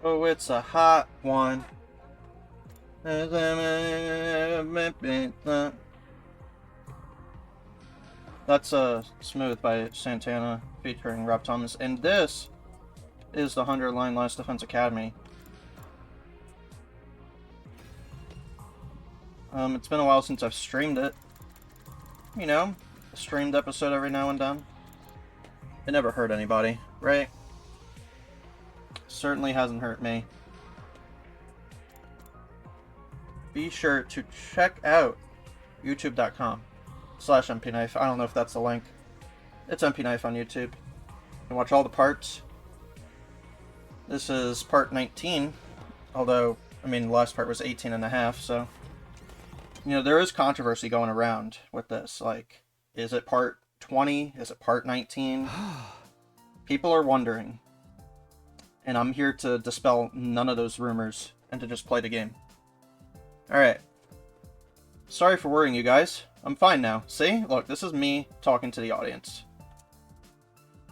Oh, it's a hot one. That's Smooth by Santana featuring Rob Thomas. And this is the 100 Line Last Defense Academy. It's been a while since I've streamed it. You know, a streamed episode every now and then. It never hurt anybody, right? Certainly hasn't hurt me. Be sure to check out youtube.com/mpknife. I don't know if that's the link. It's mpknife on YouTube. You can watch all the parts. This is part 19, although, I mean, the last part was 18 and a half, so... You know, there is controversy going around with this. Like, is it part 20? Is it part 19? People are wondering. And I'm here to dispel none of those rumors and to just play the game. Alright. Sorry for worrying you guys. I'm fine now. See? Look, this is me talking to the audience.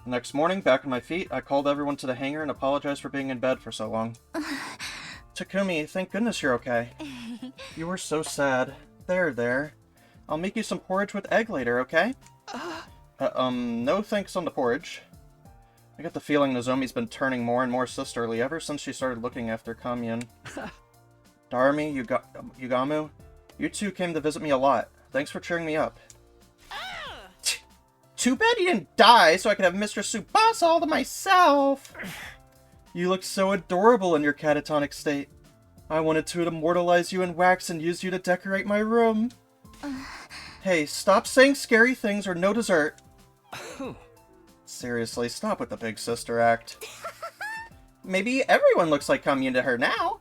The next morning, back on my feet, I called everyone to the hangar and apologized for being in bed for so long. Takumi, thank goodness you're okay. You were so sad. There. I'll make you some porridge with egg later, okay? No thanks on the porridge. I get the feeling Nozomi's been turning more and more sisterly ever since she started looking after Kamyun. Darumi, Yugamu, you two came to visit me a lot. Thanks for cheering me up. Too bad you didn't die so I could have Mistress Tsubasa all to myself. You look so adorable in your catatonic state. I wanted to immortalize you in wax and use you to decorate my room. Hey, stop saying scary things or no dessert. Seriously, stop with the big sister act. Maybe everyone looks like Kamyun to her now.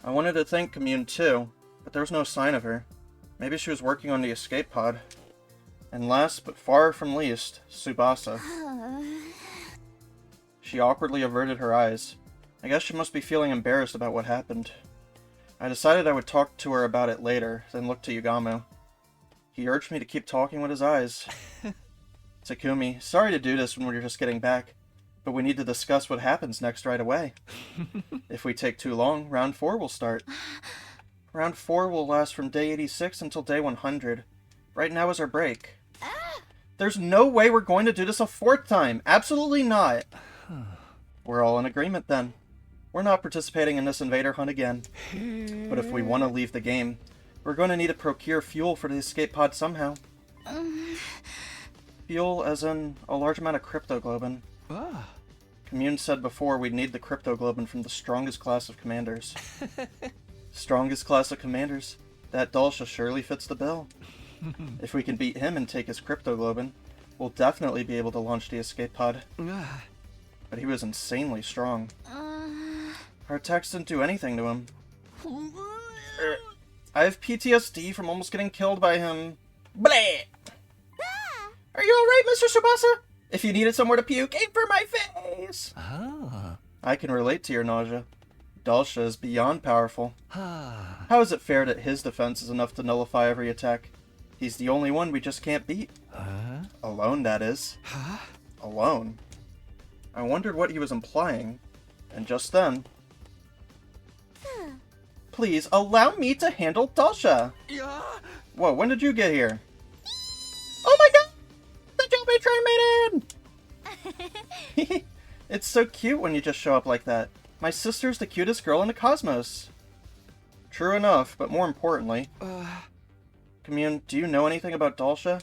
I wanted to thank Kamyun too, but there was no sign of her. Maybe she was working on the escape pod. And last, but far from least, Tsubasa. She awkwardly averted her eyes. I guess she must be feeling embarrassed about what happened. I decided I would talk to her about it later, then look to Yugamu. He urged me to keep talking with his eyes. Takumi, sorry to do this when we're just getting back, but we need to discuss what happens next right away. If we take too long, round 4 will start. Round 4 will last from day 86 until day 100. Right now is our break. There's no way we're going to do this a 4th time! Absolutely not! We're all in agreement then. We're not participating in this invader hunt again. But if we want to leave the game, we're going to need to procure fuel for the escape pod somehow. Fuel as in a large amount of cryptoglobin. Kamyun said before we'd need the cryptoglobin from the strongest class of commanders. Strongest class of commanders? That Dulcia surely fits the bill. If we can beat him and take his cryptoglobin, we'll definitely be able to launch the escape pod. But he was insanely strong. Our attacks didn't do anything to him. I have PTSD from almost getting killed by him. Bleh! Are you alright, Mr. Tsubasa? If you needed somewhere to puke, aim for my face! I can relate to your nausea. Dulcia is beyond powerful. How is it fair that his defense is enough to nullify every attack? He's the only one we just can't beat. Alone, that is. Alone. I wondered what he was implying, and just then... Please, allow me to handle Dulcia! Whoa, when did you get here? Oh my god! The Joe Train made in! It's so cute when you just show up like that. My sister's the cutest girl in the cosmos. True enough, but more importantly... Kamyun, do you know anything about Dulcia?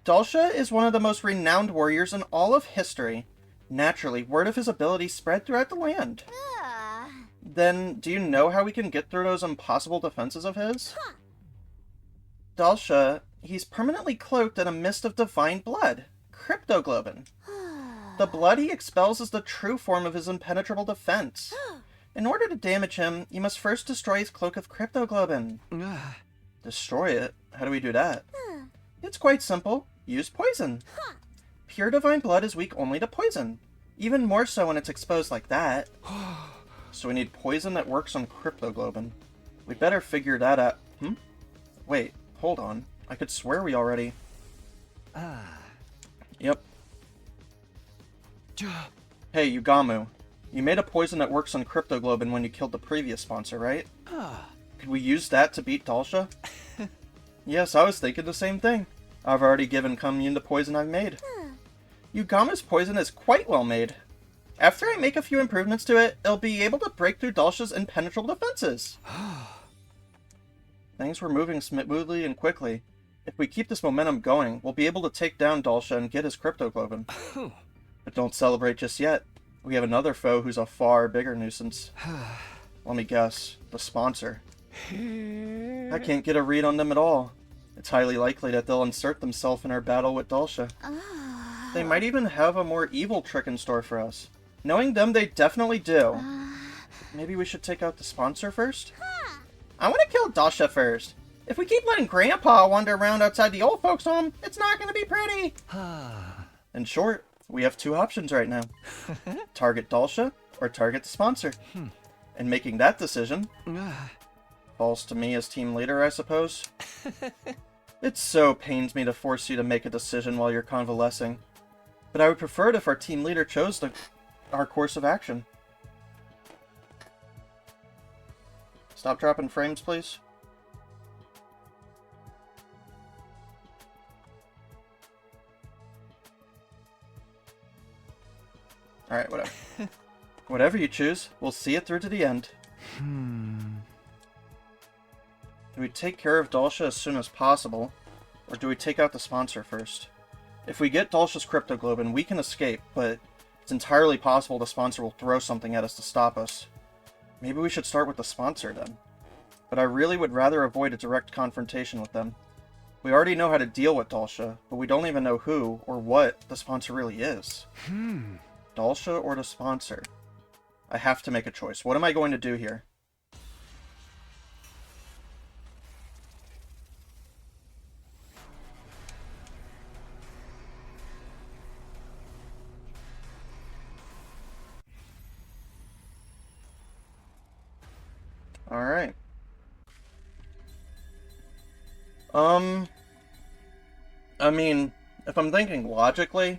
Dulcia is one of the most renowned warriors in all of history. Naturally, word of his ability spread throughout the land. Then, do you know how we can get through those impossible defenses of his? Dulcia, he's permanently cloaked in a mist of divine blood, cryptoglobin. The blood he expels is the true form of his impenetrable defense. In order to damage him, you must first destroy his cloak of cryptoglobin. Destroy it? How do we do that? It's quite simple. Use poison. Pure divine blood is weak only to poison. Even more so when it's exposed like that. So we need poison that works on cryptoglobin. We better figure that out. Wait, hold on. I could swear we already... Yep. Hey, Yugamu. You made a poison that works on cryptoglobin when you killed the previous sponsor, right? Could we use that to beat Dalsha? Yes, I was thinking the same thing. I've already given Commune the poison I've made. Yugamu's poison is quite well made. After I make a few improvements to it, it'll be able to break through Dalsha's impenetrable defenses. Things were moving smoothly and quickly. If we keep this momentum going, we'll be able to take down Dalsha and get his cryptoglobin. But don't celebrate just yet. We have another foe who's a far bigger nuisance. Let me guess. The sponsor. I can't get a read on them at all. It's highly likely that they'll insert themselves in our battle with Dalsha. They might even have a more evil trick in store for us. Knowing them, they definitely do. Maybe we should take out the sponsor first? I want to kill Dalsha first. If we keep letting Grandpa wander around outside the old folks' home, it's not going to be pretty. In short, we have two options right now. Target Dalsha or target the sponsor. And making that decision falls to me as team leader, I suppose. It so pains me to force you to make a decision while you're convalescing. But I would prefer it if our team leader chose our course of action. Stop dropping frames, please. Alright, whatever. Whatever you choose, we'll see it through to the end. Do we take care of Dalsha as soon as possible, or do we take out the sponsor first? If we get Dalsha's cryptoglobin, we can escape, but it's entirely possible the sponsor will throw something at us to stop us. Maybe we should start with the sponsor then. But I really would rather avoid a direct confrontation with them. We already know how to deal with Dalsha, but we don't even know who or what the sponsor really is. Dalsha or the sponsor? I have to make a choice. What am I going to do here? Alright. I mean, if I'm thinking logically,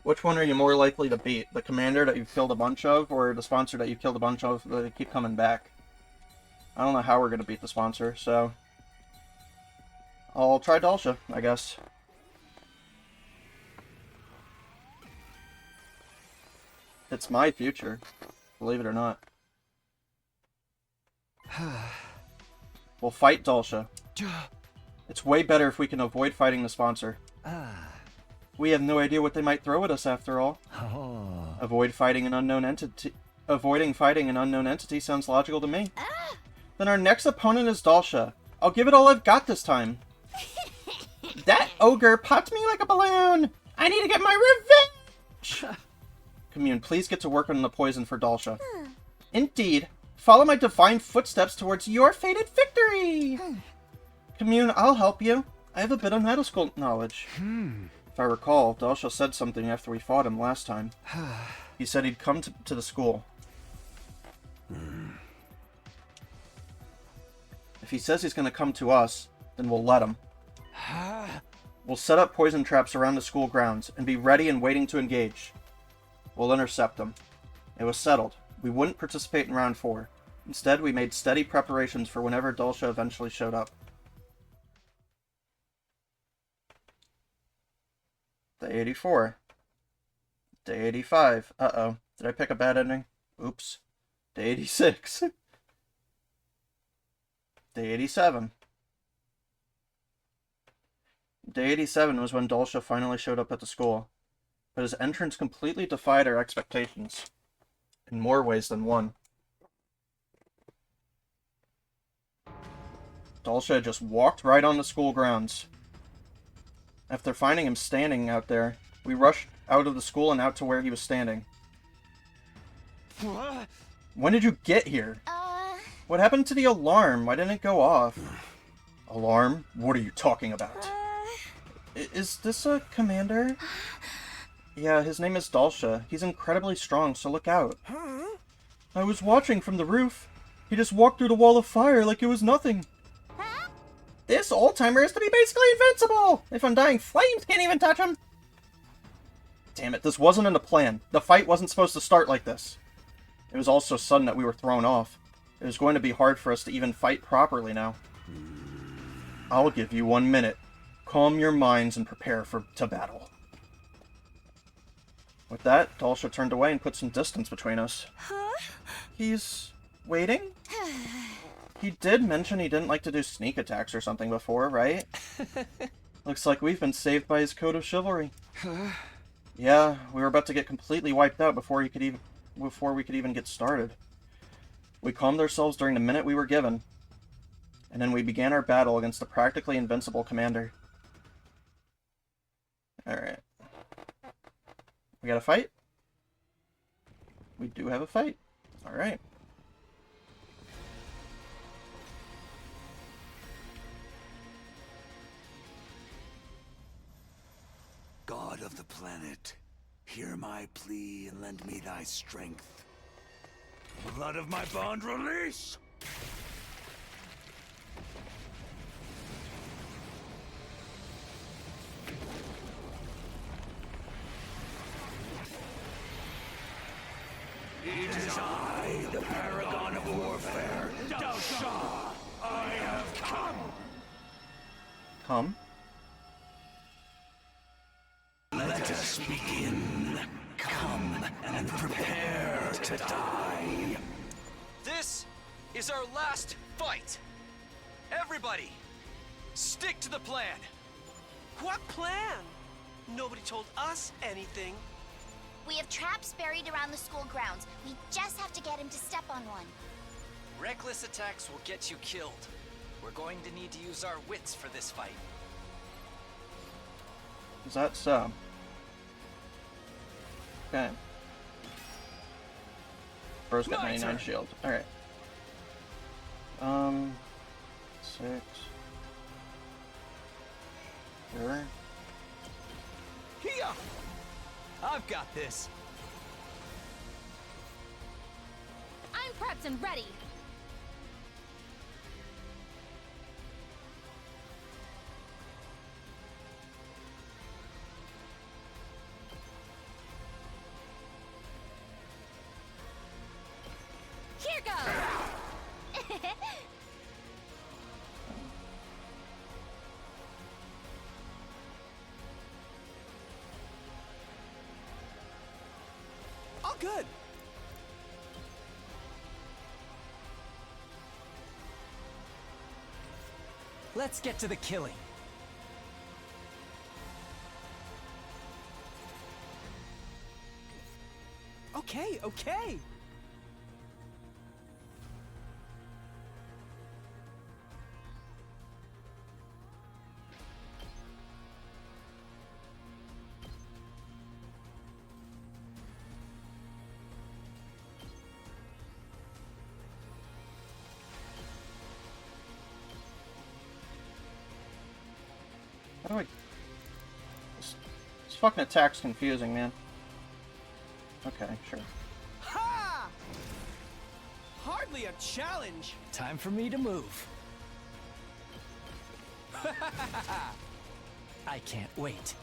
which one are you more likely to beat? The commander that you've killed a bunch of, or the sponsor that you've killed a bunch of that keep coming back? I don't know how we're going to beat the sponsor, so I'll try Dalsha, I guess. It's my future, believe it or not. We'll fight Dalsha. It's way better if we can avoid fighting the sponsor. We have no idea what they might throw at us after all. Avoiding fighting an unknown entity sounds logical to me. Then our next opponent is Dalsha. I'll give it all I've got this time. That ogre popped me like a balloon! I need to get my revenge! Commune, please get to work on the poison for Dalsha. Indeed. Follow my divine footsteps towards your fated victory! Commune, I'll help you. I have a bit of medical knowledge. If I recall, Dalsha said something after we fought him last time. He said he'd come to the school. If he says he's going to come to us, then we'll let him. We'll set up poison traps around the school grounds and be ready and waiting to engage. We'll intercept him. It was settled. We wouldn't participate in round 4. Instead, we made steady preparations for whenever Dalsha eventually showed up. Day 84. Day 85. Uh-oh. Did I pick a bad ending? Oops. Day 86. Day 87. Day 87 was when Dalsha finally showed up at the school, but his entrance completely defied our expectations, in more ways than one. Dalsha had just walked right on the school grounds. After finding him standing out there, we rushed out of the school and out to where he was standing. When did you get here? What happened to the alarm? Why didn't it go off? Alarm? What are you talking about? Is this a commander? Yeah, his name is Dalsha. He's incredibly strong, so look out. I was watching from the roof. He just walked through the wall of fire like it was nothing. This old-timer is to be basically invincible! If undying flames can't even touch him! damn it, this wasn't in the plan. The fight wasn't supposed to start like this. It was all so sudden that we were thrown off. It was going to be hard for us to even fight properly now. I'll give you 1 minute. Calm your minds and prepare to battle. With that, Dalsha turned away and put some distance between us. Huh? He's waiting? He did mention he didn't like to do sneak attacks or something before, right? Looks like we've been saved by his code of chivalry. Yeah, we were about to get completely wiped out before we could even get started. We calmed ourselves during the minute we were given, and then we began our battle against the practically invincible commander. Alright. We got a fight? We do have a fight. Alright. God of the planet, hear my plea and lend me thy strength. Blood of my bond release! It is I, the paragon of warfare, Dalsha! I have come! Come? Let us begin. Come and prepare to die. This is our last fight. Everybody, stick to the plan. What plan? Nobody told us anything. We have traps buried around the school grounds. We just have to get him to step on one. Reckless attacks will get you killed. We're going to need to use our wits for this fight. Is that so? Okay. Bro's got 99 shield. Alright. 6. Sure. Here! I've got this. I'm prepped and ready. Here goes! All good. Let's get to the killing. Okay, okay. How do I... This fucking attack's confusing, man. Okay, sure. Ha! Hardly a challenge. Time for me to move. I can't wait.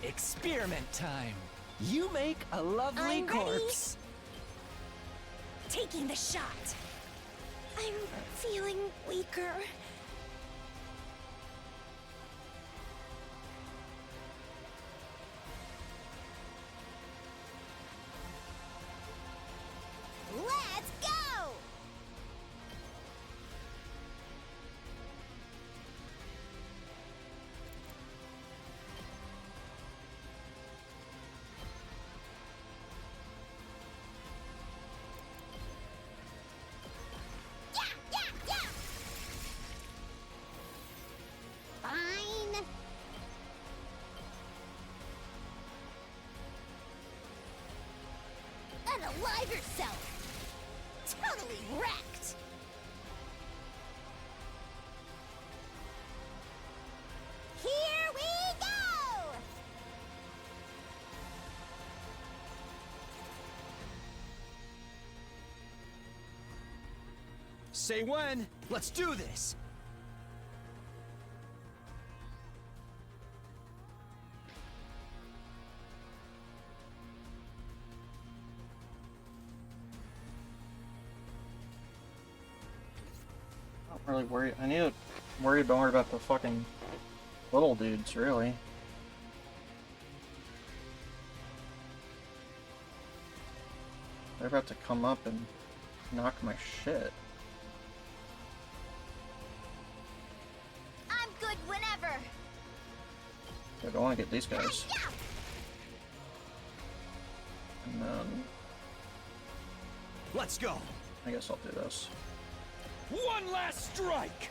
Experiment time. You make a lovely I'm corpse. Taking the shot. I'm feeling weaker. Let's go! Yeah, yeah, yeah! Fine. Unalive yourself! Totally wrecked! Here we go! Say when. Let's do this. really worried. I need to worry more about the fucking little dudes, really. They're about to come up and knock my shit. I'm good whenever. I don't want to get these guys. And then Let's go. I guess I'll do this. One last strike.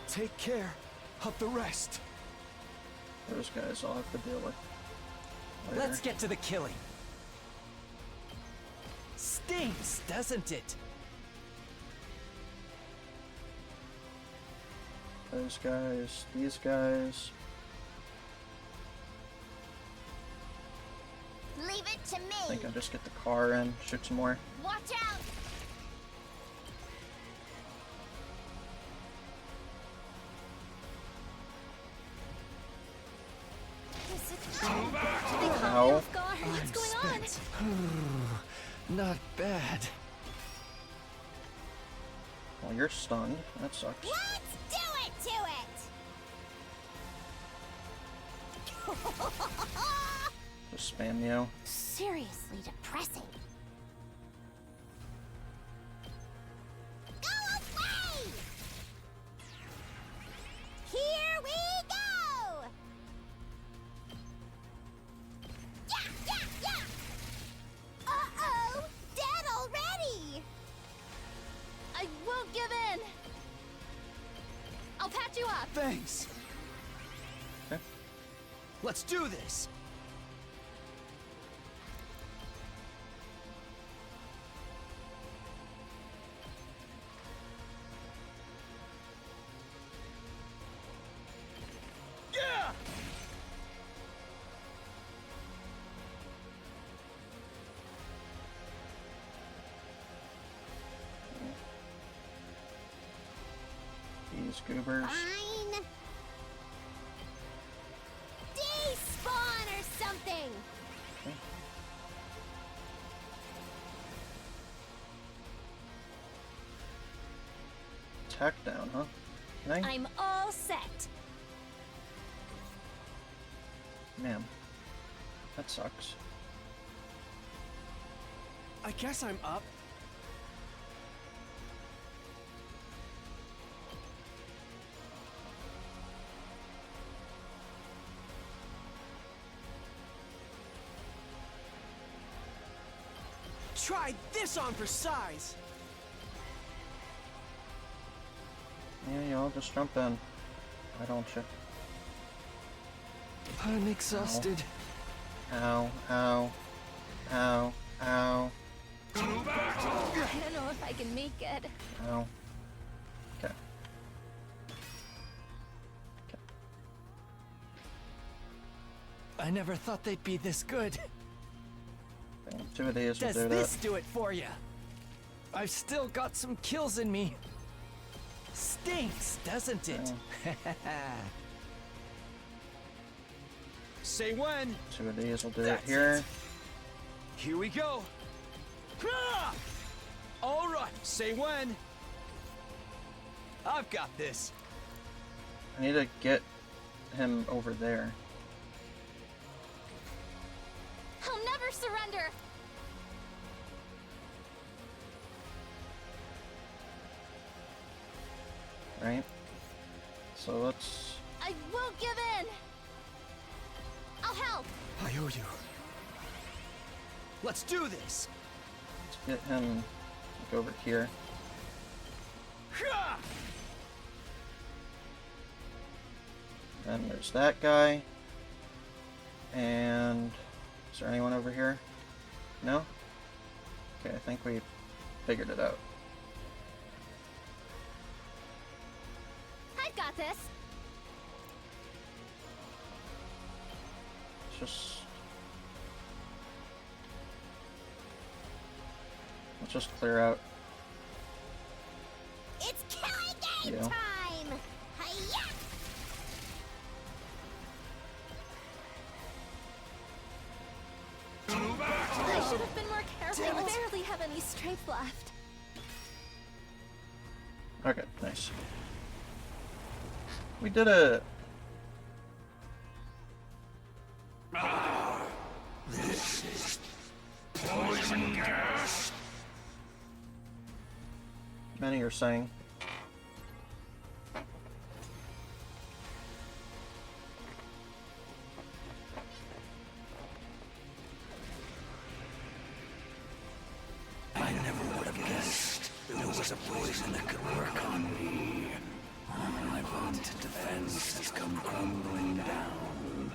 Take care of the rest. Those guys I'll have to deal with later. Let's get to the killing. Stings, doesn't it? Those guys, these guys. Leave it to I me. think I'll just get the car in, shoot some more. Watch out. This is they caught me Ow. off guard. What's going on? Not bad. Well, you're stunned. That sucks. Let's do it to it. Just spam you. Seriously depressing. Go away! Here we go! Yeah, yeah, yeah! Uh-oh! Dead already! I won't give in! I'll patch you up! Thanks. Okay. Let's do this. Yeah! These goobers. Fine. Despawn or something. Okay. Attack down, huh? Can I? I'm all set. Man. That sucks. I guess I'm up. Try this on for size. Yeah, y'all just jump in. Why don't you? I'm exhausted. Ow, ow, ow, ow, I don't know if I can make it. ow. Okay. I never thought they'd be this good. Okay, 2 of these will Does do this that. do it for you? I've still got some kills in me. Stinks, doesn't it? Say when. 2 of these will do it That's here. it. Here we go. Ah! All right. Say when. I've got this. I need to get him over there. I'll never surrender. Right? So let's... I won't give in. I'll help. I owe you. Let's do this. Let's get him like, over here. Ha! Then there's that guy. And... is there anyone over here? No? Okay, I think we figured it out. I've got this. Let's just clear out. It's killing game Yeah. time. Hi-ya! should have been more careful. I barely have any strength left. Okay, nice. We did it. This is poison gas. Many are saying. I never would have guessed there was a poison that could work on me. My vaunted defense has come crumbling down.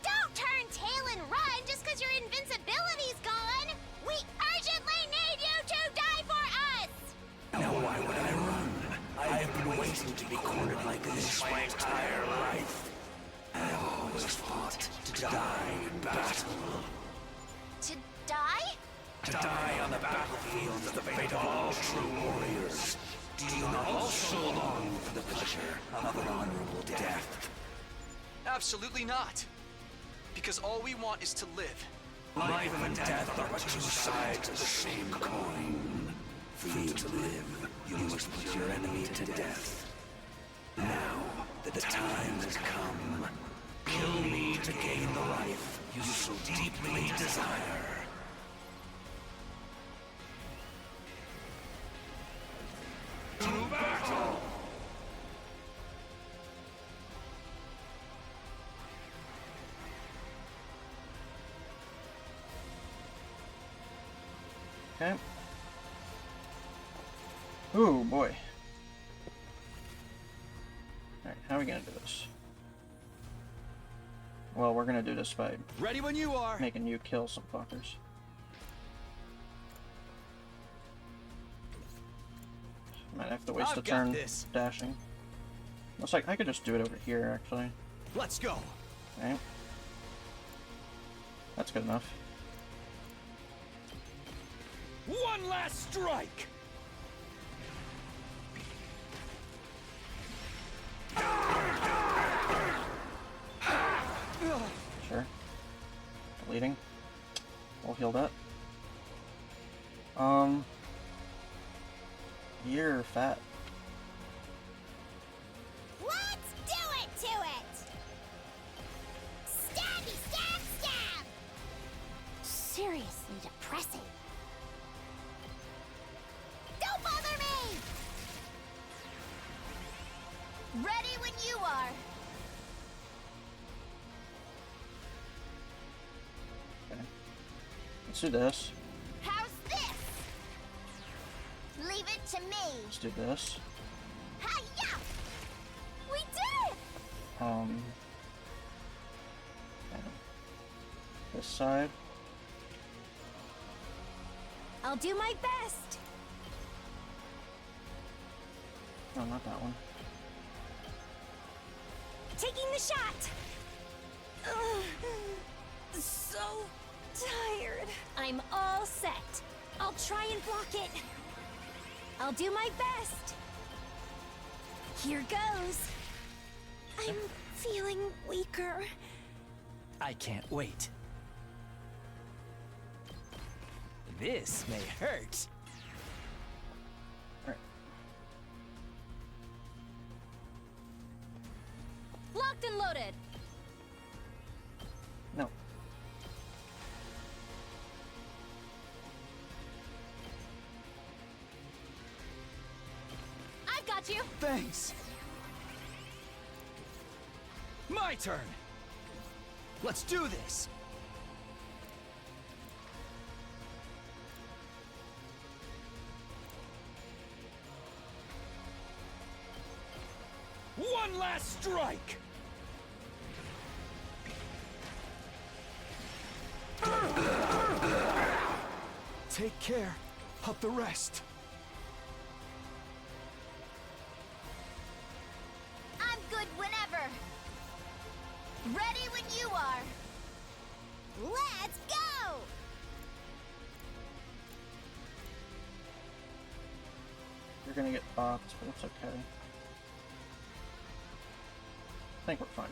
Don't turn tail and run just because your invincibility's gone! We urgently need you to die for us! Now why would I run? I have been waiting to be cornered like this my entire life. I have always fought to die in battle. To die? To die on the battlefield is the fate of all true warriors. Do you not also long for the pleasure of an honorable death? Absolutely not. Because all we want is to live. Life and death are but two sides of the same coin. For you to live, you must put your enemy to death. Now that the time has come, kill me to gain the life you so deeply desire. To battle! Okay. Ooh, boy. Alright, how are we gonna do this? Well, we're gonna do this by Ready when you are. making you kill some fuckers. Might have to waste I've a got turn this. dashing. Looks like I could just do it over here, actually. Let's go. Okay. That's good enough. One last strike. Sure. Bleeding. We'll heal that. You're fat. Let's do it to it! Stabby, stab, stab! Seriously depressing. Don't bother me! Ready when you are. Okay. Let's do this. How's this? Leave it to me. Let's do this. Hi-ya! We did it! Okay. This side. I'll do my best. No, not that one. Taking the shot. Ugh, so tired. I'm all set. I'll try and block it. I'll do my best. Here goes. I'm feeling weaker. I can't wait. This may hurt. Alright. Locked and loaded. No. I've got you. Thanks. My turn. Let's do this. One last strike. Take care of the rest. I'm good whenever. Ready when you are. Let's go! You're gonna get bopped, but it's okay. I think we're fine.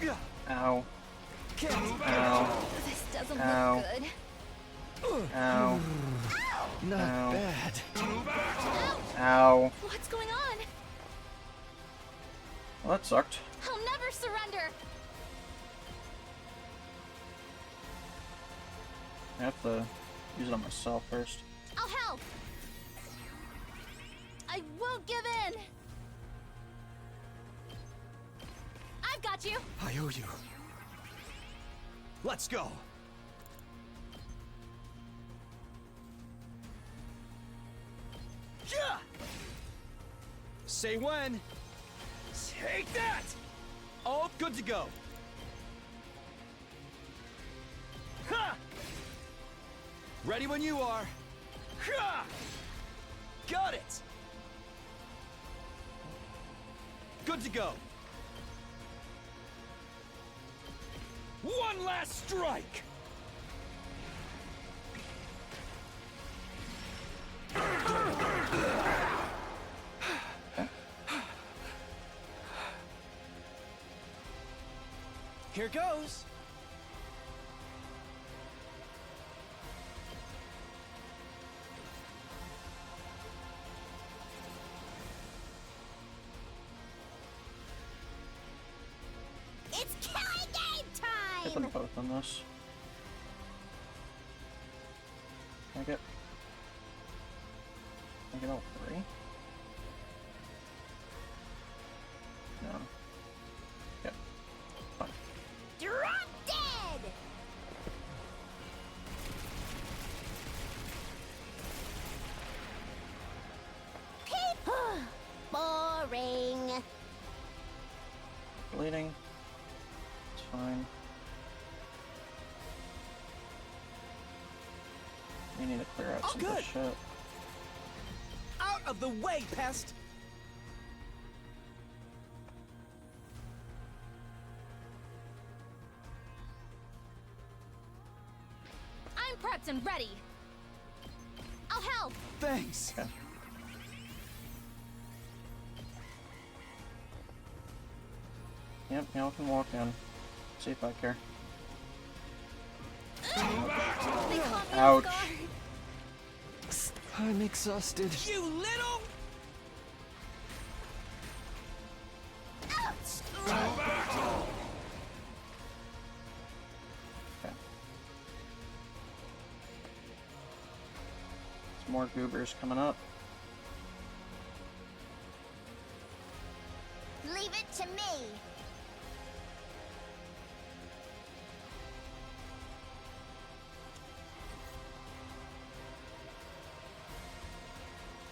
Ow. Ow. This doesn't Ow. look good. Ow. Not Ow. bad. Ow. What's going on? Well, that sucked. I'll never surrender. I have to use it on myself first. I'll help. I won't give in. I've got you. I owe you. Let's go. Yeah. Say when. Take that. All good to go. Ha! Ready when you are. Ha! Got it. Good to go. One last strike. Here goes. It's killing game I time! put both on this. Can I get all three? No. Yep. Fine. Drop dead! Boring. Bleeding. It's fine. We need to clear out Oh, some of good. this shit. Out of the way, pest! I'm prepped and ready. I'll help. Thanks. Okay. Yep, y'all can walk in. See if I care. They caught me Ouch. off guard. I'm exhausted. You little... Ouch! Okay. Some more goobers coming up. Leave it to me.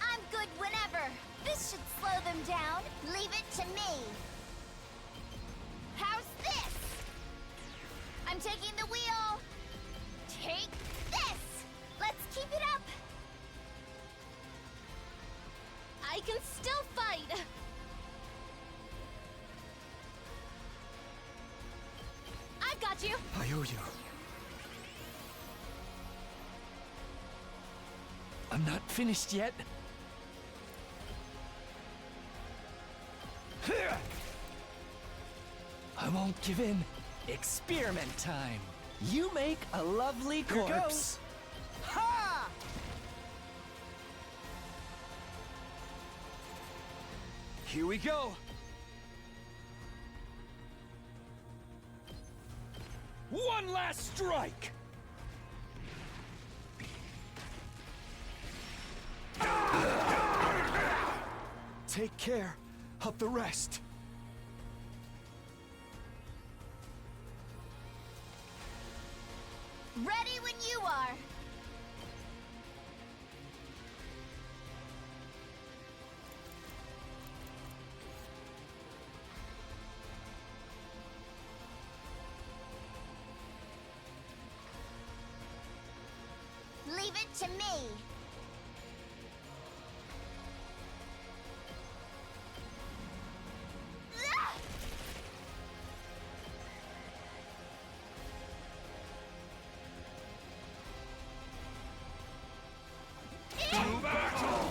I'm good whenever. This should slow them down. Leave it to me. How's this? I'm taking the wheel. Take this. Let's keep it up. I can still fight. I've got you. I owe you. I'm not finished yet. I won't give in. Experiment time. You make a lovely Here corpse. goes. Ha! Here we go. One last strike. Take care of the rest. Ready when you are. Leave it to me. Ah!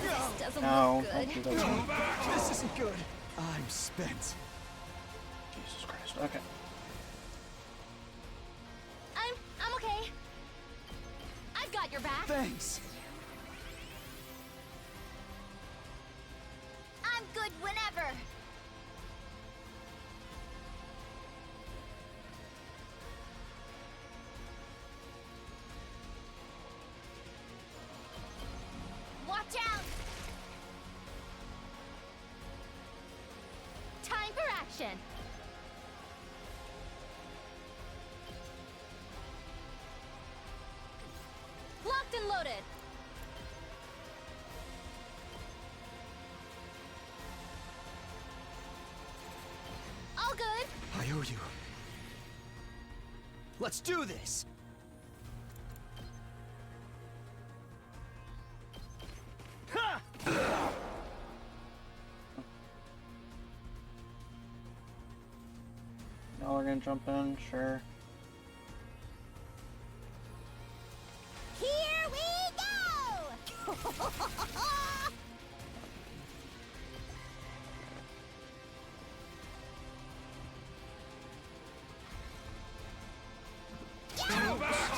This doesn't No, look don't do good. that. This isn't good. I'm spent. Jesus Christ. Okay. your back. Thanks. I'm good whenever. Watch out! Time for action. Locked and loaded. All good. I owe you. Let's do this. Ha! Y'all are gonna jump in, sure. Here we go!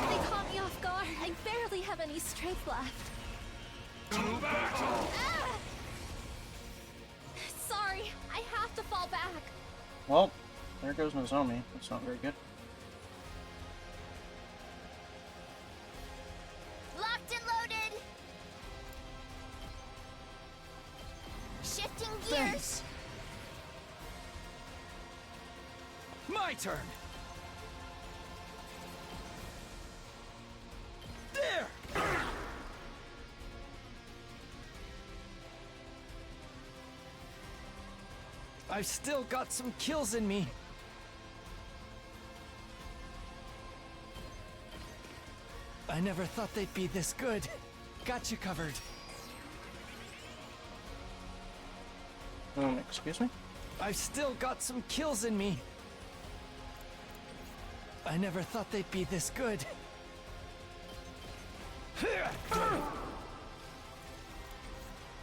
They caught me off guard. I barely have any strength left. Ah! Sorry, I have to fall back. Well, there goes Nozomi. That's not very good. Locked and loaded. Shifting gears. Thanks. My turn. There. I've still got some kills in me. I never thought they'd be this good. Got you covered. Excuse me? I've still got some kills in me. I never thought they'd be this good.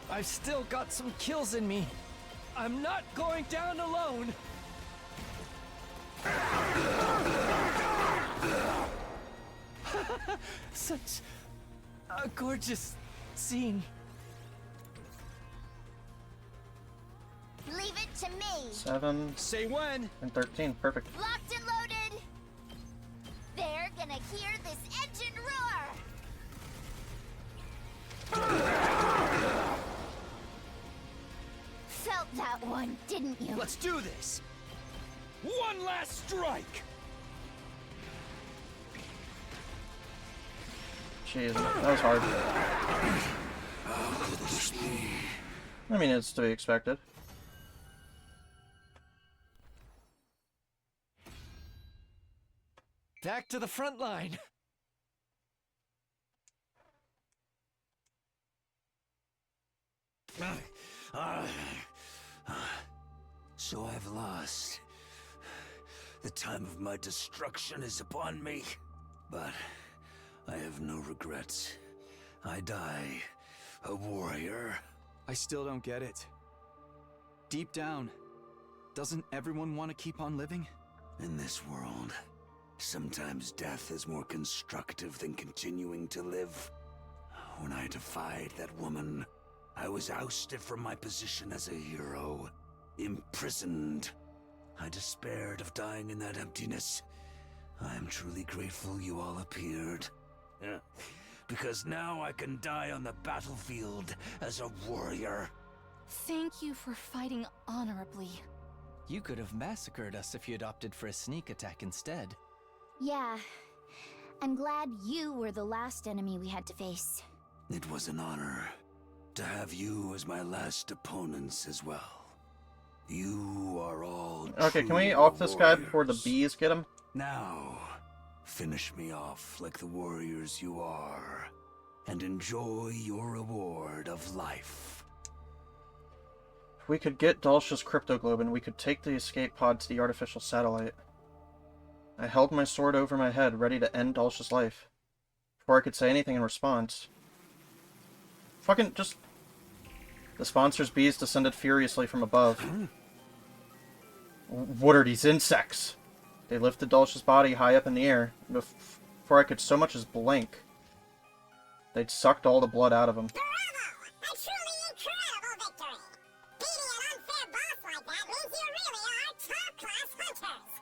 I've still got some kills in me. I'm not going down alone. Such a gorgeous scene. Leave it to me. 7 Say when. and 13. Perfect. Locked and loaded. They're gonna hear this engine roar. Felt that one, didn't you? Let's do this. One last strike. Jeez, that was hard. I mean, it's to be expected. Back to the front line. So I've lost. The time of my destruction is upon me. But I have no regrets. I die a warrior. I still don't get it. Deep down, doesn't everyone want to keep on living? In this world, sometimes death is more constructive than continuing to live. When I defied that woman, I was ousted from my position as a hero, imprisoned. I despaired of dying in that emptiness. I am truly grateful you all appeared. Because now I can die on the battlefield as a warrior. Thank you for fighting honorably. You could have massacred us if you'd opted for a sneak attack instead. Yeah. I'm glad you were the last enemy we had to face. It was an honor to have you as my last opponents as well. You are all Okay, can we true off this guy before the warriors. bees get him? Now, finish me off like the warriors you are, and enjoy your reward of life. If we could get Dulce's cryptoglobin, we could take the escape pod to the artificial satellite. I held my sword over my head, ready to end Dulce's life. Before I could say anything in response. Fucking just... The sponsor's bees descended furiously from above. What are these insects? They lifted Dulce's body high up in the air, before I could so much as blink. They'd sucked all the blood out of him. Bravo! A truly incredible victory! Beating an unfair boss like that means you really are top-class hunters!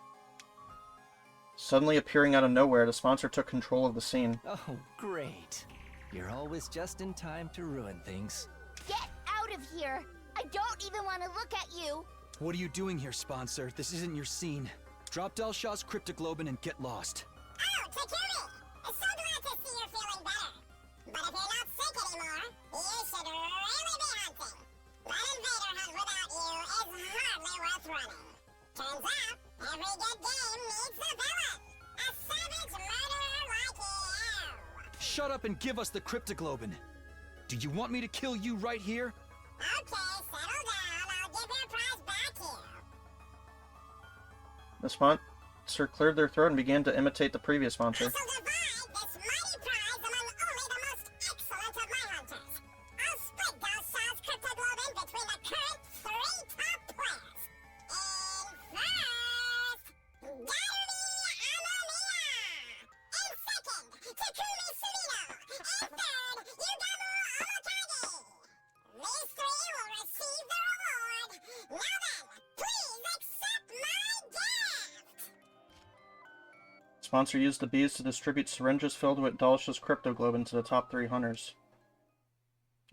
Suddenly appearing out of nowhere, the sponsor took control of the scene. Oh, great. You're always just in time to ruin things. Get out of here! I don't even want to look at you! What are you doing here, sponsor? This isn't your scene. Drop Delshaw's cryptoglobin and get lost. Oh, Takumi! I'm so glad to see you're feeling better. But if you're not sick anymore, you should really be hunting. That invader hunt without you is hardly worth running. Turns out, every good game needs a villain. A savage murderer like you. Shut up and give us the cryptoglobin. Do you want me to kill you right here? Okay, settle down. I'll give your prize back here. The sponsor cleared their throat and began to imitate the previous I sponsor. shall divide this mighty prize among only the most excellent of my hunters. I'll split Delshaw's cryptoglobin between the current 3 top players. In first, darumi Amamiya. In second, Takumi Surino. In third, yugamu Amakagi. These 3 will receive the reward. Now then, please accept my gift. Sponsor used the bees to distribute syringes filled with Dulce's cryptoglobin to the top 3 hunters.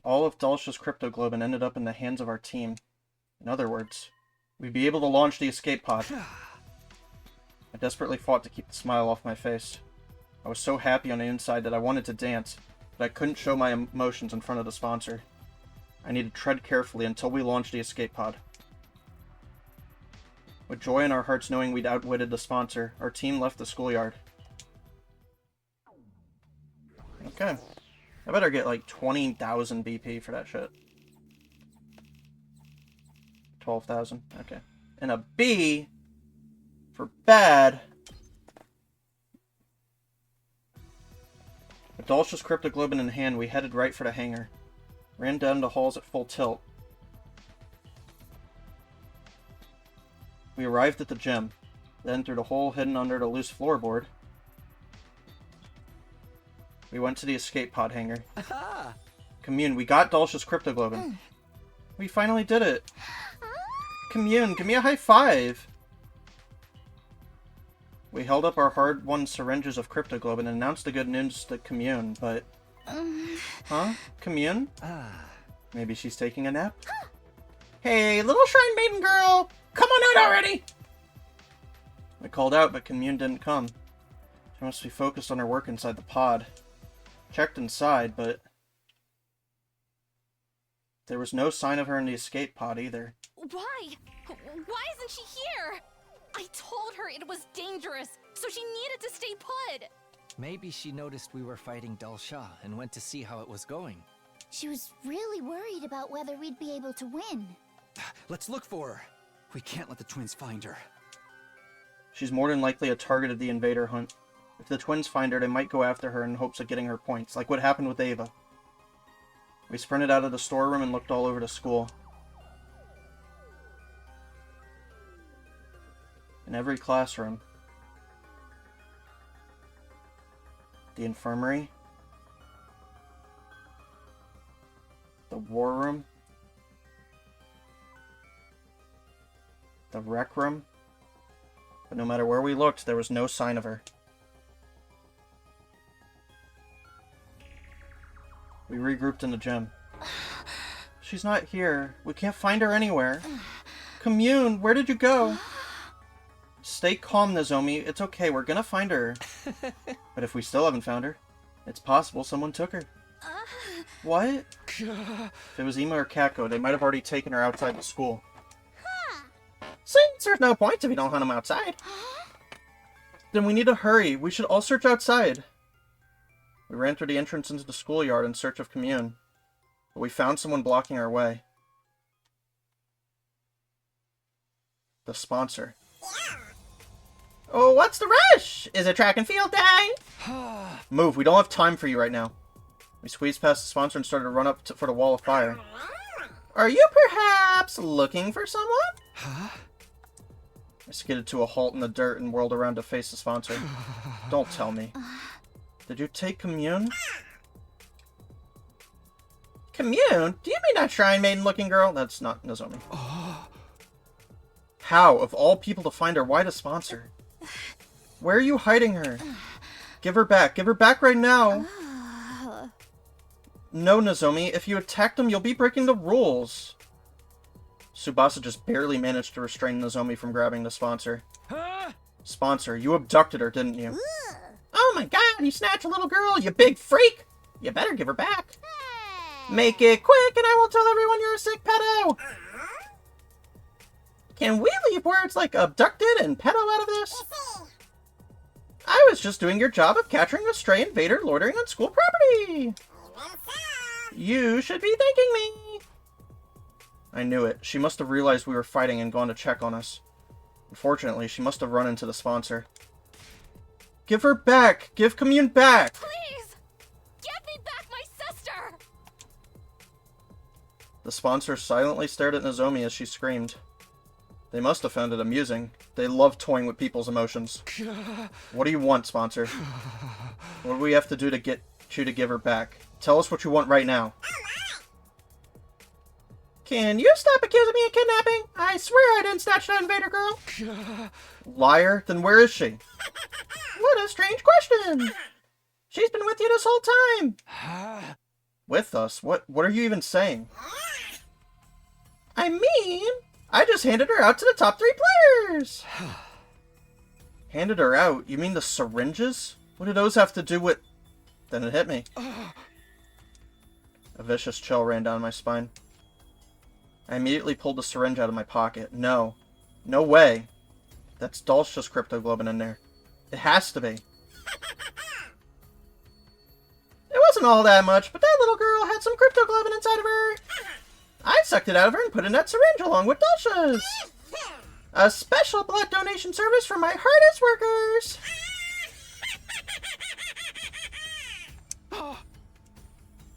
All of Dulce's cryptoglobin ended up in the hands of our team. In other words, we'd be able to launch the escape pod. I desperately fought to keep the smile off my face. I was so happy on the inside that I wanted to dance, but I couldn't show my emotions in front of the sponsor. I needed to tread carefully until we launched the escape pod. With joy in our hearts knowing we'd outwitted the sponsor, our team left the schoolyard. Okay. I better get like 20,000 BP for that shit. 12,000. Okay. And a B for bad. With Dulce's cryptoglobin in hand, we headed right for the hangar. Ran down the halls at full tilt. We arrived at the gym, then through the hole hidden under the loose floorboard, we went to the escape pod hangar. Commune, we got Dulce's cryptoglobin. We finally did it. Commune, give me a high five. We held up our hard-won syringes of cryptoglobin and announced the good news to Commune, but... Huh? Commune? Maybe she's taking a nap? Hey, little shrine maiden girl! Come on out already! I called out, but Commune didn't come. She must be focused on her work inside the pod. Checked inside, but... there was no sign of her in the escape pod either. Why? Why isn't she here? I told her it was dangerous, so she needed to stay put. Maybe she noticed we were fighting Dulsha and went to see how it was going. She was really worried about whether we'd be able to win. Let's look for her. We can't let the twins find her. She's more than likely a target of the invader hunt. If the twins find her, they might go after her in hopes of getting her points, like what happened with Ava. We sprinted out of the storeroom and looked all over the school. In every classroom. The infirmary. The war room. The rec room. But no matter where we looked, there was no sign of her. We regrouped in the gym. She's not here. We can't find her anywhere. Commune, where did you go? Stay calm, Nozomi. It's okay. We're gonna find her. But if we still haven't found her, it's possible someone took her. What? If it was Ima or Kako, they might have already taken her outside the school. Since there's no point if you don't hunt them outside. Then we need to hurry. We should all search outside. We ran through the entrance into the schoolyard in search of Commune. But we found someone blocking our way. The sponsor. Oh, what's the rush? Is it track and field day? Move, we don't have time for you right now. We squeezed past the sponsor and started to run up for the wall of fire. Are you perhaps looking for someone? Huh? I skidded to a halt in the dirt and whirled around to face the sponsor. Don't tell me. Did you take Commune? Commune? Do you mean that Shrine Maiden looking girl? That's not Nozomi. How, of all people to find her, why the sponsor? Where are you hiding her? Give her back. Give her back right now. No, Nozomi. If you attack them, you'll be breaking the rules. Tsubasa just barely managed to restrain Nozomi from grabbing the sponsor. Sponsor, you abducted her, didn't you? Oh my god, you snatched a little girl, you big freak! You better give her back. Make it quick and I will tell everyone you're a sick pedo! Can we leave words like abducted and pedo out of this? I was just doing your job of capturing a stray invader loitering on school property! You should be thanking me! I knew it. She must have realized we were fighting and gone to check on us. Unfortunately, she must have run into the sponsor. Give her back! Give Commune back! Please! Give me back my sister! The sponsor silently stared at Nozomi as she screamed. They must have found it amusing. They love toying with people's emotions. What do you want, sponsor? What do we have to do to get you to give her back? Tell us what you want right now. Can you stop accusing me of kidnapping? I swear I didn't snatch that invader girl. Liar, then where is she? What a strange question. She's been with you this whole time. With us? What are you even saying? I mean, I just handed her out to the top 3 players. Handed her out? You mean the syringes? What do those have to do with... Then it hit me. A vicious chill ran down my spine. I immediately pulled the syringe out of my pocket. No. No way. That's Dalsha's cryptoglobin in there. It has to be. It wasn't all that much, but that little girl had some cryptoglobin inside of her. I sucked it out of her and put it in that syringe along with Dalsha's. A special blood donation service for my hardest workers.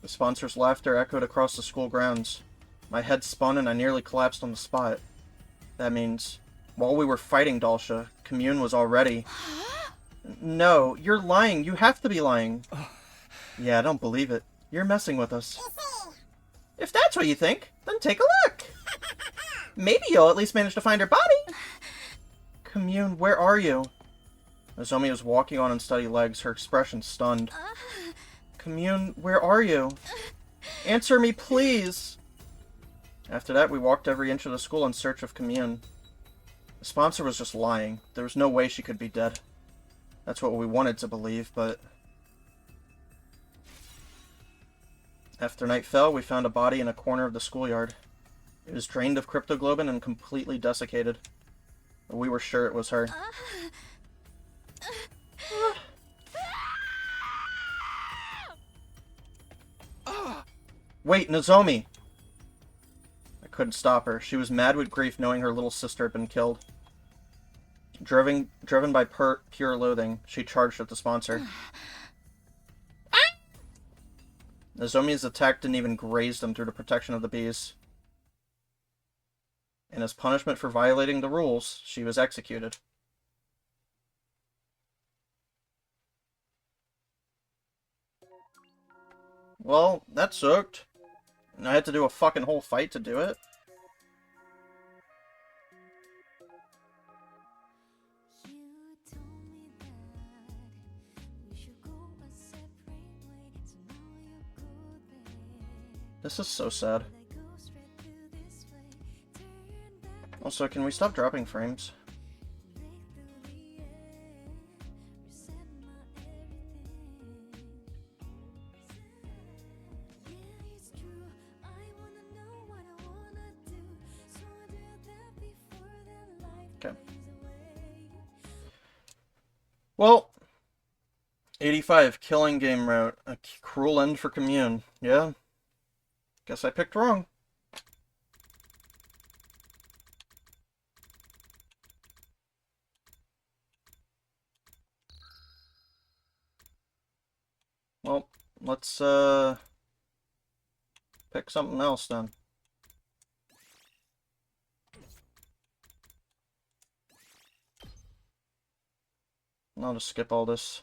The sponsor's laughter echoed across the school grounds. My head spun and I nearly collapsed on the spot. That means, while we were fighting Dalsha, Commune was already... No, you're lying. You have to be lying. Yeah, I don't believe it. You're messing with us. If that's what you think, then take a look. Maybe you'll at least manage to find her body. Commune, where are you? Nozomi was walking on unsteady legs, her expression stunned. Commune, where are you? Answer me, please. After that, we walked every inch of the school in search of Commune. The sponsor was just lying. There was no way she could be dead. That's what we wanted to believe, but... After night fell, we found a body in a corner of the schoolyard. It was drained of cryptoglobin and completely desiccated. But we were sure it was her. Wait, Nozomi! I couldn't stop her. She was mad with grief knowing her little sister had been killed. Driven by pure loathing, she charged at the sponsor. Nozomi's attack didn't even graze them through the protection of the bees. And as punishment for violating the rules, she was executed. Well, that sucked. And I had to do a fucking whole fight to do it. This is so sad. Also, can we stop dropping frames? Okay. Well, 85, killing game route. A cruel end for Commune. Yeah. Guess I picked wrong. Well, let's pick something else then. I'll just skip all this.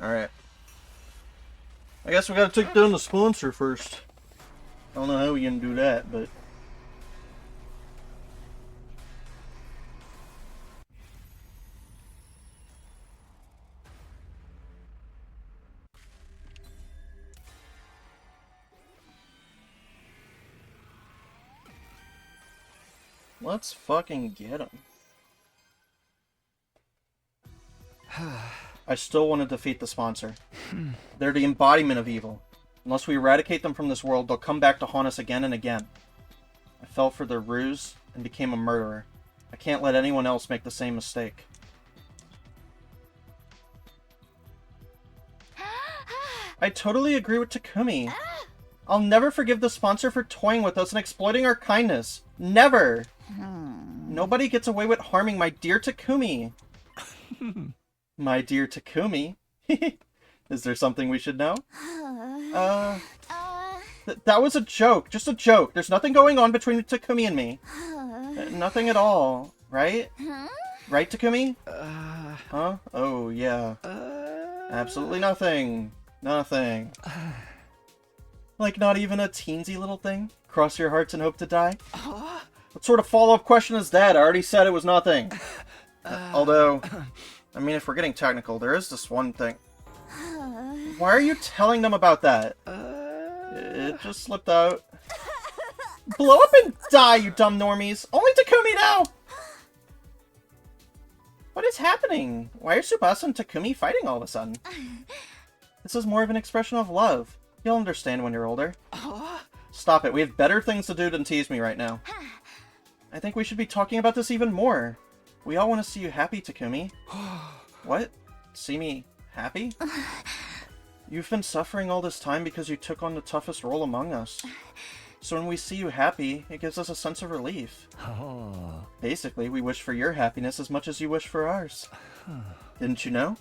Alright. I guess we gotta take down the sponsor first. I don't know how we can do that, but... Let's fucking get him. I still want to defeat the sponsor. They're the embodiment of evil. Unless we eradicate them from this world, they'll come back to haunt us again and again. I fell for their ruse and became a murderer. I can't let anyone else make the same mistake. I totally agree with Takumi. I'll never forgive the sponsor for toying with us and exploiting our kindness. Never! Nobody gets away with harming my dear Takumi. My dear Takumi? Is there something we should know? That was a joke. Just a joke. There's nothing going on between Takumi and me. Nothing at all. Right? Right, Takumi? Huh? Oh, yeah. Absolutely nothing. Nothing. Like, not even a teensy little thing? Cross your hearts and hope to die? What sort of follow-up question is that? I already said it was nothing. Although, I mean, if we're getting technical, there is this one thing. Why are you telling them about that? It just slipped out. Blow up and die, you dumb normies! Only Takumi now! What is happening? Why are Tsubasa and Takumi fighting all of a sudden? This is more of an expression of love. You'll understand when you're older. Stop it. We have better things to do than tease me right now. I think we should be talking about this even more. We all want to see you happy, Takumi. What? See me happy? You've been suffering all this time because you took on the toughest role among us. So when we see you happy, it gives us a sense of relief. Basically, we wish for your happiness as much as you wish for ours. Didn't you know?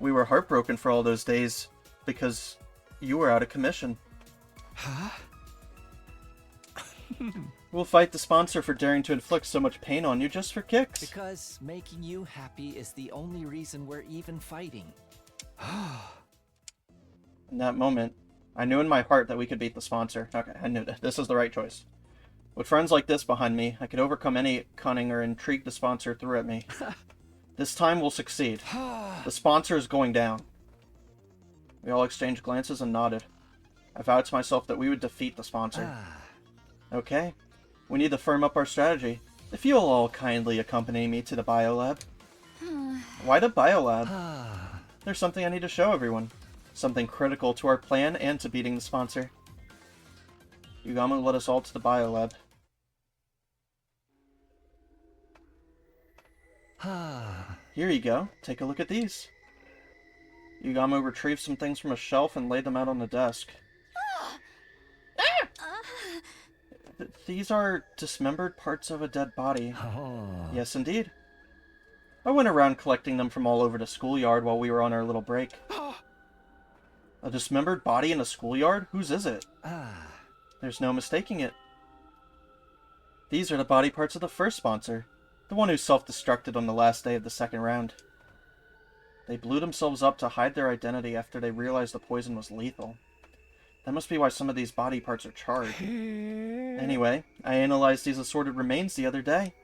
We were heartbroken for all those days because you were out of commission. We'll fight the sponsor for daring to inflict so much pain on you just for kicks. Because making you happy is the only reason we're even fighting. In that moment, I knew in my heart that we could beat the sponsor. Okay, I knew that. This is the right choice. With friends like this behind me, I could overcome any cunning or intrigue the sponsor threw at me. This time we'll succeed. The sponsor is going down. We all exchanged glances and nodded. I vowed to myself that we would defeat the sponsor. Okay. We need to firm up our strategy. If you'll all kindly accompany me to the biolab. Why the biolab? There's something I need to show everyone. Something critical to our plan and to beating the sponsor. Yugamu led us all to the biolab. Here you go. Take a look at these. Yugamu retrieved some things from a shelf and laid them out on the desk. These are dismembered parts of a dead body. Yes, indeed. I went around collecting them from all over the schoolyard while we were on our little break. A dismembered body in a schoolyard? Whose is it? There's no mistaking it. These are the body parts of the first sponsor, the one who self-destructed on the last day of the second round. They blew themselves up to hide their identity after they realized the poison was lethal. That must be why some of these body parts are charred. Anyway, I analyzed these assorted remains the other day,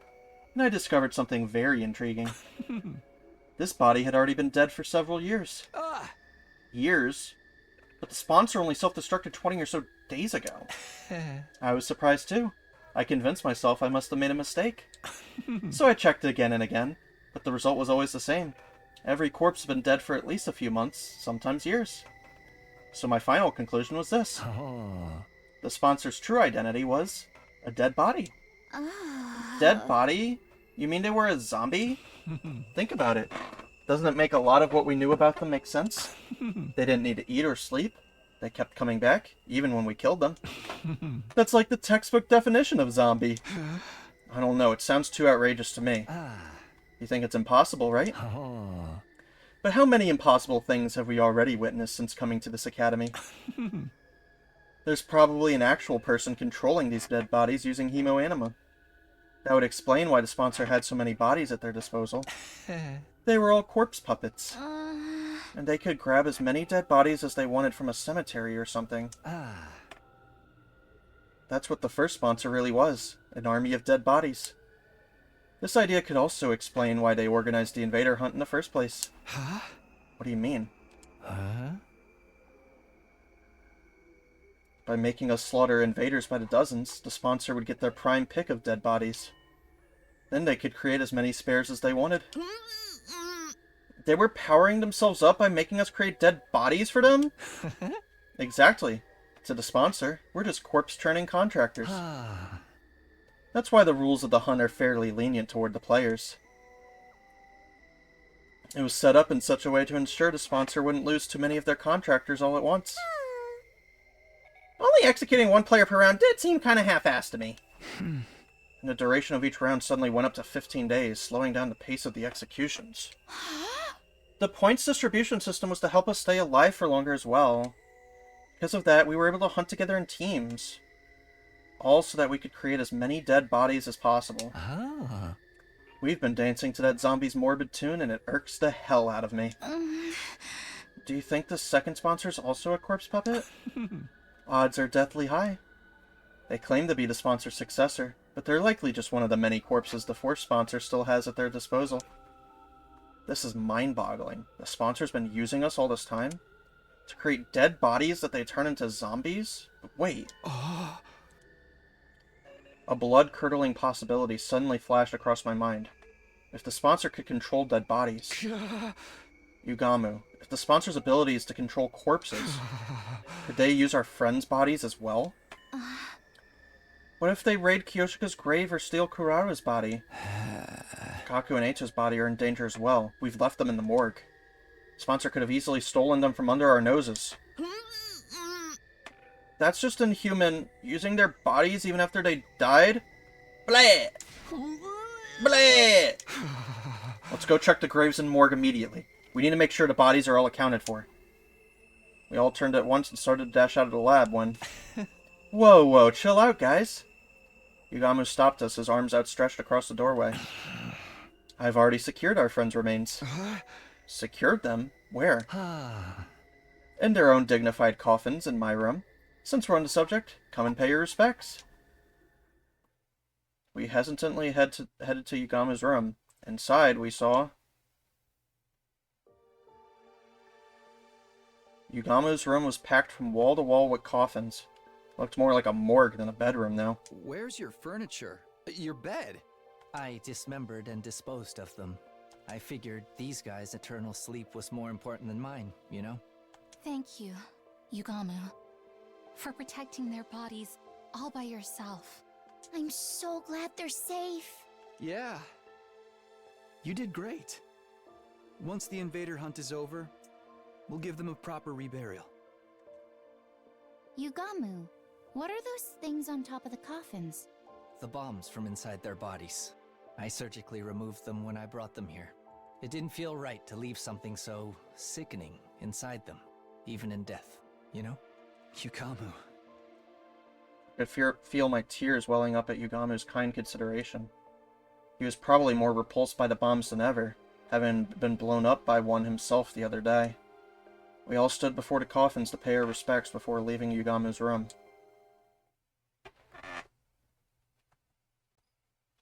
and I discovered something very intriguing. This body had already been dead for several years. Years? But the sponsor only self-destructed 20 or so days ago. I was surprised too. I convinced myself I must have made a mistake. So I checked again and again, but the result was always the same. Every corpse had been dead for at least a few months, sometimes years. So my final conclusion was this. The sponsor's true identity was a dead body. Dead body? You mean they were a zombie? Think about it. Doesn't it make a lot of what we knew about them make sense? They didn't need to eat or sleep. They kept coming back, even when we killed them. That's like the textbook definition of zombie. I don't know, it sounds too outrageous to me. You think it's impossible, right? But how many impossible things have we already witnessed since coming to this academy? There's probably an actual person controlling these dead bodies using hemoanima. That would explain why the sponsor had so many bodies at their disposal. They were all corpse puppets. And they could grab as many dead bodies as they wanted from a cemetery or something. Ah. That's what the first sponsor really was, an army of dead bodies. This idea could also explain why they organized the invader hunt in the first place. Huh? What do you mean? Huh? By making us slaughter invaders by the dozens, the sponsor would get their prime pick of dead bodies. Then they could create as many spares as they wanted. They were powering themselves up by making us create dead bodies for them? Exactly. To the sponsor, we're just corpse-churning contractors. That's why the rules of the hunt are fairly lenient toward the players. It was set up in such a way to ensure the sponsor wouldn't lose too many of their contractors all at once. Only executing one player per round did seem kind of half-assed to me. And the duration of each round suddenly went up to 15 days, slowing down the pace of the executions. The points distribution system was to help us stay alive for longer as well. Because of that, we were able to hunt together in teams. All so that we could create as many dead bodies as possible. Ah. We've been dancing to that zombie's morbid tune, and it irks the hell out of me. Do you think the second sponsor's also a corpse puppet? Odds are deathly high. They claim to be the sponsor's successor, but they're likely just one of the many corpses the fourth sponsor still has at their disposal. This is mind-boggling. The sponsor's been using us all this time? To create dead bodies that they turn into zombies? But wait. A blood-curdling possibility suddenly flashed across my mind. If the sponsor could control dead bodies... Yugamu, if the sponsor's ability is to control corpses, could they use our friends' bodies as well? What if they raid Kiyoshika's grave or steal Kurara's body? Kaku and Eicho's body are in danger as well. We've left them in the morgue. Sponsor could have easily stolen them from under our noses. That's just inhuman. Using their bodies even after they died? Bleh! Bleh! Let's go check the graves and morgue immediately. We need to make sure the bodies are all accounted for. We all turned at once and started to dash out of the lab when... Whoa, chill out, guys. Yugamu stopped us, his arms outstretched across the doorway. I've already secured our friends' remains. Secured them? Where? In their own dignified coffins in my room. Since we're on the subject, come and pay your respects. We hesitantly headed to Yugamu's room. Inside, we saw... Yugamu's room was packed from wall to wall with coffins. Looked more like a morgue than a bedroom now. Where's your furniture? Your bed? I dismembered and disposed of them. I figured these guys' eternal sleep was more important than mine, you know? Thank you, Yugamu, for protecting their bodies all by yourself. I'm so glad they're safe. Yeah. You did great. Once the invader hunt is over, we'll give them a proper reburial. Yugamu, what are those things on top of the coffins? The bombs from inside their bodies. I surgically removed them when I brought them here. It didn't feel right to leave something so sickening inside them, even in death, you know? Yugamu. I could feel my tears welling up at Yugamu's kind consideration. He was probably more repulsed by the bombs than ever, having been blown up by one himself the other day. We all stood before the coffins to pay our respects before leaving Yugamu's room.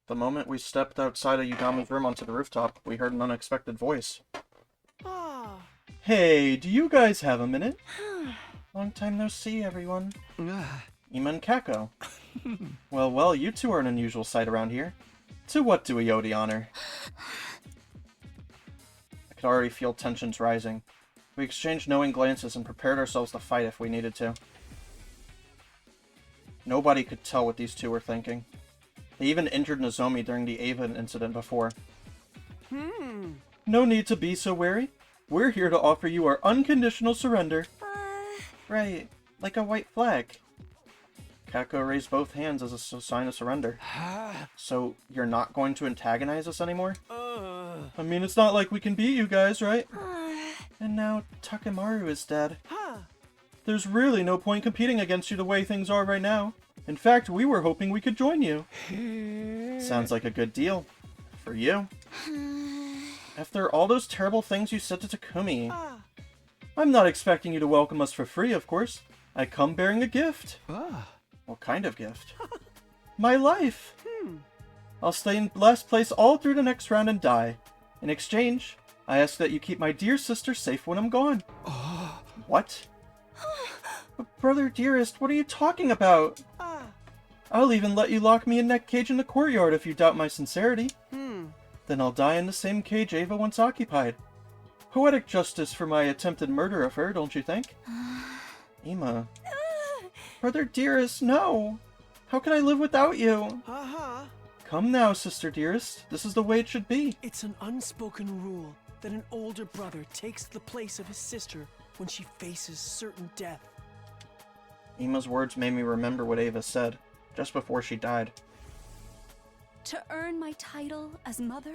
The moment we stepped outside of Yugamu's room onto the rooftop, we heard an unexpected voice. Hey, do you guys have a minute? Long time no see, everyone. Ima and Kako. Well, you two are an unusual sight around here. To what do we owe the honor? I could already feel tensions rising. We exchanged knowing glances and prepared ourselves to fight if we needed to. Nobody could tell what these two were thinking. They even injured Nozomi during the Ava incident before. No need to be so wary. We're here to offer you our unconditional surrender. Right, like a white flag. Kako raised both hands as a sign of surrender. So, you're not going to antagonize us anymore? I mean, it's not like we can beat you guys, right? And now, Takemaru is dead. There's really no point competing against you the way things are right now. In fact, we were hoping we could join you. Sounds like a good deal. For you. After all those terrible things you said to Takumi, I'm not expecting you to welcome us for free, of course. I come bearing a gift. Ah. What kind of gift? My life. I'll stay in last place all through the next round and die. In exchange, I ask that you keep my dear sister safe when I'm gone. What? Brother dearest, what are you talking about? I'll even let you lock me in that cage in the courtyard if you doubt my sincerity. Then I'll die in the same cage Ava once occupied. Poetic justice for my attempted murder of her, don't you think? Ima. Brother dearest, no! How can I live without you? Come now, sister dearest. This is the way it should be. It's an unspoken rule that an older brother takes the place of his sister when she faces certain death. Ima's words made me remember what Ava said, just before she died. To earn my title as mother,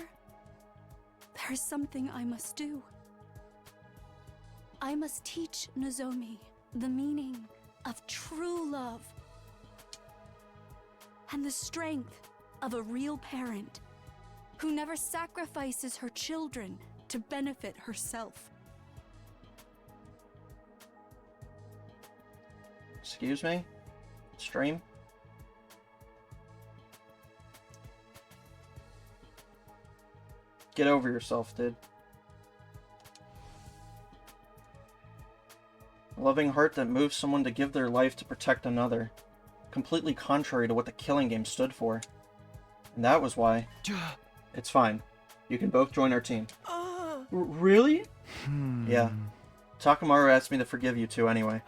there's something I must do. I must teach Nozomi the meaning of true love and the strength of a real parent who never sacrifices her children to benefit herself. Excuse me? Stream? Get over yourself, dude. A loving heart that moves someone to give their life to protect another. Completely contrary to what the killing game stood for. And that was why. It's fine. You can both join our team. Really? Yeah. Takamaru asked me to forgive you two anyway.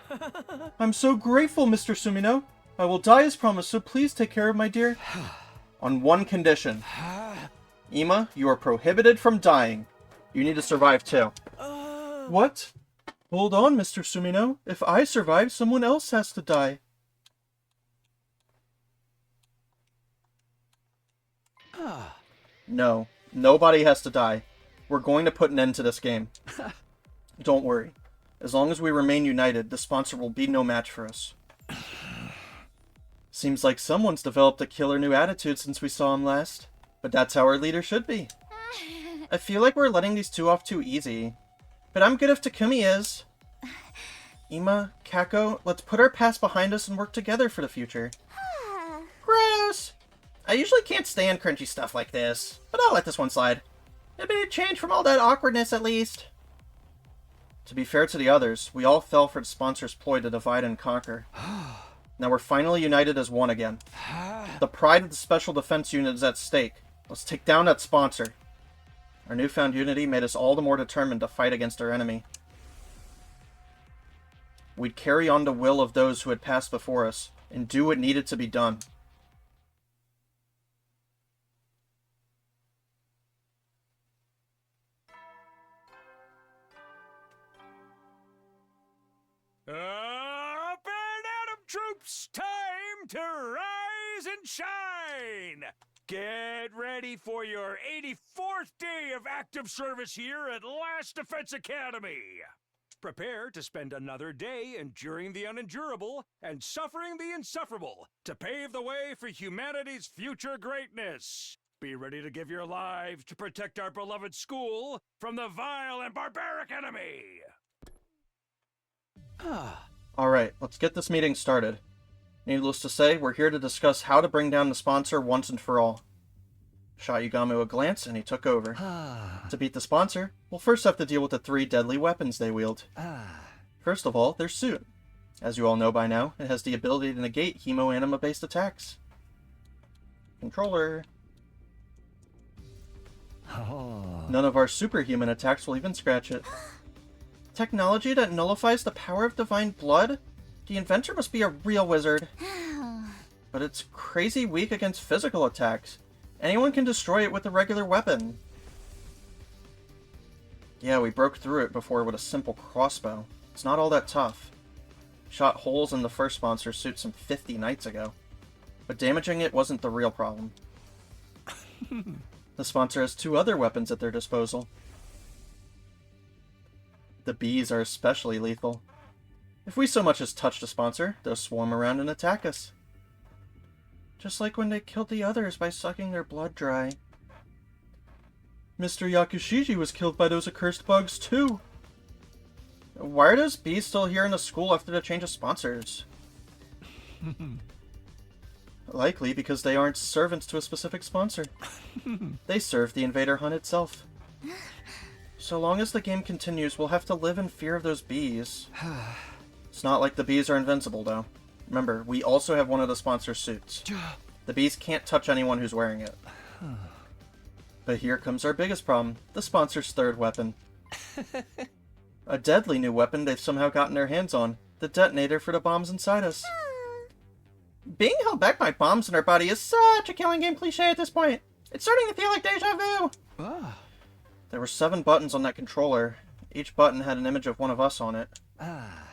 I'm so grateful, Mr. Sumino. I will die as promised, so please take care of my dear. On one condition. Ima, you are prohibited from dying. You need to survive too. What? Hold on, Mr. Sumino. If I survive, someone else has to die. No, nobody has to die. We're going to put an end to this game. Don't worry. As long as we remain united, the sponsor will be no match for us. Seems like someone's developed a killer new attitude since we saw him last. But that's how our leader should be. I feel like we're letting these two off too easy. But I'm good if Takumi is. Ima, Kako, let's put our past behind us and work together for the future. Gross! I usually can't stand cringy stuff like this, but I'll let this one slide. It'd be a change from all that awkwardness, at least. To be fair to the others, we all fell for the sponsor's ploy to divide and conquer. Now we're finally united as one again. The pride of the Special Defense Unit is at stake. Let's take down that sponsor. Our newfound unity made us all the more determined to fight against our enemy. We'd carry on the will of those who had passed before us, and do what needed to be done. Up and at 'em, troops! Time to rise and shine! Get ready for your 84th day of active service here at Last Defense Academy! Prepare to spend another day enduring the unendurable and suffering the insufferable to pave the way for humanity's future greatness. Be ready to give your lives to protect our beloved school from the vile and barbaric enemy! Alright, let's get this meeting started. Needless to say, we're here to discuss how to bring down the sponsor once and for all. Shot Yugamu a glance, and he took over. To beat the sponsor, we'll first have to deal with the 3 deadly weapons they wield. First of all, their suit. As you all know by now, it has the ability to negate hemoanima-based attacks. Controller. None of our superhuman attacks will even scratch it. Technology that nullifies the power of divine blood? The inventor must be a real wizard. But it's crazy weak against physical attacks. Anyone can destroy it with a regular weapon. Yeah, we broke through it before with a simple crossbow. It's not all that tough. Shot holes in the first sponsor's suit some 50 nights ago. But damaging it wasn't the real problem. The sponsor has 2 other weapons at their disposal. The bees are especially lethal. If we so much as touch the sponsor, they'll swarm around and attack us. Just like when they killed the others by sucking their blood dry. Mr. Yakushiji was killed by those accursed bugs too. Why are those bees still here in the school after the change of sponsors? Likely because they aren't servants to a specific sponsor. They serve the Invader Hunt itself. So long as the game continues, we'll have to live in fear of those bees. It's not like the bees are invincible, though. Remember, we also have one of the sponsor suits. The bees can't touch anyone who's wearing it. But here comes our biggest problem, the sponsor's third weapon. A deadly new weapon they've somehow gotten their hands on, the detonator for the bombs inside us. Being held back by bombs in our body is such a killing game cliche at this point. It's starting to feel like deja vu. Ah. There were 7 buttons on that controller. Each button had an image of one of us on it. Ah.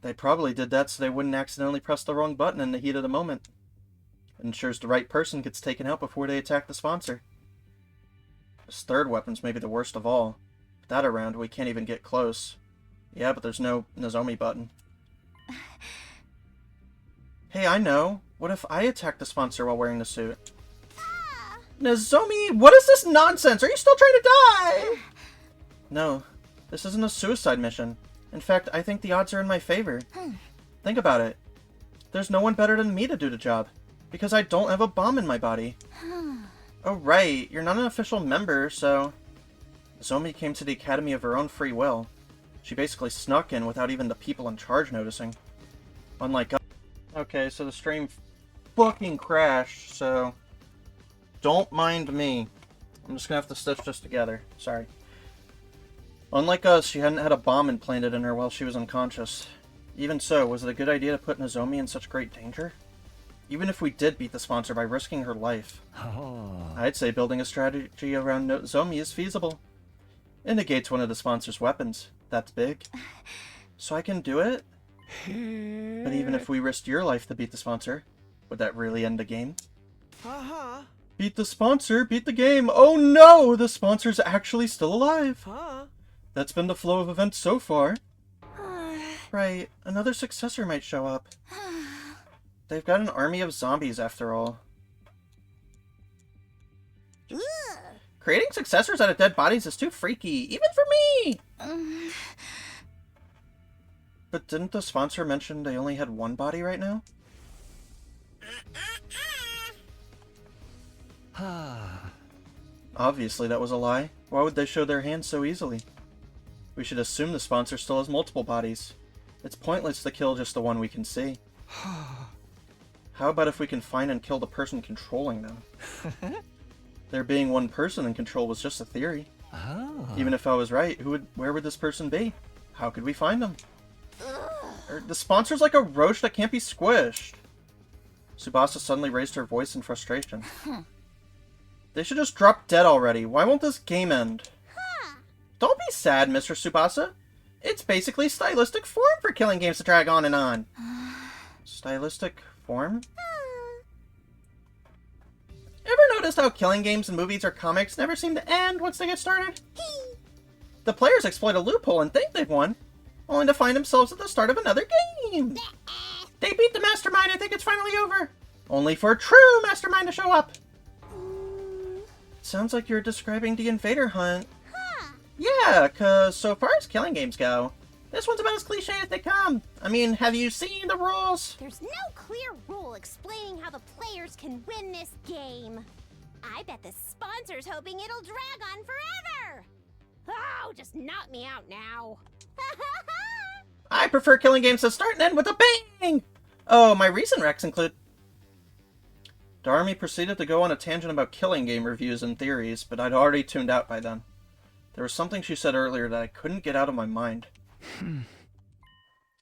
They probably did that so they wouldn't accidentally press the wrong button in the heat of the moment. It ensures the right person gets taken out before they attack the sponsor. This third weapon's maybe the worst of all. With that around, we can't even get close. Yeah, but there's no Nozomi button. Hey, I know. What if I attack the sponsor while wearing the suit? Nozomi, what is this nonsense? Are you still trying to die? No, this isn't a suicide mission. In fact, I think the odds are in my favor. Think about it. There's no one better than me to do the job, because I don't have a bomb in my body. Oh right, you're not an official member, so... Nozomi came to the Academy of her own free will. She basically snuck in without even the people in charge noticing. Unlike us. Okay, so the stream fucking crashed, so... Don't mind me. I'm just gonna have to stitch this together. Sorry. Unlike us, she hadn't had a bomb implanted in her while she was unconscious. Even so, was it a good idea to put Nozomi in such great danger? Even if we did beat the sponsor by risking her life, I'd say building a strategy around Nozomi is feasible. It negates one of the sponsor's weapons. That's big. So I can do it? But even if we risked your life to beat the sponsor, would that really end the game? Beat the sponsor, beat the game. Oh no! The sponsor's actually still alive. That's been the flow of events so far. Right, another successor might show up. They've got an army of zombies after all. Creating successors out of dead bodies is too freaky, even for me! But didn't the sponsor mention they only had one body right now? Obviously that was a lie. Why would they show their hands so easily? We should assume the sponsor still has multiple bodies. It's pointless to kill just the one we can see. How about if we can find and kill the person controlling them? There being one person in control was just a theory. Even if I was right, where would this person be? How could we find them? The sponsor's like a roach that can't be squished. Tsubasa suddenly raised her voice in frustration. They should just drop dead already. Why won't this game end? Don't be sad, Mr. Tsubasa. It's basically stylistic form for killing games to drag on and on. Stylistic form? Ever noticed how killing games in movies or comics never seem to end once they get started? The players exploit a loophole and think they've won, only to find themselves at the start of another game. They beat the mastermind and think it's finally over, only for a true mastermind to show up. Sounds like you're describing the Invader Hunt. Yeah, cause so far as killing games go, this one's about as cliche as they come. I mean, have you seen the rules? There's no clear rule explaining how the players can win this game. I bet the sponsor's hoping it'll drag on forever. Oh, just knock me out now. I prefer killing games that start and end with a bang! Oh, my recent recs include... Darumi proceeded to go on a tangent about killing game reviews and theories, but I'd already tuned out by then. There was something she said earlier that I couldn't get out of my mind.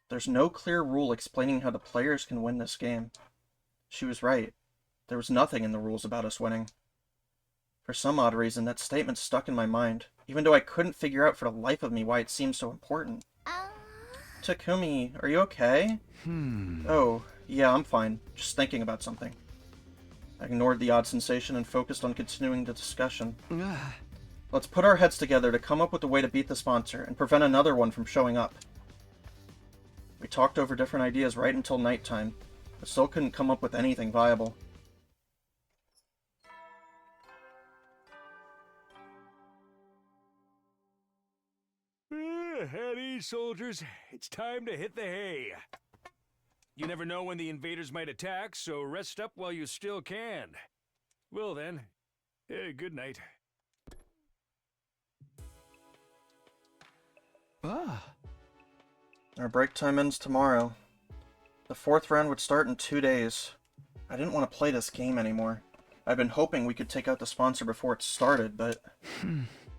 There's no clear rule explaining how the players can win this game. She was right. There was nothing in the rules about us winning. For some odd reason, that statement stuck in my mind, even though I couldn't figure out for the life of me why it seemed so important. Takumi, are you okay? Oh, yeah, I'm fine. Just thinking about something. I ignored the odd sensation and focused on continuing the discussion. Let's put our heads together to come up with a way to beat the sponsor and prevent another one from showing up. We talked over different ideas right until nighttime, but still couldn't come up with anything viable. Any Okay, soldiers, it's time to hit the hay. You never know when the invaders might attack, so rest up while you still can. Well then, good night. Ah. Our break time ends tomorrow. The 4th round would start in 2 days. I didn't want to play this game anymore. I've been hoping we could take out the sponsor before it started, but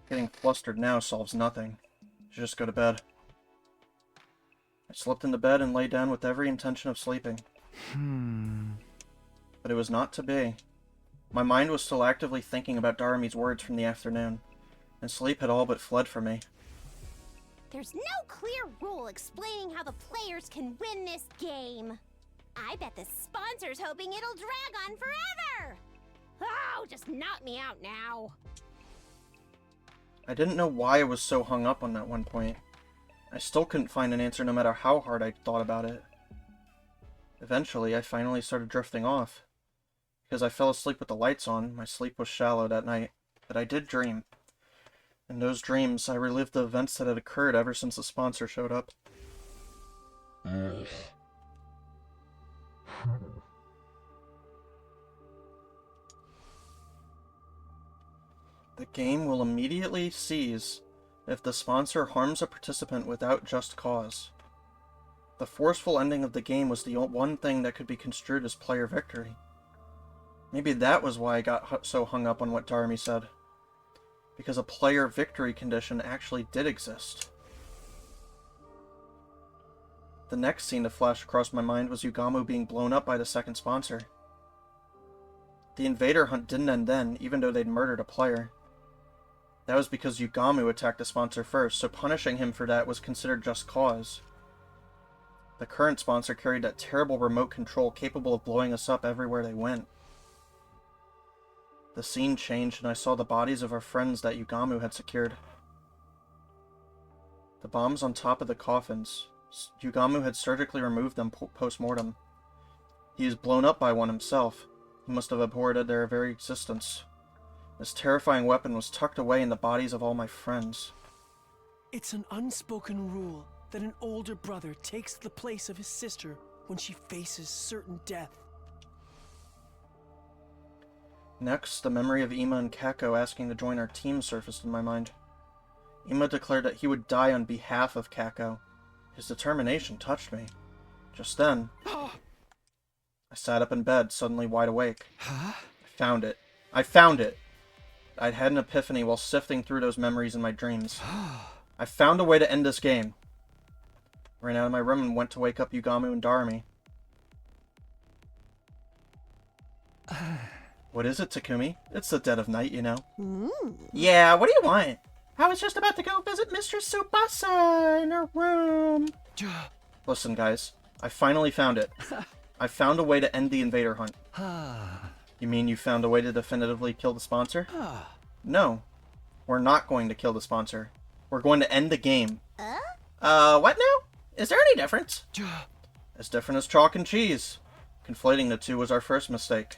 getting flustered now solves nothing. I should just go to bed. I slipped into bed and lay down with every intention of sleeping. But it was not to be. My mind was still actively thinking about Darumi's words from the afternoon, and sleep had all but fled from me. There's no clear rule explaining how the players can win this game. I bet the sponsor's hoping it'll drag on forever. Oh, just knock me out now. I didn't know why I was so hung up on that one point. I still couldn't find an answer no matter how hard I thought about it. Eventually, I finally started drifting off. Because I fell asleep with the lights on, my sleep was shallow that night, but I did dream. In those dreams, I relived the events that had occurred ever since the sponsor showed up. The game will immediately cease if the sponsor harms a participant without just cause. The forceful ending of the game was the one thing that could be construed as player victory. Maybe that was why I got so hung up on what Darumi said. Because a player victory condition actually did exist. The next scene to flash across my mind was Yugamu being blown up by the second sponsor. The invader hunt didn't end then, even though they'd murdered a player. That was because Yugamu attacked the sponsor first, so punishing him for that was considered just cause. The current sponsor carried that terrible remote control capable of blowing us up everywhere they went. The scene changed and I saw the bodies of our friends that Yugamu had secured. The bombs on top of the coffins. Yugamu had surgically removed them post-mortem. He was blown up by one himself. He must have abhorred their very existence. This terrifying weapon was tucked away in the bodies of all my friends. It's an unspoken rule that an older brother takes the place of his sister when she faces certain death. Next, the memory of Ima and Kako asking to join our team surfaced in my mind. Ima declared that he would die on behalf of Kako. His determination touched me. Just then, I sat up in bed, suddenly wide awake. I found it. I found it! I'd had an epiphany while sifting through those memories in my dreams. I found a way to end this game. I ran out of my room and went to wake up Yugamu and Darumi. What is it, Takumi? It's the dead of night, you know. Yeah, what do you want? I was just about to go visit Mistress Tsubasa in her room. Listen, guys. I finally found it. I found a way to end the invader hunt. You mean you found a way to definitively kill the sponsor? No. We're not going to kill the sponsor. We're going to end the game. What now? Is there any difference? As different as chalk and cheese. Conflating the two was our first mistake.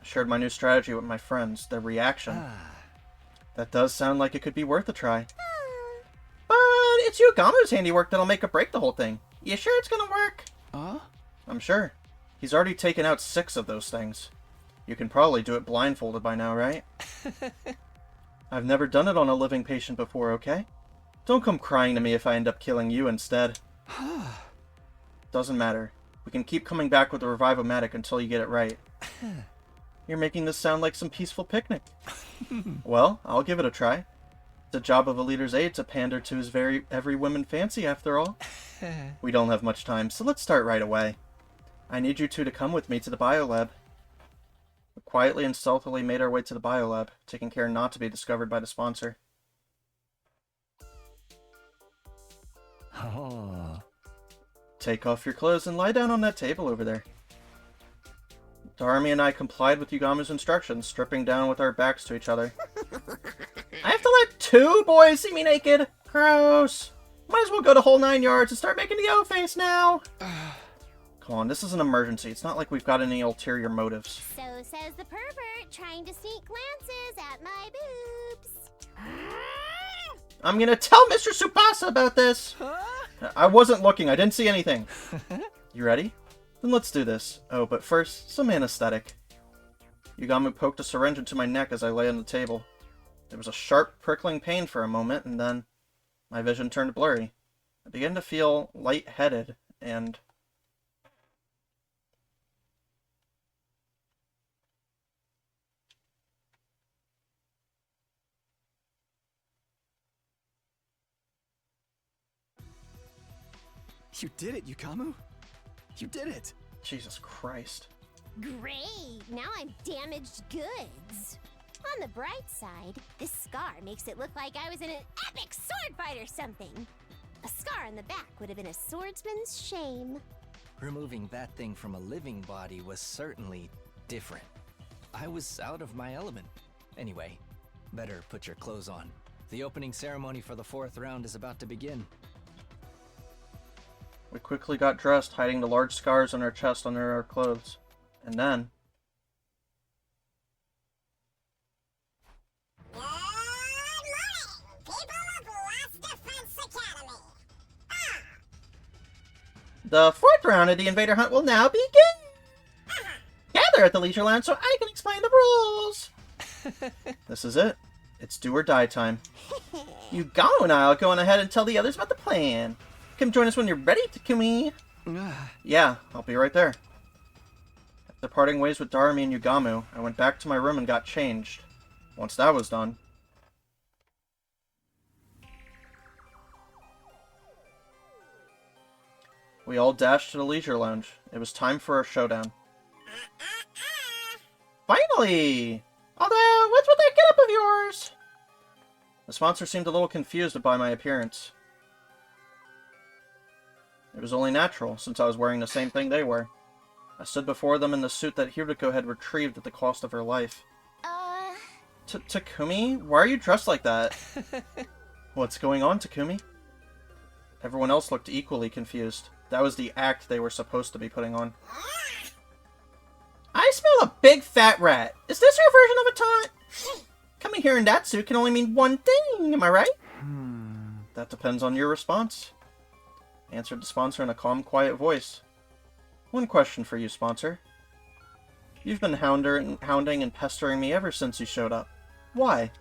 I shared my new strategy with my friends. Their reaction. That does sound like it could be worth a try. But it's Yugamu's handiwork that'll make or break the whole thing. You sure it's gonna work? I'm sure. He's already taken out 6 of those things. You can probably do it blindfolded by now, right? I've never done it on a living patient before, okay? Don't come crying to me if I end up killing you instead. Doesn't matter. We can keep coming back with the Revivomatic until you get it right. You're making this sound like some peaceful picnic. Well, I'll give it a try. It's the job of a leader's aide to pander to his every woman fancy, after all. We don't have much time, so let's start right away. I need you two to come with me to the biolab. We quietly and stealthily made our way to the biolab, taking care not to be discovered by the sponsor. Take off your clothes and lie down on that table over there. Darumi and I complied with Yugamu's instructions, stripping down with our backs to each other. I have to let 2 boys see me naked? Gross. Might as well go to whole 9 yards and start making the O-face now. Come on, this is an emergency. It's not like we've got any ulterior motives. So says the pervert, trying to sneak glances at my boobs. I'm gonna tell Mr. Tsubasa about this! I wasn't looking, I didn't see anything. You ready? Then let's do this. Oh, but first, some anesthetic. Yugamu poked a syringe into my neck as I lay on the table. There was a sharp, prickling pain for a moment, and then my vision turned blurry. I began to feel lightheaded, and... You did it, Yugamu. You did it. Jesus Christ. Great! Now I'm damaged goods. On the bright side, this scar makes it look like I was in an epic sword fight or something. A scar on the back would have been a swordsman's shame. Removing that thing from a living body was certainly different. I was out of my element. Anyway, better put your clothes on. The opening ceremony for the 4th round is about to begin. We quickly got dressed, hiding the large scars on our chest under our clothes. And then... Good morning, people of Last Defense Academy. The 4th round of the Invader Hunt will now begin! Gather at the Leisure Lounge so I can explain the rules! This is it. It's do or die time. Yugamu and I'll go on ahead and tell the others about the plan. Come join us when you're ready, Takumi. Yeah, I'll be right there. After parting ways with Darumi and Yugamu, I went back to my room and got changed. Once that was done... we all dashed to the Leisure Lounge. It was time for our showdown. Finally! Although, what's with that getup of yours? The sponsor seemed a little confused by my appearance. It was only natural, since I was wearing the same thing they were. I stood before them in the suit that Hiriko had retrieved at the cost of her life. Takumi? Why are you dressed like that? What's going on, Takumi? Everyone else looked equally confused. That was the act they were supposed to be putting on. I smell a big fat rat. Is this your version of a taunt? Coming here in that suit can only mean one thing, am I right? That depends on your response. Answered the sponsor in a calm, quiet voice. One question for you, sponsor. You've been hounding and pestering me ever since you showed up. Why?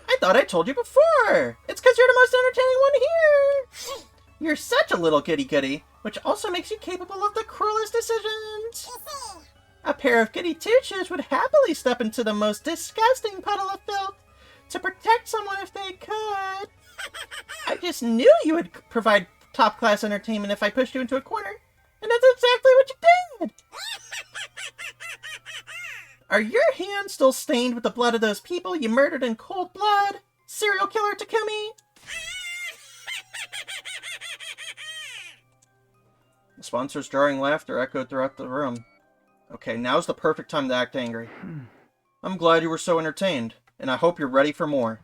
I thought I told you before! It's because you're the most entertaining one here! You're such a little goody-goody, which also makes you capable of the cruelest decisions! A pair of goody two-shoes would happily step into the most disgusting puddle of filth to protect someone if they could. I just knew you would provide top-class entertainment if I pushed you into a corner, and that's exactly what you did! Are your hands still stained with the blood of those people you murdered in cold blood? Serial killer Takumi? The sponsor's jarring laughter echoed throughout the room. Okay, now's the perfect time to act angry. I'm glad you were so entertained, and I hope you're ready for more.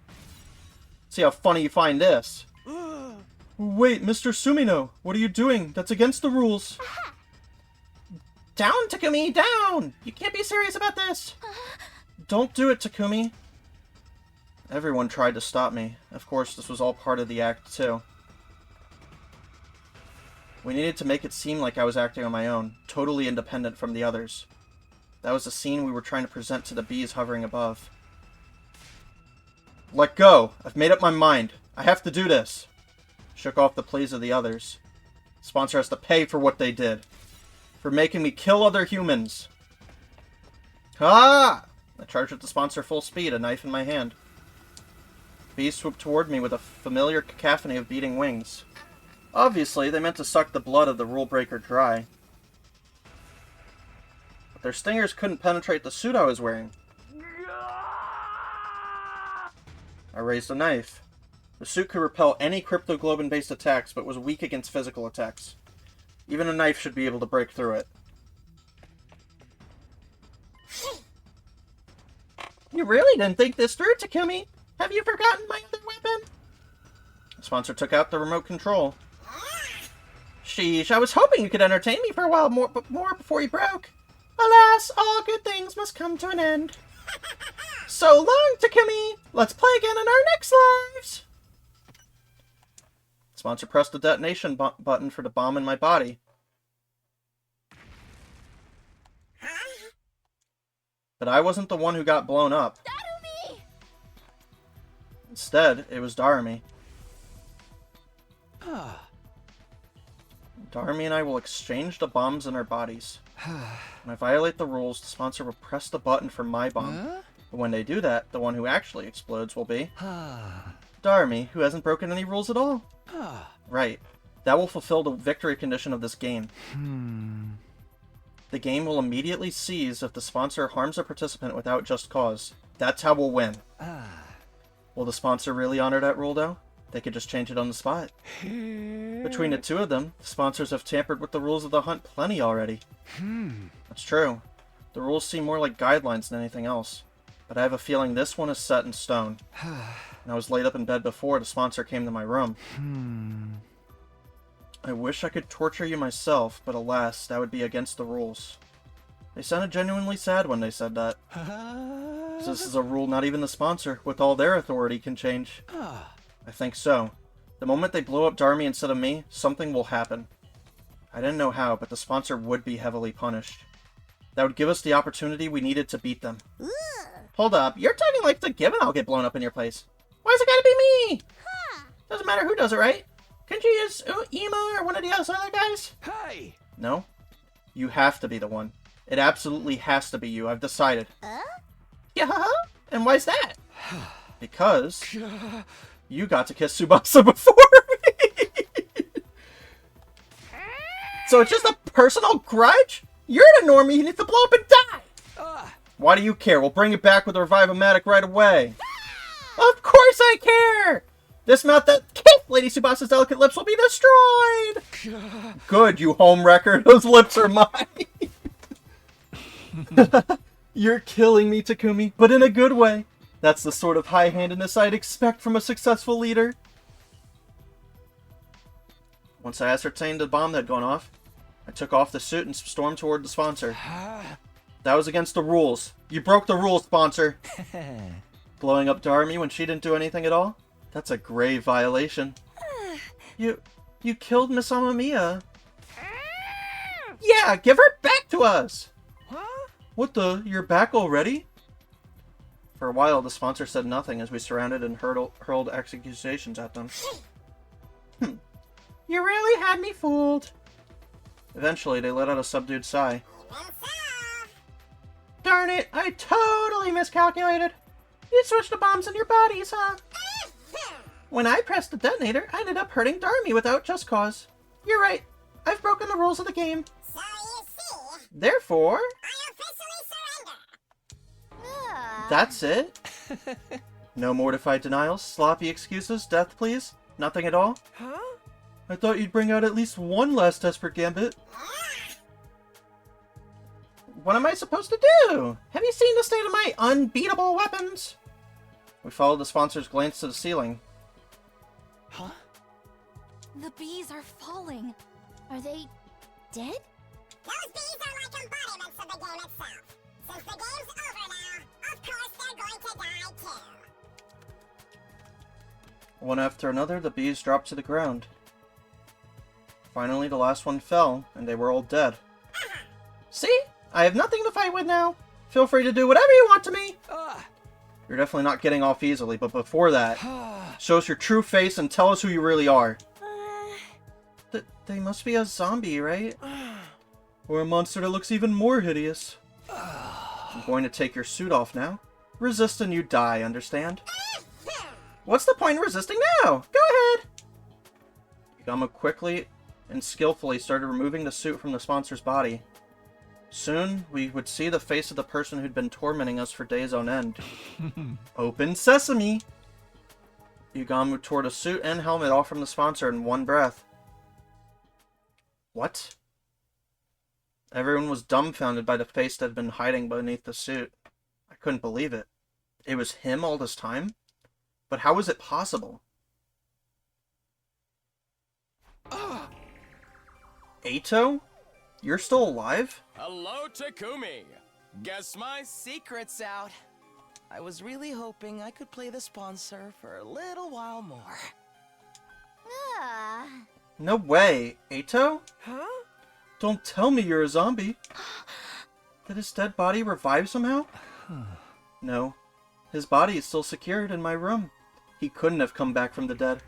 See how funny you find this. Wait, Mr. Sumino, what are you doing? That's against the rules. Down, Takumi, down! You can't be serious about this! Don't do it, Takumi. Everyone tried to stop me. Of course, this was all part of the act, too. We needed to make it seem like I was acting on my own, totally independent from the others. That was the scene we were trying to present to the bees hovering above. Let go! I've made up my mind. I have to do this. Shook off the pleas of the others. The sponsor has to pay for what they did. For making me kill other humans. Ah! I charged at the sponsor full speed, a knife in my hand. Bees swooped toward me with a familiar cacophony of beating wings. Obviously, they meant to suck the blood of the rule breaker dry. But their stingers couldn't penetrate the suit I was wearing. I raised a knife. The suit could repel any cryptoglobin-based attacks, but was weak against physical attacks. Even a knife should be able to break through it. You really didn't think this through, Takumi? Have you forgotten my other weapon? The sponsor took out the remote control. Sheesh, I was hoping you could entertain me for a while more before you broke. Alas, all good things must come to an end. So long, Takumi! Let's play again in our next lives! Sponsor pressed the detonation button for the bomb in my body. But I wasn't the one who got blown up. Darumi! Instead, it was Darumi. Darumi and I will exchange the bombs in our bodies. When I violate the rules, the sponsor will press the button for my bomb. But when they do that, the one who actually explodes will be Darumi, who hasn't broken any rules at all. Right. That will fulfill the victory condition of this game. The game will immediately seize if the sponsor harms a participant without just cause. That's how we'll win. Will the sponsor really honor that rule, though? They could just change it on the spot. Between the two of them, the sponsors have tampered with the rules of the hunt plenty already. That's true. The rules seem more like guidelines than anything else. But I have a feeling this one is set in stone. And I was laid up in bed before the sponsor came to my room. I wish I could torture you myself, but alas, that would be against the rules. They sounded genuinely sad when they said that. This is a rule not even the sponsor, with all their authority, can change. I think so. The moment they blow up Darumi instead of me, something will happen. I didn't know how, but the sponsor would be heavily punished. That would give us the opportunity we needed to beat them. Hold up, you're talking like the given I'll get blown up in your place. Why's it gotta be me? Doesn't matter who does it, right? Couldn't you use Ema or one of the other guys? Hey! No. You have to be the one. It absolutely has to be you, I've decided. Yeah, and why's that? Because you got to kiss Tsubasa before me. So it's just a personal grudge? You're the normie who needs to blow up and die! Why do you care? We'll bring it back with a Revive-O-Matic right away. Of course I care! This mouth that kissed Lady Tsubasa's delicate lips will be destroyed! Good, you home wrecker. Those lips are mine. You're killing me, Takumi, but in a good way. That's the sort of high-handedness I'd expect from a successful leader. Once I ascertained the bomb had gone off, I took off the suit and stormed toward the sponsor. That was against the rules. You broke the rules, sponsor. Blowing up Darumi when she didn't do anything at all? That's a grave violation. You killed Miss Amamiya. Yeah, give her back to us! What the? You're back already? For a while, the sponsor said nothing as we surrounded and hurled accusations at them. You really had me fooled. Eventually, they let out a subdued sigh. Darn it, I totally miscalculated. You switched the bombs in your bodies, huh? When I pressed the detonator, I ended up hurting Darumi without just cause. You're right. I've broken the rules of the game. So you see, Therefore, I officially surrender. that's it? No mortified denials, sloppy excuses, death pleas? Nothing at all? I thought you'd bring out at least one last desperate gambit. What am I supposed to do? Have you seen the state of my unbeatable weapons? We followed the sponsor's glance to the ceiling. The bees are falling. Are they dead? Those bees are like embodiments of the game itself. Since the game's over now, of course they're going to die too. One after another, the bees dropped to the ground. Finally, the last one fell, and they were all dead. See? I have nothing to fight with now. Feel free to do whatever you want to me. You're definitely not getting off easily, but before that, show us your true face and tell us who you really are. They must be a zombie, right? Or a monster that looks even more hideous. I'm going to take your suit off now. Resist and you die, understand? What's the point in resisting now? Go ahead! Yugamu quickly and skillfully started removing the suit from the sponsor's body. Soon, we would see the face of the person who'd been tormenting us for days on end. Open sesame! Yugamu tore the suit and helmet off from the sponsor in one breath. What? Everyone was dumbfounded by the face that had been hiding beneath the suit. I couldn't believe it. It was him all this time? But how was it possible? Eito? You're still alive? Hello, Takumi. Guess my secret's out. I was really hoping I could play the sponsor for a little while more. No way, Eito? Huh? Don't tell me you're a zombie. Did his dead body revive somehow? No. His body is still secured in my room. He couldn't have come back from the dead.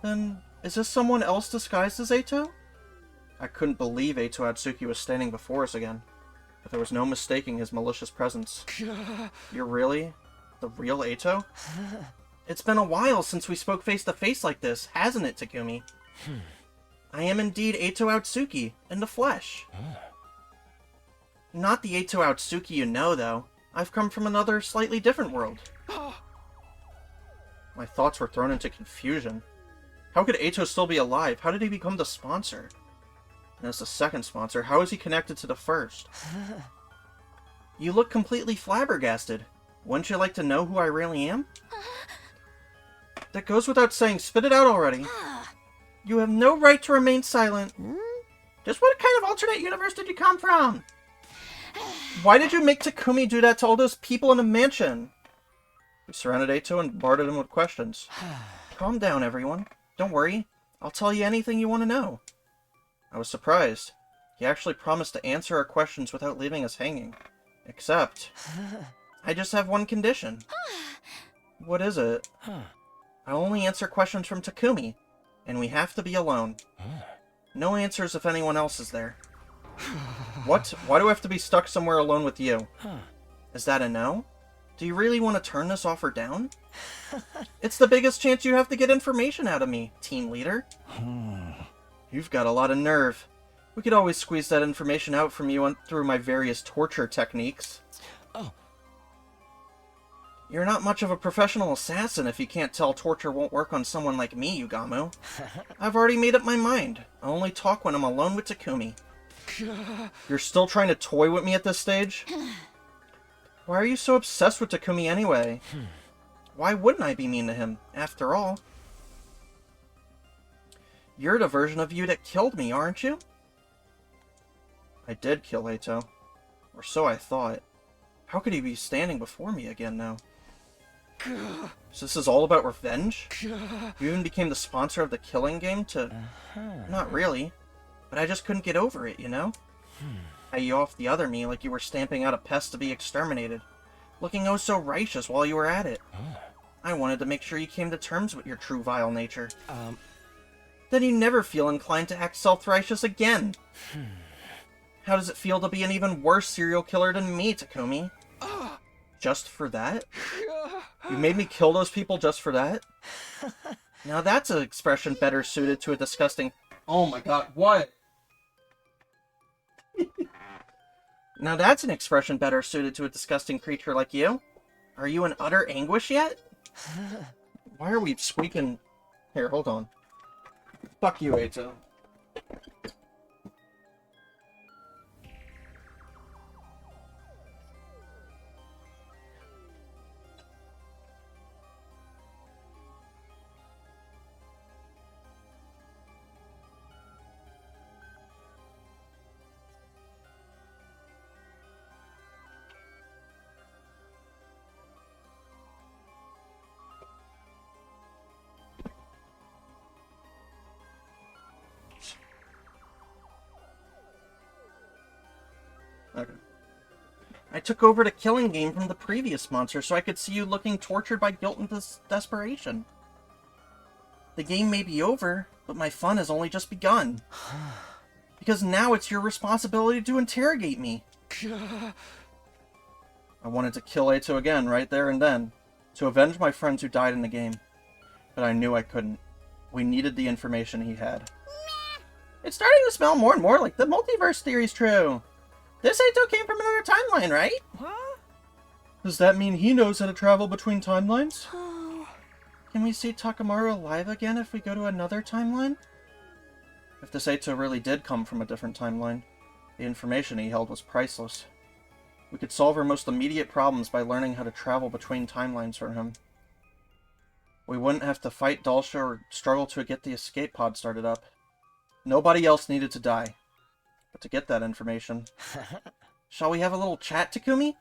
Then, is this someone else disguised as Eito? I couldn't believe Eito Atsuki was standing before us again. But there was no mistaking his malicious presence. You're really the real Eito? It's been a while since we spoke face to face like this, hasn't it, Takumi? I am indeed Eito Atsuki, in the flesh. Not the Eito Atsuki you know, though. I've come from another, slightly different world. My thoughts were thrown into confusion. How could Eito still be alive? How did he become the sponsor? And as the second sponsor, how is he connected to the first? You look completely flabbergasted. Wouldn't you like to know who I really am? That goes without saying. Spit it out already. You have no right to remain silent. Just what kind of alternate universe did you come from? Why did you make Takumi do that to all those people in the mansion? We surrounded Eito and bombarded him with questions. Calm down, everyone. Don't worry. I'll tell you anything you want to know. I was surprised. He actually promised to answer our questions without leaving us hanging. Except, I just have one condition. What is it? I only answer questions from Takumi, and we have to be alone. No answers if anyone else is there. What? Why do I have to be stuck somewhere alone with you? Is that a no? Do you really want to turn this offer down? It's the biggest chance you have to get information out of me, team leader. You've got a lot of nerve. We could always squeeze that information out from you through my various torture techniques. Oh. You're not much of a professional assassin if you can't tell torture won't work on someone like me, Yugamu. I've already made up my mind. I'll only talk when I'm alone with Takumi. You're still trying to toy with me at this stage? Why are you so obsessed with Takumi anyway? Why wouldn't I be mean to him, after all? You're the version of you that killed me, aren't you? I did kill Eito. Or so I thought. How could he be standing before me again now? So this is all about revenge? You even became the sponsor of the killing game to... Not really. But I just couldn't get over it, you know? You off the other me like you were stamping out a pest to be exterminated. Looking oh so righteous while you were at it. I wanted to make sure you came to terms with your true vile nature. Then you never feel inclined to act self-righteous again. How does it feel to be an even worse serial killer than me, Takumi? Just for that? You made me kill those people just for that? Now that's an expression better suited to a disgusting... Oh my god, what? Now that's an expression better suited to a disgusting creature like you. Are you in utter anguish yet? Why are we squeaking... Here, hold on. Fuck you, Eito. Okay. I took over the killing game from the previous monster so I could see you looking tortured by guilt and desperation. The game may be over, but my fun has only just begun. Because now it's your responsibility to interrogate me. I wanted to kill Eito again right there and then, to avenge my friends who died in the game. But I knew I couldn't. We needed the information he had. It's starting to smell more and more like the multiverse theory's true. This Eito came from another timeline, right? Huh? Does that mean he knows how to travel between timelines? Can we see Takamaru alive again if we go to another timeline? If this Eito really did come from a different timeline, the information he held was priceless. We could solve our most immediate problems by learning how to travel between timelines from him. We wouldn't have to fight Dalsha or struggle to get the escape pod started up. Nobody else needed to die. But to get that information... Shall we have a little chat, Takumi?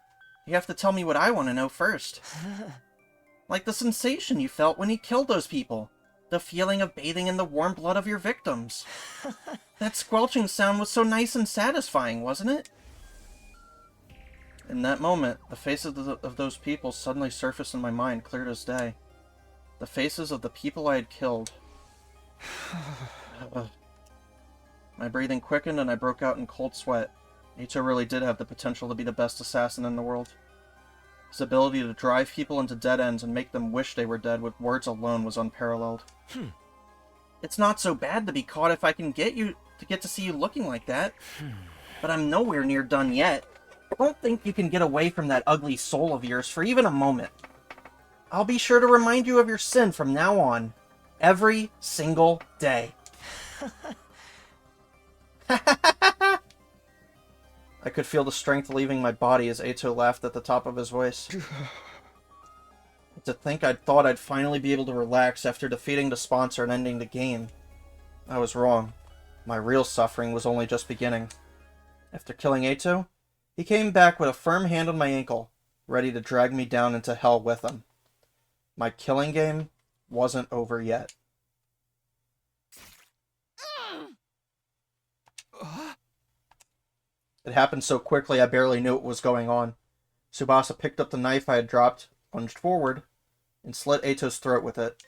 You have to tell me what I want to know first. Like the sensation you felt when he killed those people. The feeling of bathing in the warm blood of your victims. That squelching sound was so nice and satisfying, wasn't it? In that moment, the faces of those people suddenly surfaced in my mind, clear as day. The faces of the people I had killed. My breathing quickened and I broke out in cold sweat. Eito really did have the potential to be the best assassin in the world. His ability to drive people into dead ends and make them wish they were dead with words alone was unparalleled. It's not so bad to be caught if I can get to see you looking like that. But I'm nowhere near done yet. I don't think you can get away from that ugly soul of yours for even a moment. I'll be sure to remind you of your sin from now on. Every single day. I could feel the strength leaving my body as Eito laughed at the top of his voice. To think I'd thought I'd finally be able to relax after defeating the sponsor and ending the game. I was wrong. My real suffering was only just beginning. After killing Eito, he came back with a firm hand on my ankle, ready to drag me down into hell with him. My killing game wasn't over yet. It happened so quickly I barely knew what was going on. Tsubasa picked up the knife I had dropped, lunged forward, and slit Eito's throat with it.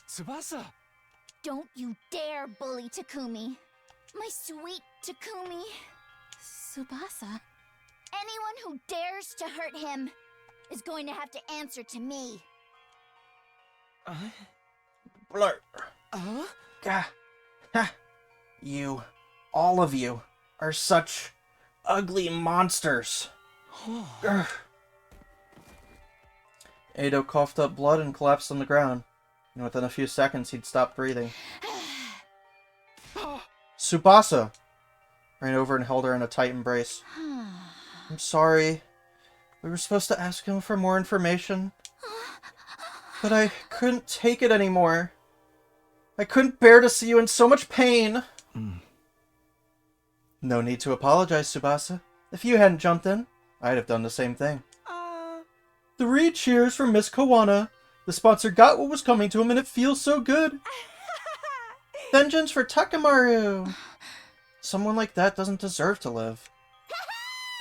Tsubasa! Don't you dare bully Takumi. My sweet Takumi. Tsubasa. Anyone who dares to hurt him is going to have to answer to me. Blur. Gah. Ha. You, all of you, are such ugly monsters. Eito coughed up blood and collapsed on the ground, and within a few seconds he'd stopped breathing. Tsubasa! Ran over and held her in a tight embrace. I'm sorry. We were supposed to ask him for more information. But I couldn't take it anymore. I couldn't bear to see you in so much pain. No need to apologize, Tsubasa. If you hadn't jumped in, I'd have done the same thing. 3 cheers for Miss Kawana. The sponsor got what was coming to him and it feels so good. Vengeance for Takemaru. Someone like that doesn't deserve to live.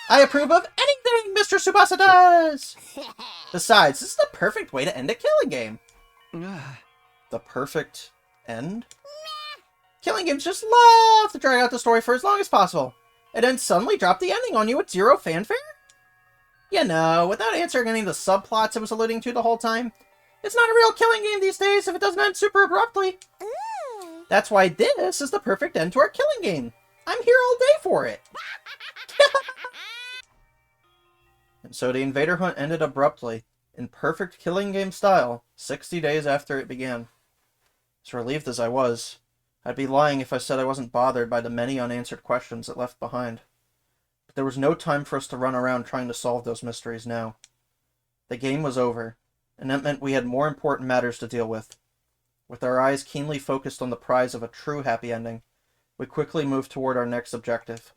I approve of anything Mr. Tsubasa does! Besides, this is the perfect way to end a killing game. The perfect end? Killing games just love to drag out the story for as long as possible, and then suddenly drop the ending on you with zero fanfare? You know, without answering any of the subplots it was alluding to the whole time. It's not a real killing game these days if it doesn't end super abruptly. That's why this is the perfect end to our killing game. I'm here all day for it. And so the invader hunt ended abruptly, in perfect killing game style, 60 days after it began. As relieved as I was, I'd be lying if I said I wasn't bothered by the many unanswered questions it left behind. But there was no time for us to run around trying to solve those mysteries now. The game was over, and that meant we had more important matters to deal with. With our eyes keenly focused on the prize of a true happy ending, we quickly moved toward our next objective.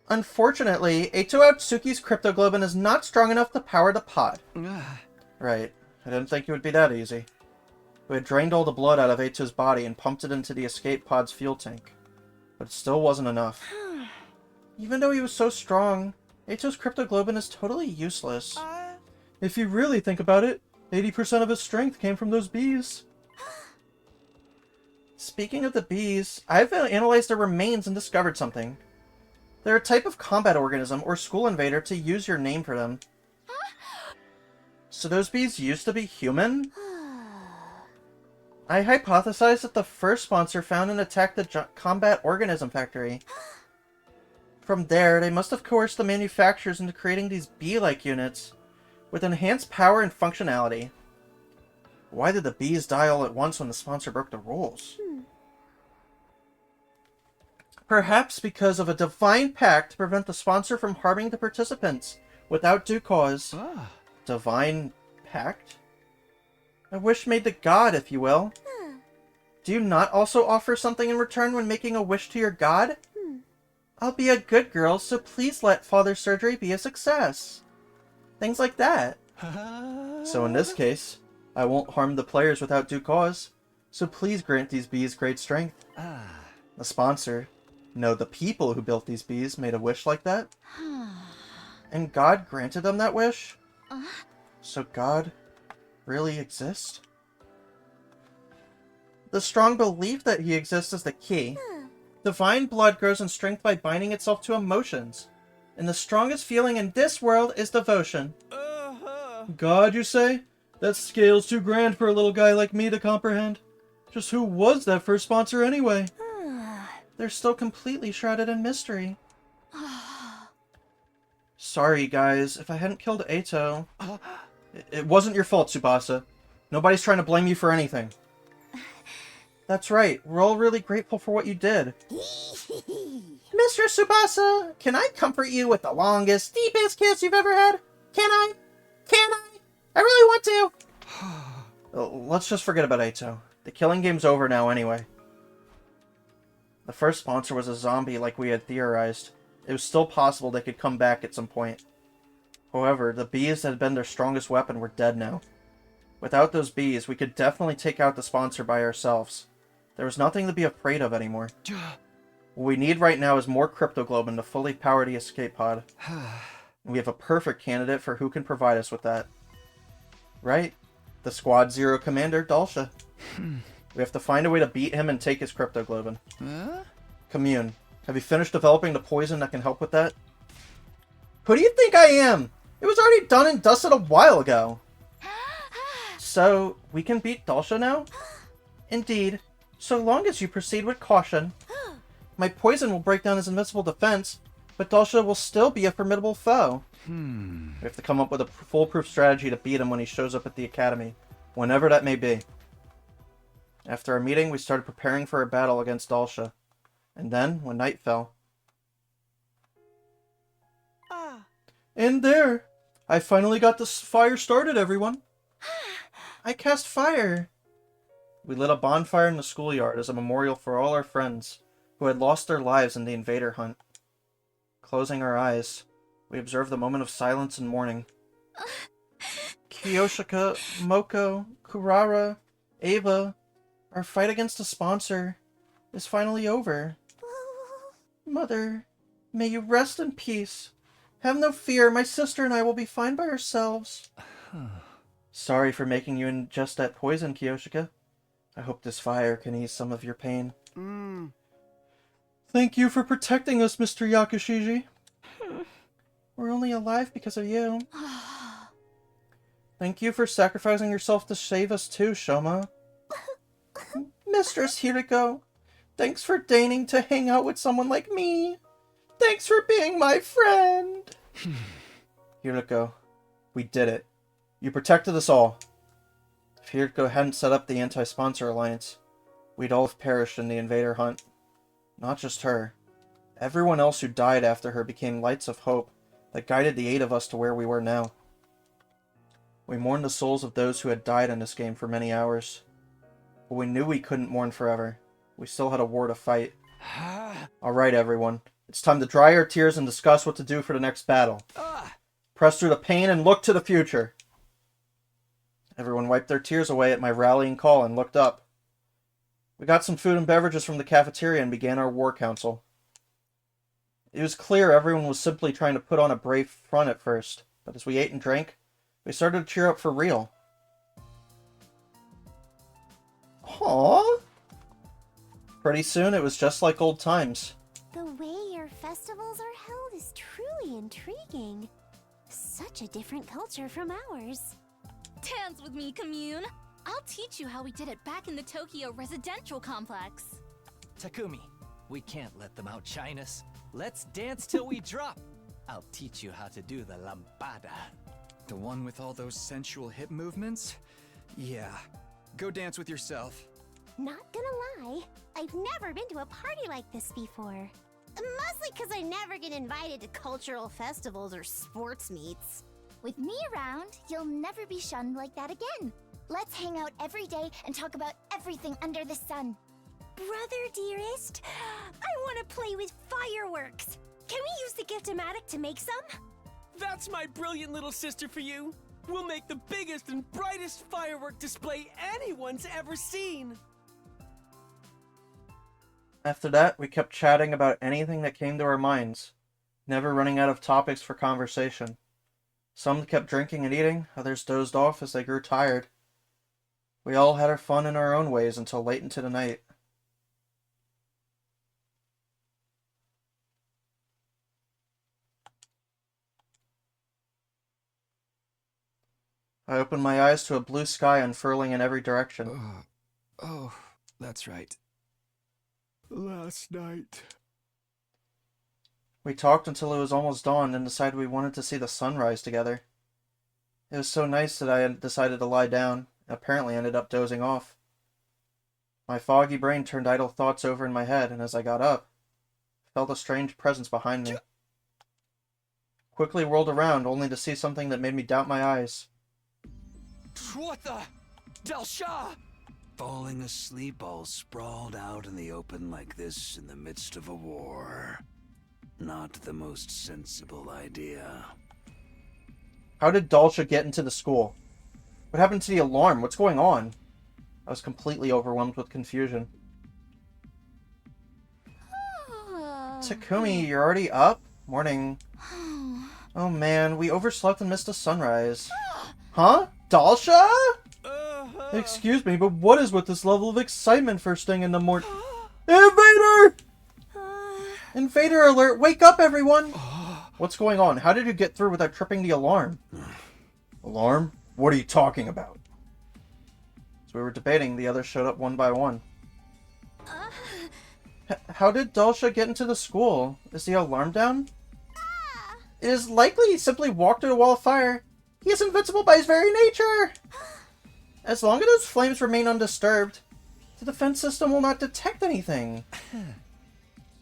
Unfortunately, Eito Atsuki's cryptoglobin is not strong enough to power the pod. Right. I didn't think it would be that easy. We had drained all the blood out of Eito's body and pumped it into the escape pod's fuel tank. But it still wasn't enough. Even though he was so strong, Eito's cryptoglobin is totally useless. If you really think about it, 80% of his strength came from those bees. Speaking of the bees, I've analyzed their remains and discovered something. They're a type of combat organism or school invader, to use your name for them. So those bees used to be human? I hypothesized that the first sponsor found and attacked the combat organism factory. From there, they must have coerced the manufacturers into creating these bee-like units, with enhanced power and functionality. Why did the bees die all at once when the sponsor broke the rules? Perhaps because of a divine pact to prevent the sponsor from harming the participants without due cause. Divine pact? A wish made to God, if you will. Do you not also offer something in return when making a wish to your god? I'll be a good girl, so please let Father's surgery be a success. Things like that. So in this case, I won't harm the players without due cause, so please grant these bees great strength. The sponsor, no, the people who built these bees made a wish like that. And God granted them that wish? So God really exists? The strong belief that he exists is the key. Divine blood grows in strength by binding itself to emotions. And the strongest feeling in this world is devotion. God, you say? That scale's too grand for a little guy like me to comprehend. Just who was that first sponsor anyway? They're still completely shrouded in mystery. Sorry, guys. If I hadn't killed Eito... It wasn't your fault, Tsubasa. Nobody's trying to blame you for anything. That's right. We're all really grateful for what you did. Mr. Tsubasa, can I comfort you with the longest, deepest kiss you've ever had? Can I? Can I? I really want to! Let's just forget about Eito. The killing game's over now anyway. The first sponsor was a zombie like we had theorized. It was still possible they could come back at some point. However, the bees that had been their strongest weapon were dead now. Without those bees, we could definitely take out the sponsor by ourselves. There was nothing to be afraid of anymore. What we need right now is more cryptoglobin to fully power the escape pod. We have a perfect candidate for who can provide us with that. Right? The Squad Zero commander, Dalsha. We have to find a way to beat him and take his cryptoglobin. Commune, have you finished developing the poison that can help with that? Who do you think I am? It was already done and dusted a while ago. So, we can beat Dalsha now? Indeed, so long as you proceed with caution. My poison will break down his invincible defense, but Dalsha will still be a formidable foe. We have to come up with a foolproof strategy to beat him when he shows up at the academy, whenever that may be. After our meeting, we started preparing for a battle against Dalsha. And then, when night fell... And there! I finally got this fire started, everyone! I cast fire! We lit a bonfire in the schoolyard as a memorial for all our friends who had lost their lives in the invader hunt. Closing our eyes, we observed the moment of silence and mourning. Kiyoshika, Moko, Kurara, Ava, our fight against the sponsor is finally over. Mother, may you rest in peace. Have no fear, my sister and I will be fine by ourselves. Sorry for making you ingest that poison, Kiyoshika. I hope this fire can ease some of your pain. Thank you for protecting us, Mr. Yakushiji. We're only alive because of you. Thank you for sacrificing yourself to save us too, Shoma. Mistress Hiriko, thanks for deigning to hang out with someone like me. Thanks for being my friend. Hiriko, we did it. You protected us all. If Hiriko hadn't set up the anti-sponsor alliance, we'd all have perished in the invader hunt. Not just her. Everyone else who died after her became lights of hope that guided the 8 of us to where we were now. We mourned the souls of those who had died in this game for many hours. But we knew we couldn't mourn forever. We still had a war to fight. Alright, everyone. It's time to dry our tears and discuss what to do for the next battle. Press through the pain and look to the future. Everyone wiped their tears away at my rallying call and looked up. We got some food and beverages from the cafeteria and began our war council. It was clear everyone was simply trying to put on a brave front at first, but as we ate and drank, we started to cheer up for real. Aww! Pretty soon it was just like old times. The way your festivals are held is truly intriguing. Such a different culture from ours. Dance with me, Commune. I'll teach you how we did it back in the Tokyo residential complex. Takumi, we can't let them outshine us. Let's dance till we drop. I'll teach you how to do the lambada. The one with all those sensual hip movements? Yeah. Go dance with yourself. Not gonna lie, I've never been to a party like this before. Mostly because I never get invited to cultural festivals or sports meets. With me around, you'll never be shunned like that again. Let's hang out every day and talk about everything under the sun. Brother dearest, I want to play with fireworks. Can we use the gift-o-matic to make some? That's my brilliant little sister for you. We'll make the biggest and brightest firework display anyone's ever seen. After that, we kept chatting about anything that came to our minds, never running out of topics for conversation. Some kept drinking and eating, others dozed off as they grew tired. We all had our fun in our own ways until late into the night. I opened my eyes to a blue sky unfurling in every direction. Oh, that's right. Last night. We talked until it was almost dawn and decided we wanted to see the sunrise together. It was so nice that I decided to lie down, and apparently ended up dozing off. My foggy brain turned idle thoughts over in my head, and as I got up, I felt a strange presence behind me. Quickly whirled around, only to see something that made me doubt my eyes. What the? Delsha! Falling asleep all sprawled out in the open like this in the midst of a war. Not the most sensible idea. How did Dalsha get into the school? What happened to the alarm? What's going on? I was completely overwhelmed with confusion. Takumi, you're already up? Morning. Oh man, we overslept and missed the sunrise. Huh? Dalsha? Excuse me, but what is with this level of excitement first thing in the morning? Invader! Invader alert! Wake up, everyone! What's going on? How did you get through without tripping the alarm? Alarm? What are you talking about? As we were debating, the others showed up one by one. How did Dalsha get into the school? Is the alarm down? It is likely he simply walked through a wall of fire. He is invincible by his very nature! As long as those flames remain undisturbed, the defense system will not detect anything.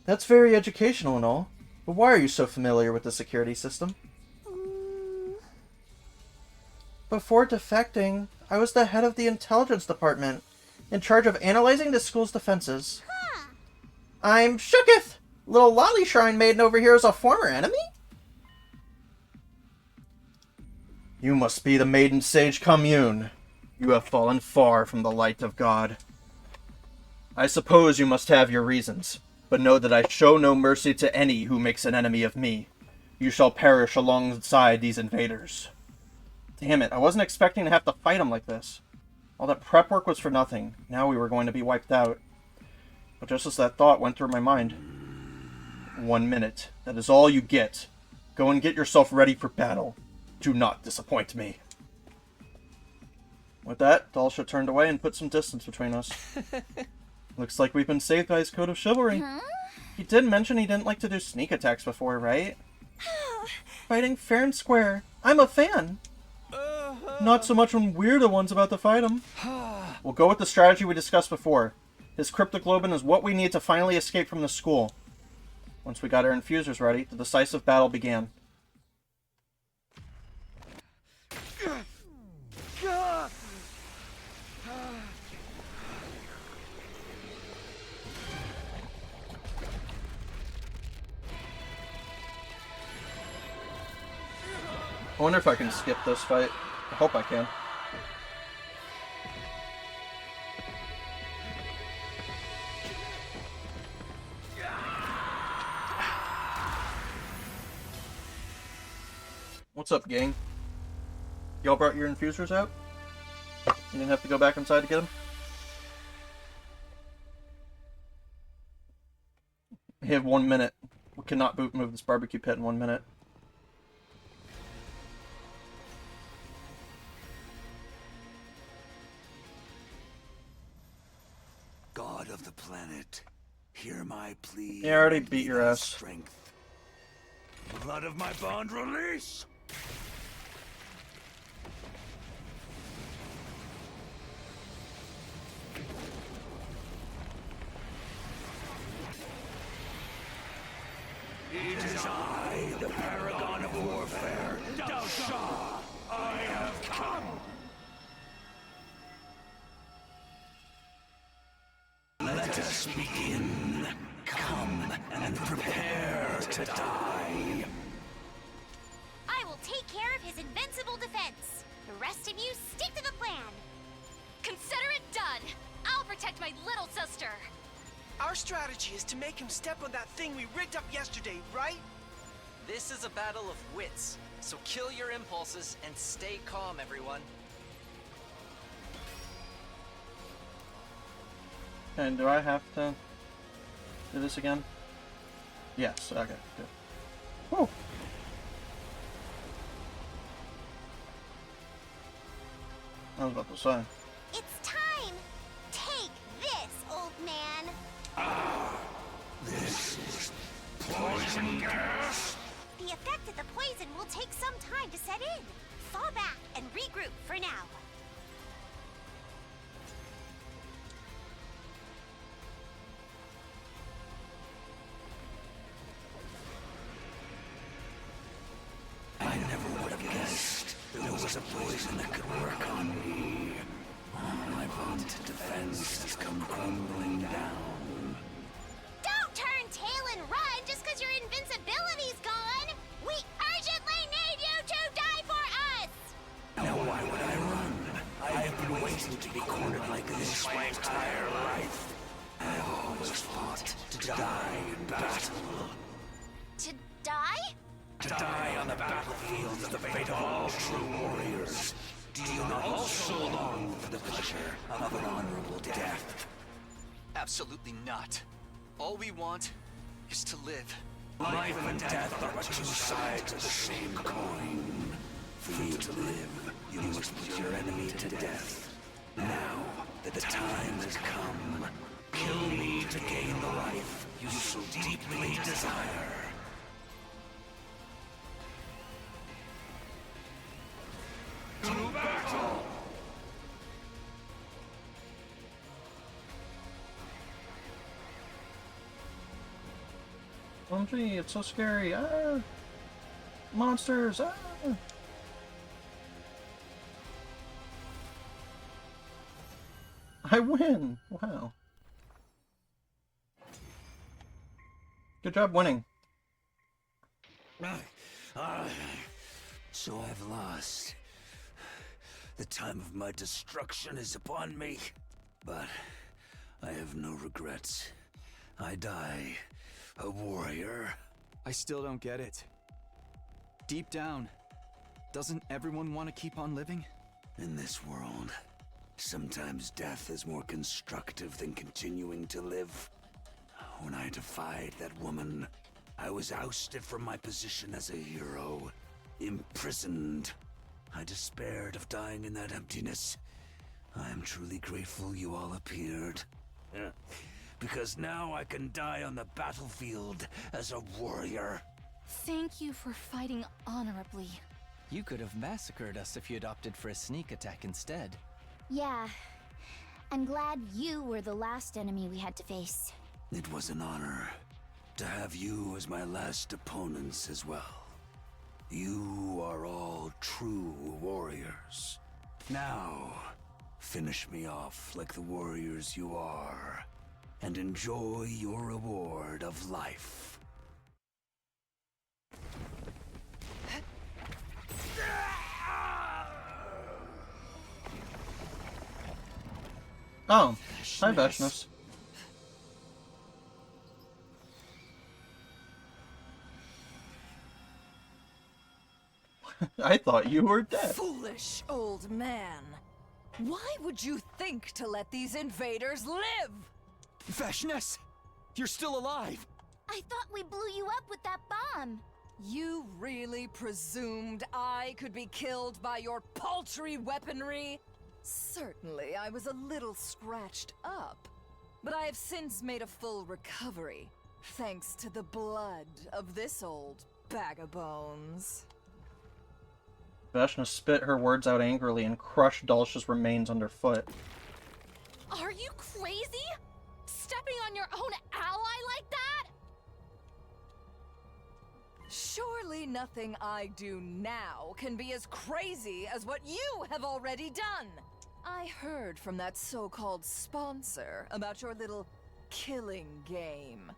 That's very educational and all, but why are you so familiar with the security system? Before defecting, I was the head of the intelligence department, in charge of analyzing the school's defenses. I'm Shooketh! Little Lolly Shrine Maiden over here is a former enemy? You must be the Maiden Sage Commune. You have fallen far from the light of God. I suppose you must have your reasons, but know that I show no mercy to any who makes an enemy of me. You shall perish alongside these invaders. Damn it, I wasn't expecting to have to fight them like this. All that prep work was for nothing. Now we were going to be wiped out. But just as that thought went through my mind... 1 minute. That is all you get. Go and get yourself ready for battle. Do not disappoint me. With that, Dalsha turned away and put some distance between us. Looks like we've been saved by his code of chivalry. He did mention he didn't like to do sneak attacks before, right? Fighting fair and square. I'm a fan. Not so much when we're the ones about to fight him. We'll go with the strategy we discussed before. His cryptoglobin is what we need to finally escape from the school. Once we got our infusers ready, the decisive battle began. I wonder if I can skip this fight. I hope I can. What's up, gang? Y'all brought your infusers out? You didn't have to go back inside to get them? We have 1 minute. We cannot move this barbecue pit in 1 minute. God of the planet, hear my plea. Yeah, I already beat your ass. Strength. Blood of my bond release! It is I, the paragon of warfare, Delsha! must begin. Come and prepare to die. I will take care of his invincible defense. The rest of you stick to the plan. Consider it done. I'll protect my little sister. Our strategy is to make him step on that thing we rigged up yesterday, right? This is a battle of wits, so kill your impulses and stay calm, everyone. And do I have to do this again? Yes, okay, good. Woo! I was about to say. It's time. Take this, old man. This is poison gas? The effect of the poison will take some time to set in. Fall back and regroup for now. I never would have guessed there was a poison that could work on me. My vaunted defense has come crumbling down. Don't turn tail and run just because your invincibility's gone. We urgently need you to die for us. Now why would I run? I have been waiting to be cornered like this my entire life. I have always fought to die in battle. To die? To die on the battlefield is the fate of all true warriors. Do you not also long for the pleasure of an honorable death? Absolutely not. All we want is to live. Life and death are but two sides of the same coin. For you to live, you must put your enemy to death. Now that the time has come, kill me to gain the life you so deeply desire. To battle! Oh gee, it's so scary. Ah! Monsters! Ah! I win! Wow. Good job winning. So I've lost. The time of my destruction is upon me. But I have no regrets. I die a warrior. I still don't get it. Deep down, doesn't everyone want to keep on living? In this world, sometimes death is more constructive than continuing to live. When I defied that woman, I was ousted from my position as a hero, imprisoned. I despaired of dying in that emptiness. I am truly grateful you all appeared. Because now I can die on the battlefield as a warrior. Thank you for fighting honorably. You could have massacred us if you'd opted for a sneak attack instead. Yeah. I'm glad you were the last enemy we had to face. It was an honor to have you as my last opponents as well. You are all true warriors. Now, finish me off like the warriors you are, and enjoy your reward of life. Oh, hi Vashnis. I thought you were dead. Foolish old man. Why would you think to let these invaders live? Vashnis! You're still alive! I thought we blew you up with that bomb. You really presumed I could be killed by your paltry weaponry? Certainly, I was a little scratched up, but I have since made a full recovery, thanks to the blood of this old bag of bones. Vashna spit her words out angrily and crushed Dulce's remains underfoot. Are you crazy? Stepping on your own ally like that? Surely nothing I do now can be as crazy as what you have already done. I heard from that so-called sponsor about your little killing game.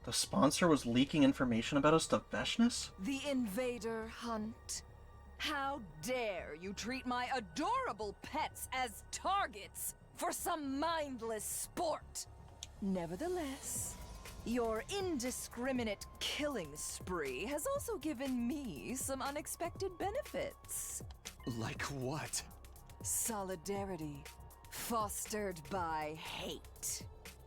The sponsor was leaking information about us to Veshnus? The invader hunt. How dare you treat my adorable pets as targets for some mindless sport? Nevertheless, your indiscriminate killing spree has also given me some unexpected benefits. Like what? Solidarity, fostered by hate.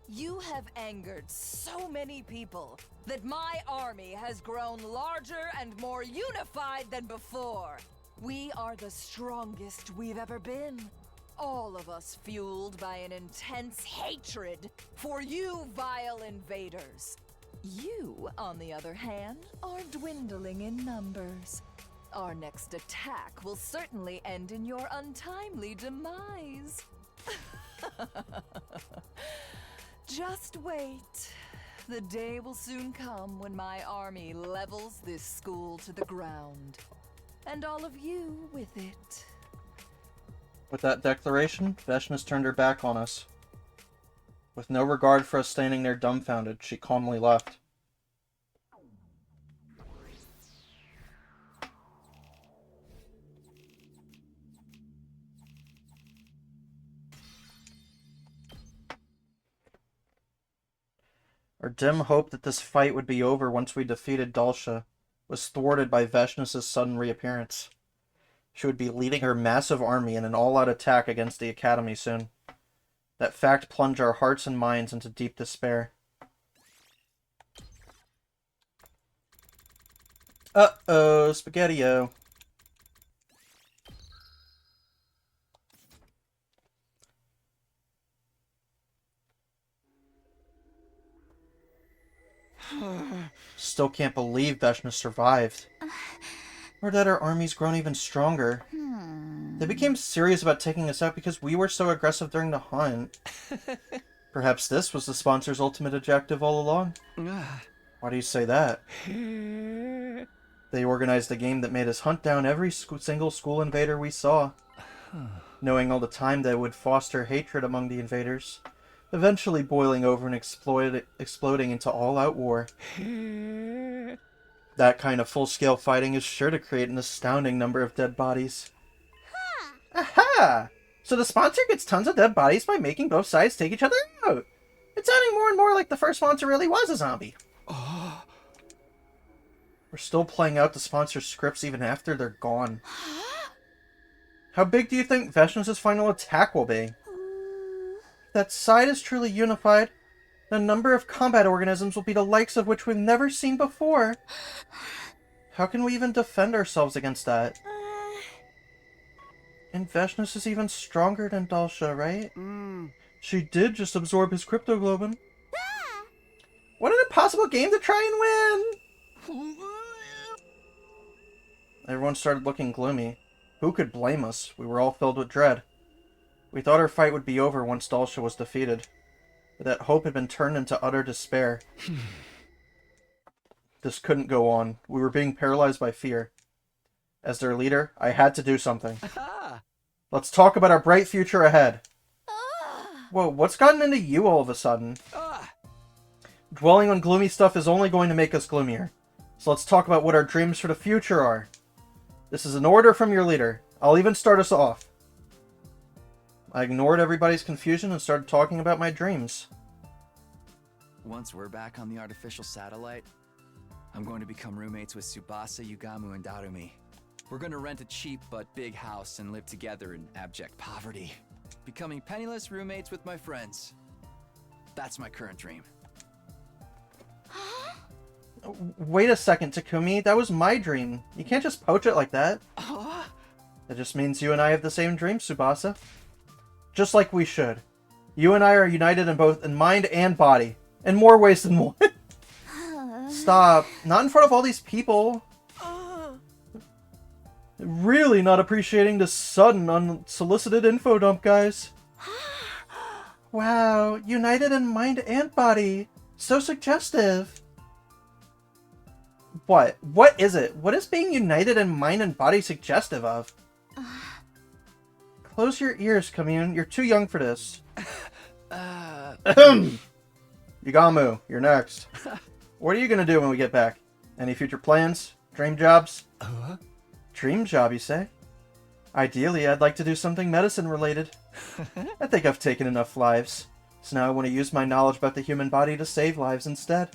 You have angered so many people that my army has grown larger and more unified than before. We are the strongest we've ever been. All of us fueled by an intense hatred for you vile invaders. You, on the other hand, are dwindling in numbers. Our next attack will certainly end in your untimely demise. Just wait. The day will soon come when my army levels this school to the ground. And all of you with it. With that declaration, Veshnus turned her back on us. With no regard for us standing there dumbfounded, she calmly left. Our dim hope that this fight would be over once we defeated Dalsha was thwarted by Veshnus' sudden reappearance. She would be leading her massive army in an all-out attack against the Academy soon. That fact plunged our hearts and minds into deep despair. Uh-oh, Spaghetti-O. Still can't believe Veshnus survived. Or that our army's grown even stronger. They became serious about taking us out because we were so aggressive during the hunt. Perhaps this was the sponsor's ultimate objective all along. Why do you say that? They organized a game that made us hunt down every single school invader we saw. Knowing all the time that it would foster hatred among the invaders. Eventually boiling over and exploding into all-out war. That kind of full-scale fighting is sure to create an astounding number of dead bodies. Aha! So the sponsor gets tons of dead bodies by making both sides take each other out. It's sounding more and more like the first sponsor really was a zombie. We're still playing out the sponsor's scripts even after they're gone. How big do you think Veshnus' final attack will be? If that side is truly unified, the number of combat organisms will be the likes of which we've never seen before. How can we even defend ourselves against that? And Veshnus is even stronger than Dalsha, right? She did just absorb his cryptoglobin. What an impossible game to try and win! Everyone started looking gloomy. Who could blame us? We were all filled with dread. We thought our fight would be over once Dalsha was defeated. But that hope had been turned into utter despair. This couldn't go on. We were being paralyzed by fear. As their leader, I had to do something. Let's talk about our bright future ahead. Whoa, what's gotten into you all of a sudden? Dwelling on gloomy stuff is only going to make us gloomier. So let's talk about what our dreams for the future are. This is an order from your leader. I'll even start us off. I ignored everybody's confusion and started talking about my dreams. Once we're back on the artificial satellite, I'm going to become roommates with Tsubasa, Yugamu, and Darumi. We're going to rent a cheap but big house and live together in abject poverty. Becoming penniless roommates with my friends. That's my current dream. Wait a second, Takumi. That was my dream. You can't just poach it like that. That just means you and I have the same dream, Tsubasa. Just like we should. You and I are united in mind and body. In more ways than one. Stop. Not in front of all these people. Really not appreciating this sudden, unsolicited info dump, guys. Wow. United in mind and body. So suggestive. What? What is it? What is being united in mind and body suggestive of? Close your ears, Commune. You're too young for this. Yugamu, you're next. What are you gonna do when we get back? Any future plans? Dream jobs? Dream job, you say? Ideally, I'd like to do something medicine related. I think I've taken enough lives, so now I want to use my knowledge about the human body to save lives instead.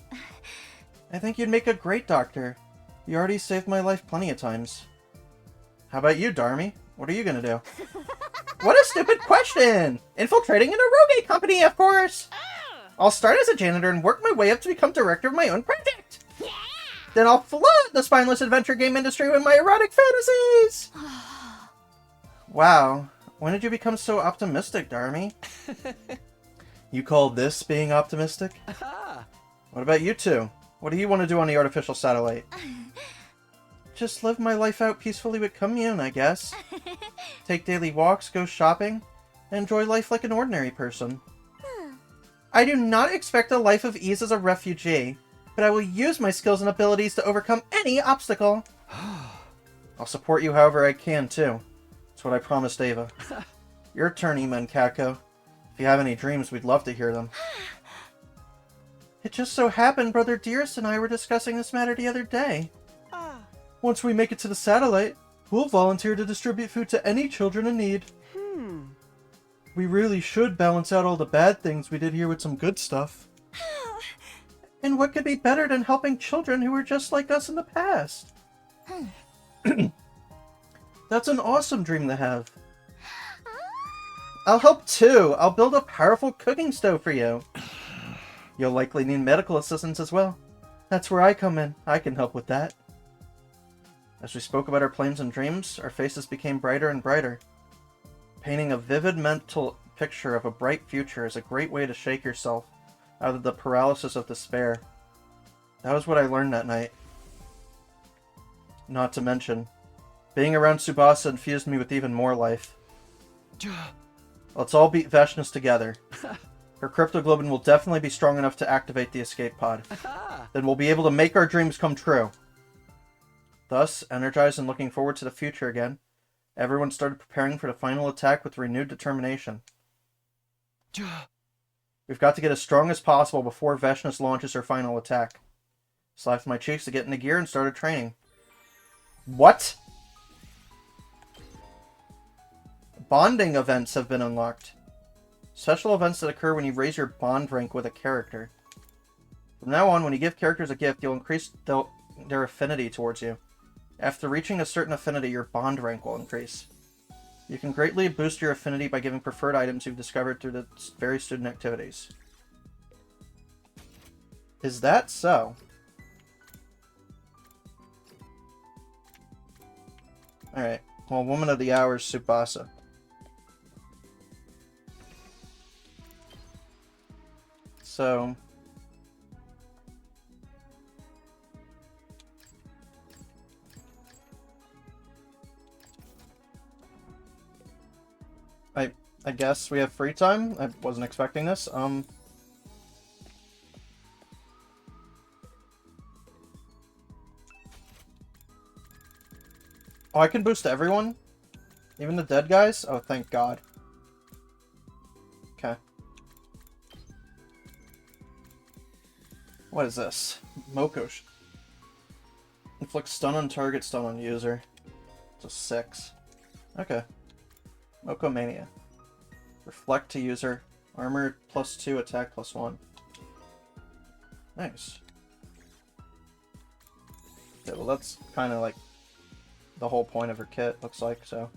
I think you'd make a great doctor. You already saved my life plenty of times. How about you, Darumi? What are you gonna do? What a stupid question! Infiltrating an eroge company, of course! I'll start as a janitor and work my way up to become director of my own project! Then I'll flood the spineless adventure game industry with my erotic fantasies! Wow, when did you become so optimistic, Darumi? You call this being optimistic? What about you two? What do you want to do on the artificial satellite? Just live my life out peacefully with commune, I guess. Take daily walks, go shopping, and enjoy life like an ordinary person. I do not expect a life of ease as a refugee, but I will use my skills and abilities to overcome any obstacle. I'll support you however I can, too. That's what I promised Ava. Your turn, Ima and Kako. If you have any dreams, we'd love to hear them. It just so happened Brother Dearest and I were discussing this matter the other day. Once we make it to the satellite, we'll volunteer to distribute food to any children in need. We really should balance out all the bad things we did here with some good stuff. And what could be better than helping children who were just like us in the past? That's an awesome dream to have. I'll help too. I'll build a powerful cooking stove for you. You'll likely need medical assistance as well. That's where I come in. I can help with that. As we spoke about our plans and dreams, our faces became brighter and brighter. Painting a vivid mental picture of a bright future is a great way to shake yourself out of the paralysis of despair. That was what I learned that night. Not to mention, being around Tsubasa infused me with even more life. Let's all beat Veshnus together. Her cryptoglobin will definitely be strong enough to activate the escape pod. Then we'll be able to make our dreams come true. Thus, energized and looking forward to the future again, everyone started preparing for the final attack with renewed determination. We've got to get as strong as possible before Veshnus launches her final attack. Slapped my cheeks to get into gear and started training. What? Bonding events have been unlocked. Special events that occur when you raise your bond rank with a character. From now on, when you give characters a gift, you'll increase their affinity towards you. After reaching a certain affinity, your bond rank will increase. You can greatly boost your affinity by giving preferred items you've discovered through the various student activities. Is that so? Alright, well, Woman of the Hour is Tsubasa. So... I guess we have free time. I wasn't expecting this. Oh, I can boost everyone? Even the dead guys? Oh, thank God. Okay. What is this? Moko. Inflict stun on target, stun on user. It's a 6. Okay. Moko Mania. Reflect to user. Armor +2, attack +1. Nice. Okay, well that's kind of like the whole point of her kit, looks like, so.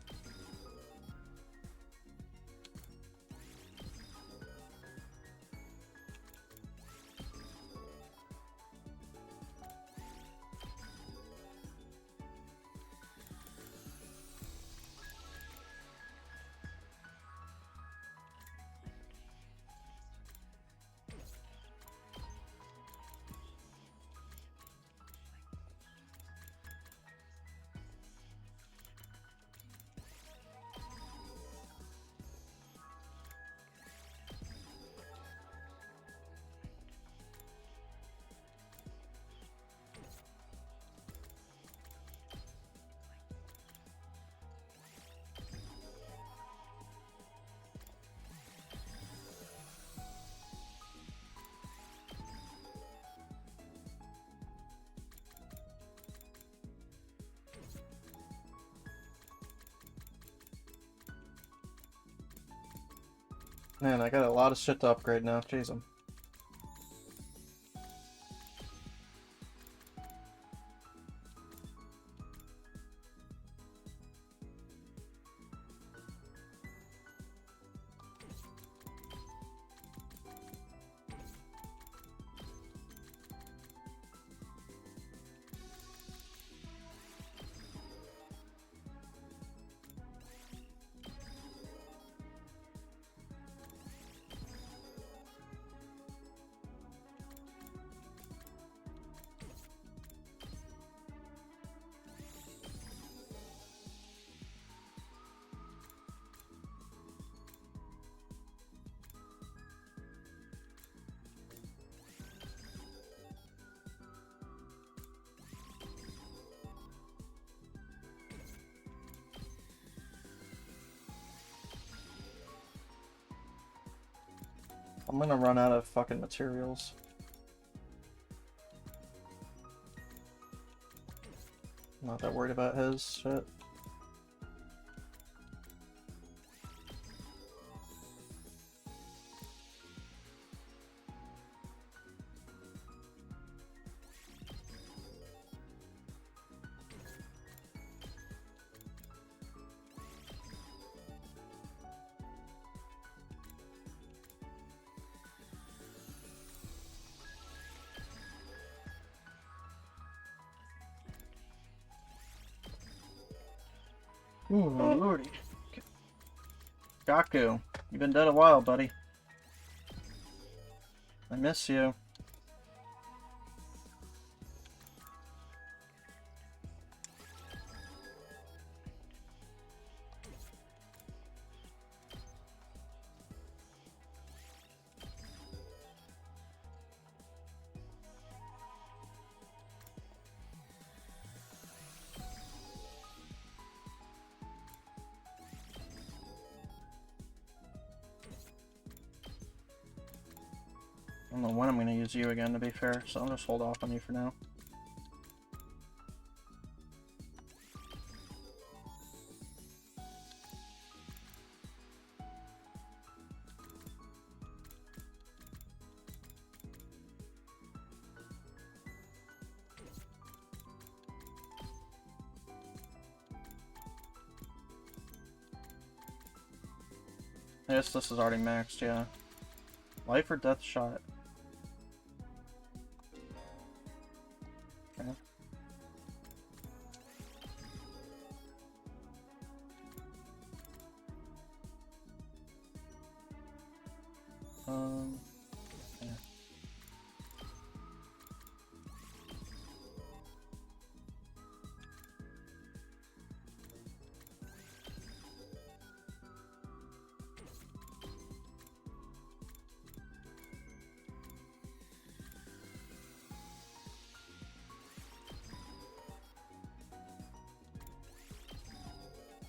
Man, I got a lot of shit to upgrade now. Jeez. I'm gonna run out of fucking materials. I'm not that worried about his shit. Ooh, lordy. Gaku, you've been dead a while, buddy. I miss you. I don't know when I'm going to use you again, to be fair, so I'll just hold off on you for now. I guess this is already maxed, yeah. Life or death shot? Okay. Yeah.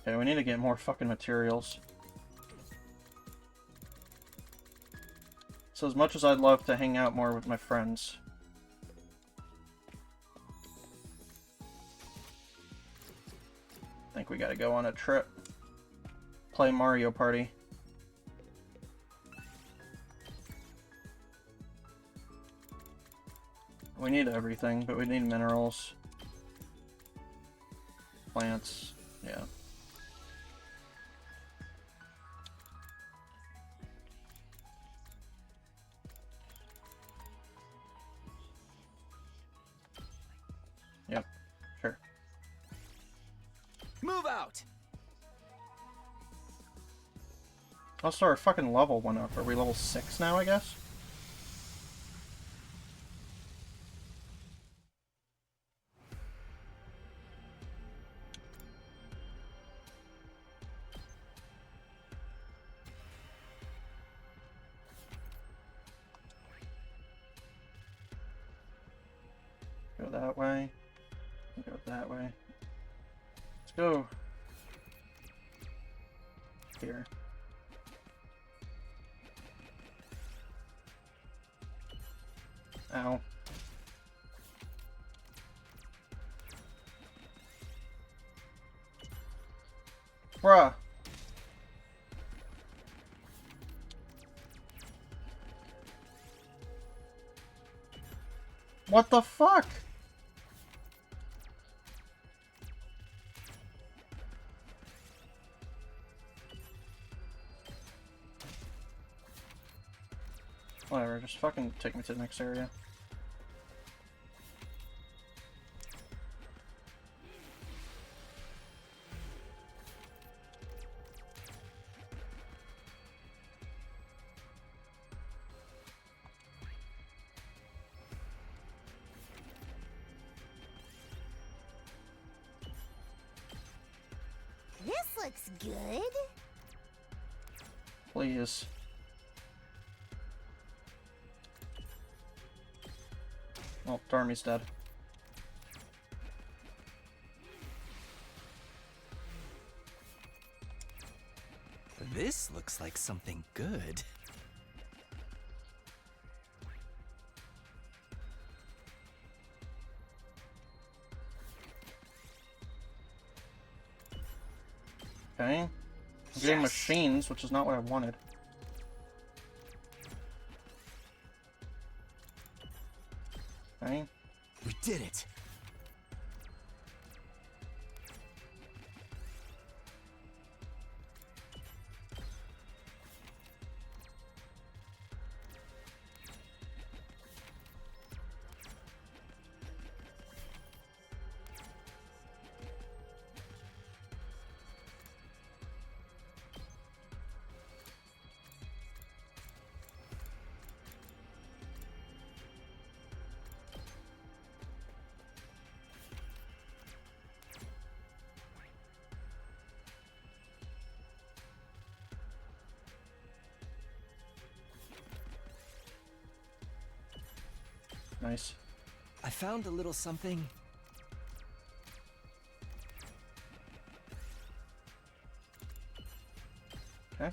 Okay, we need to get more fucking materials. So as much as I'd love to hang out more with my friends, I think we gotta go on a trip. Play Mario Party. We need everything, but we need minerals. Plants, yeah. Yep, sure. Move out! Also, our fucking level went up. Are we level 6 now, I guess? Go that way. Go that way. Let's go here. Ow. Bruh. What the fuck? Whatever, just fucking take me to the next area. This looks good. Please. Oh, Darumi's dead. This looks like something good. Okay. I'm getting machines, which is not what I wanted. Okay. We did it. Nice. I found a little something. Okay.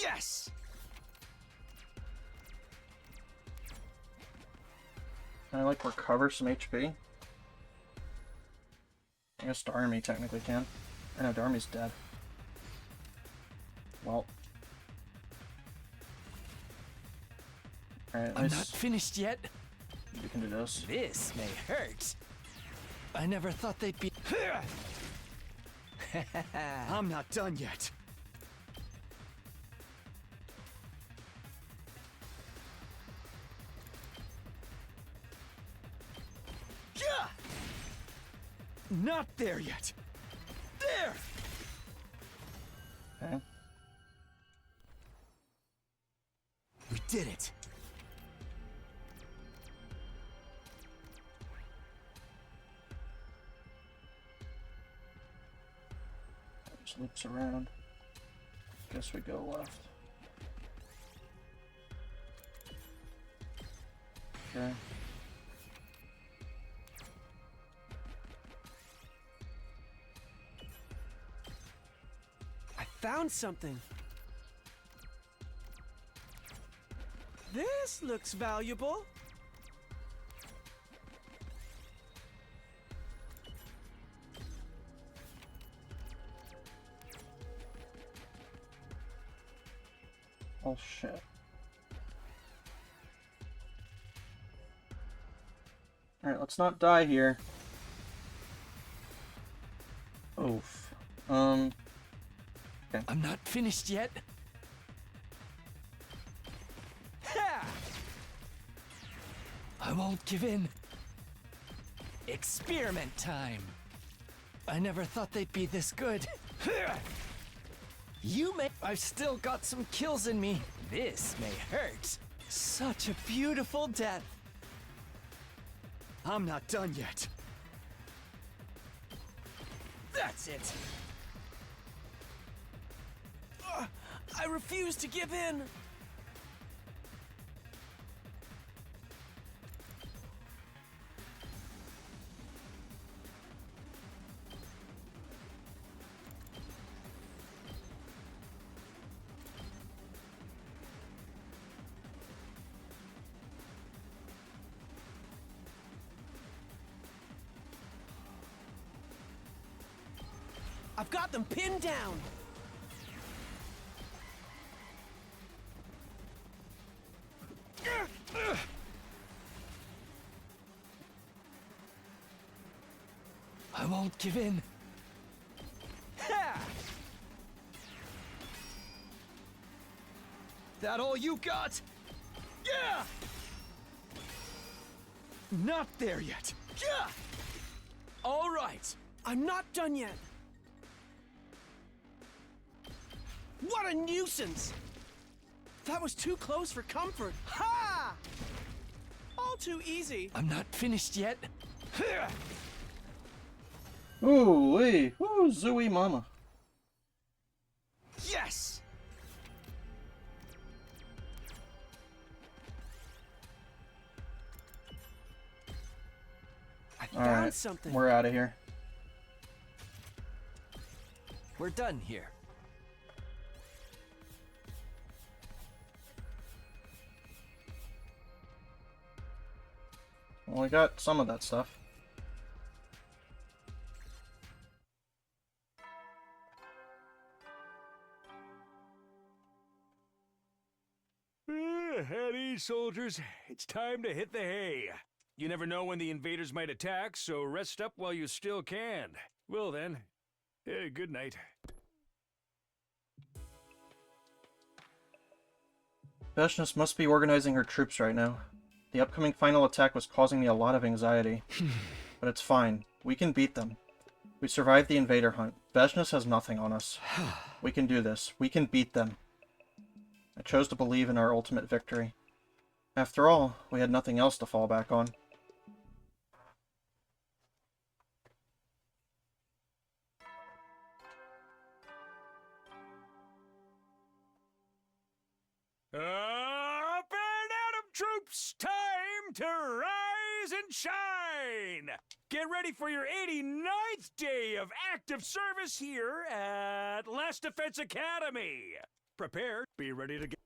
Yes! Can I, like, recover some HP? I guess Darumi technically can. I know Darumi's dead. Well. Alright, I'm not finished yet. You can do this. This may hurt. I never thought they'd be... I'm not done yet. Yeah! Not there yet. There! Okay. We did it. Just loops around. Guess we go left. Okay. I found something. This looks valuable. Oh shit. Alright, let's not die here. Oof. Okay. I'm not finished yet. Ha! I won't give in. Experiment time. I never thought they'd be this good. I've still got some kills in me. This may hurt. Such a beautiful death. I'm not done yet. That's it. I refuse to give in. I've got them pinned down. won't give in. Ha! That all you got? Yeah! Not there yet. Yeah! All right. I'm not done yet. What a nuisance! That was too close for comfort. Ha! All too easy. I'm not finished yet. Ooh, wee. Ooh, zooey mama. Yes! I All found right, something. we're out of here. We're done here. Well, we got some of that stuff. At ease, soldiers. It's time to hit the hay. You never know when the invaders might attack, so rest up while you still can. Well then, good night. Veshness must be organizing her troops right now. The upcoming final attack was causing me a lot of anxiety. But it's fine. We can beat them. We survived the invader hunt. Veshness has nothing on us. We can do this. We can beat them. I chose to believe in our ultimate victory. After all, we had nothing else to fall back on. Up and at 'em, troops! Time to rise and shine! Get ready for your 89th day of active service here at Last Defense Academy. Prepare, be ready to get...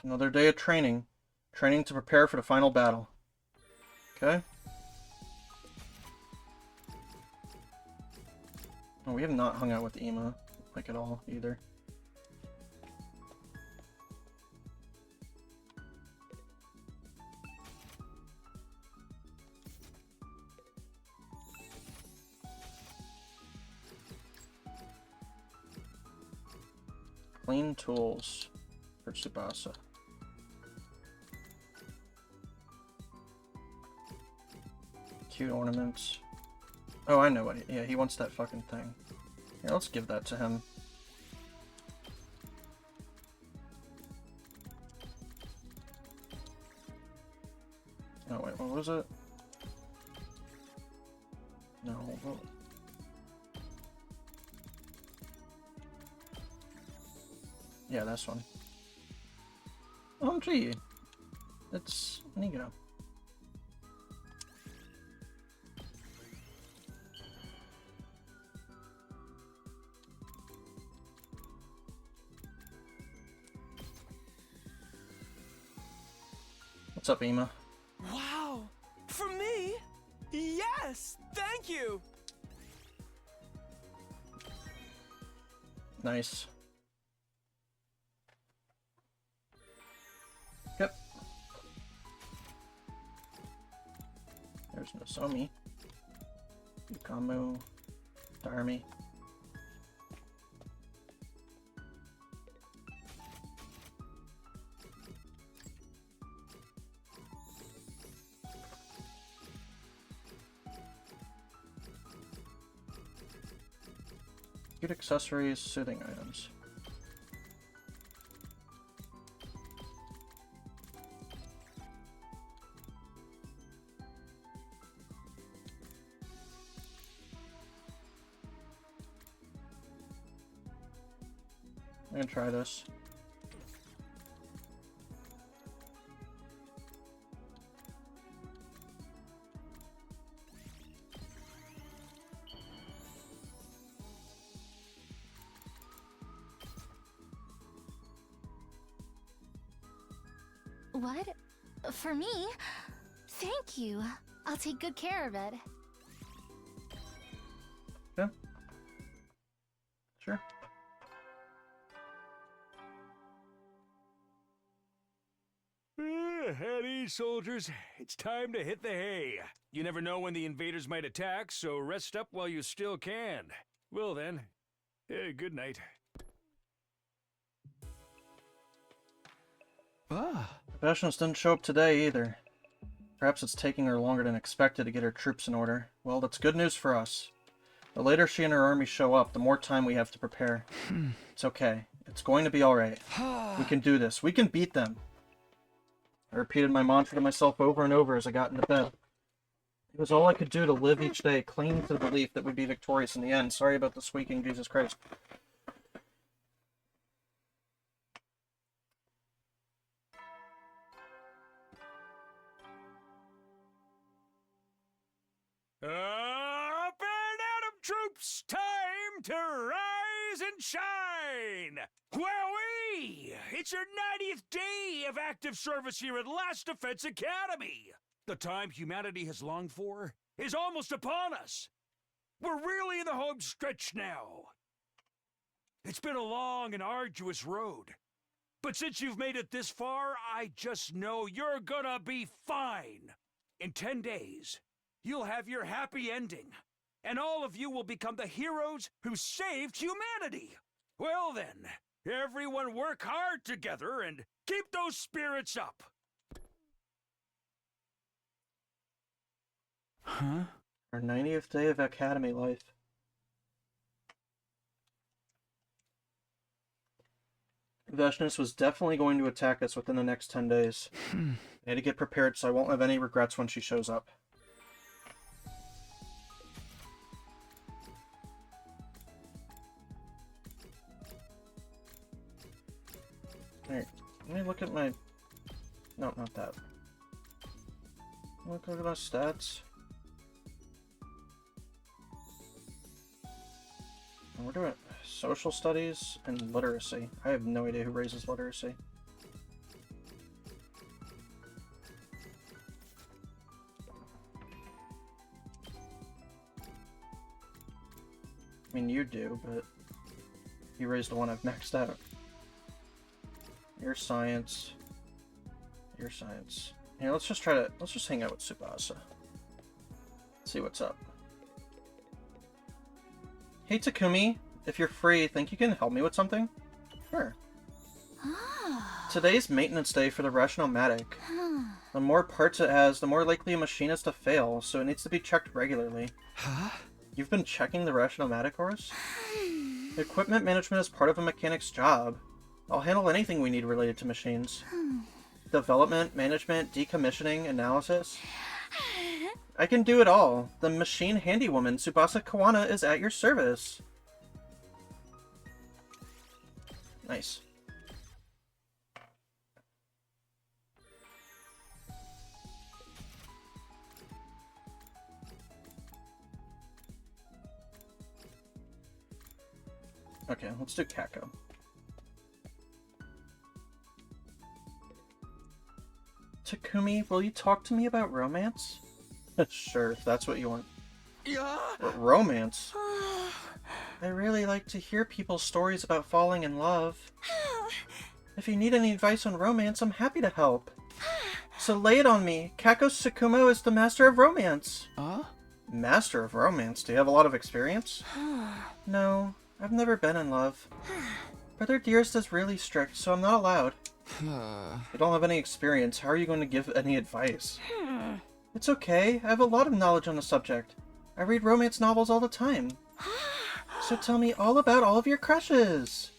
Another day of training. Training to prepare for the final battle. Okay. Oh, we have not hung out with Ema, like, at all, either. Clean tools for Tsubasa. Cute ornaments. Oh, I know what yeah, he wants that fucking thing. Here, let's give that to him. Oh wait, what was it? No, what? Yeah, this one. Oh, gee. It's Nigo. What's up, Ema? Wow! For me? Yes! Thank you! Nice. Yep. There's Nozomi. Yugamu. Darumi. Cute accessories, soothing items. I'm gonna try this. What? For me? Thank you. I'll take good care of it. Yeah. Sure. At ease, soldiers. It's time to hit the hay. You never know when the invaders might attack, so rest up while you still can. Well then, good night. Passions didn't show up today either. Perhaps it's taking her longer than expected to get her troops in order. Well, that's good news for us. The later she and her army show up, the more time we have to prepare. It's okay. It's going to be alright. We can do this. We can beat them. I repeated my mantra to myself over and over as I got into bed. It was all I could do to live each day, clinging to the belief that we'd be victorious in the end. Sorry about the squeaking, Jesus Christ. Up and at 'em, troops! Time to rise and shine! Wowee! It's your 90th day of active service here at Last Defense Academy! The time humanity has longed for is almost upon us! We're really in the home stretch now! It's been a long and arduous road, but since you've made it this far, I just know you're gonna be fine! In 10 days, you'll have your happy ending, and all of you will become the heroes who saved humanity! Well then, everyone work hard together and keep those spirits up! Huh? Our 90th day of academy life. Veshnus was definitely going to attack us within the next 10 days. I need to get prepared so I won't have any regrets when she shows up. Alright, let me look at my... No, not that. Look at my stats. We're doing social studies and literacy. I have no idea who raises literacy. I mean, you do, but you raised the one I've maxed out. Your science. Your science. Here, let's just hang out with Tsubasa. See what's up. Hey Takumi, if you're free, think you can help me with something? Sure. Today's maintenance day for the Reshnomatic. The more parts it has, the more likely a machine is to fail, so it needs to be checked regularly. Huh? You've been checking the Reshnomatic, Horus? Equipment management is part of a mechanic's job. I'll handle anything we need related to machines. Development, management, decommissioning, analysis. I can do it all. The machine handywoman, Tsubasa Kawana, is at your service. Nice. Okay, let's do Kako. Takumi, will you talk to me about romance? Sure, if that's what you want. Yeah. Romance? I really like to hear people's stories about falling in love. If you need any advice on romance, I'm happy to help. So lay it on me. Kako Tsukumo is the master of romance. Huh? Master of romance? Do you have a lot of experience? No, I've never been in love. Brother Dearest is really strict, so I'm not allowed. You don't have any experience. How are you going to give any advice? It's okay. I have a lot of knowledge on the subject. I read romance novels all the time. So tell me all about all of your crushes.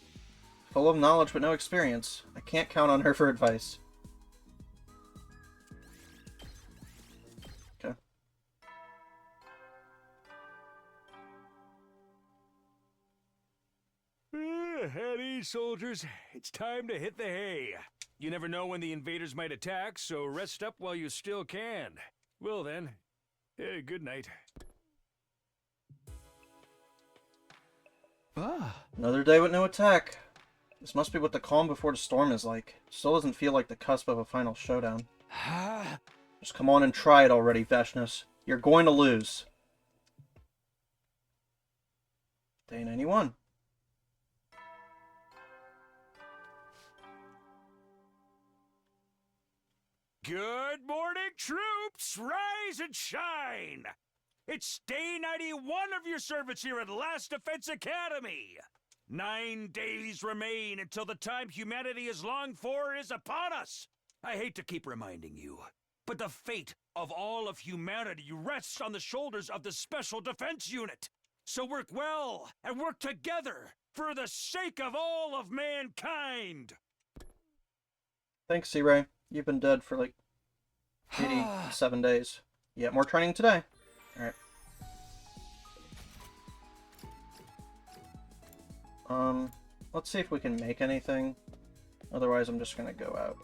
Full of knowledge but no experience. I can't count on her for advice. Okay. At ease, soldiers. It's time to hit the hay. You never know when the invaders might attack, so rest up while you still can. Well then, good night. Another day with no attack. This must be what the calm before the storm is like. Still doesn't feel like the cusp of a final showdown. Just come on and try it already, Veshnus. You're going to lose. Day 91. Good morning, troops! Rise and shine! It's day 91 of your service here at Last Defense Academy! 9 days remain until the time humanity has longed for is upon us! I hate to keep reminding you, but the fate of all of humanity rests on the shoulders of the Special Defense Unit! So work well and work together for the sake of all of mankind! Thanks, C-Ray. You've been dead for like 87 days. You get more training today. Alright. Let's see if we can make anything. Otherwise, I'm just gonna go out.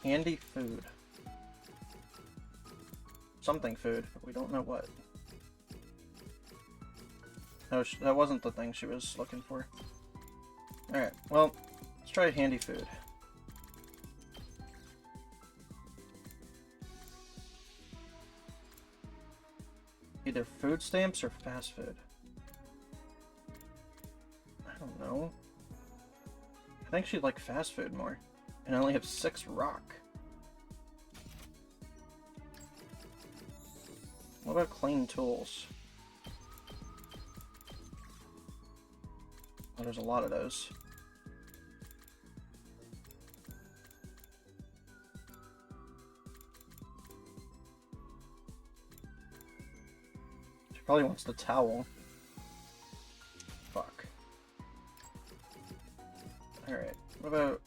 Handy food. Something food, but we don't know what. No, that wasn't the thing she was looking for. Alright, well, let's try handy food. Either food stamps or fast food. I don't know. I think she'd like fast food more. And I only have 6 rock. What about clean tools? Oh, there's a lot of those. She probably wants the towel. Fuck. Alright, what about...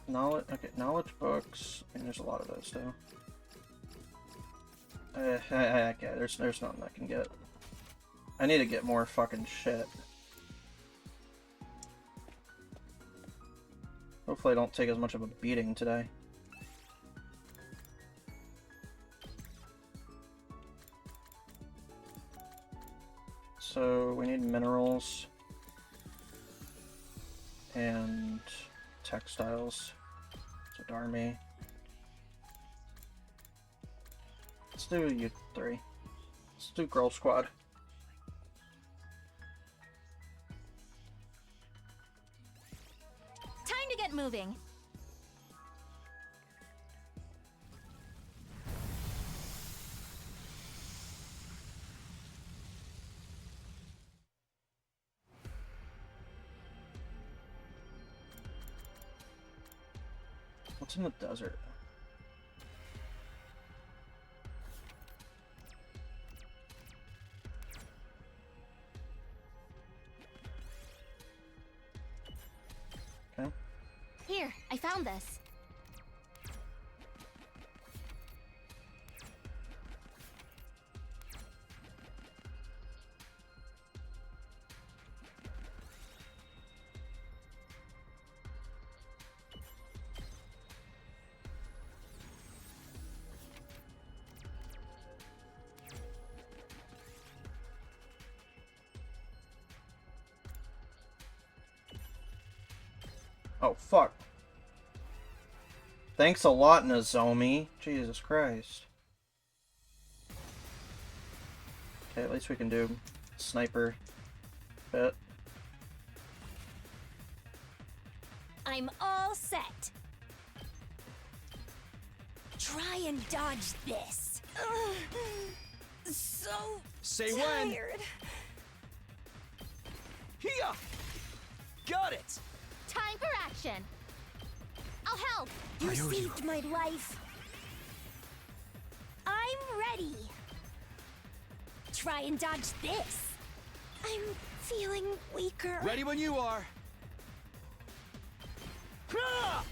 knowledge? Okay, knowledge books. I mean, there's a lot of those, too. Okay, there's nothing I can get. I need to get more fucking shit. Hopefully I don't take as much of a beating today. So we need minerals and textiles. So darumi. Let's do you 3. Let's do Girl Squad. Time to get moving. What's in the desert? Okay. Here, I found this. Oh, fuck. Thanks a lot, Nozomi. Jesus Christ. Okay, at least we can do sniper bit. I'm all set. Try and dodge this. So Say when. tired. Here! Got it! Time for action. I'll help. You saved my life. I'm ready. Try and dodge this. I'm feeling weaker. Ready when you are. Ah!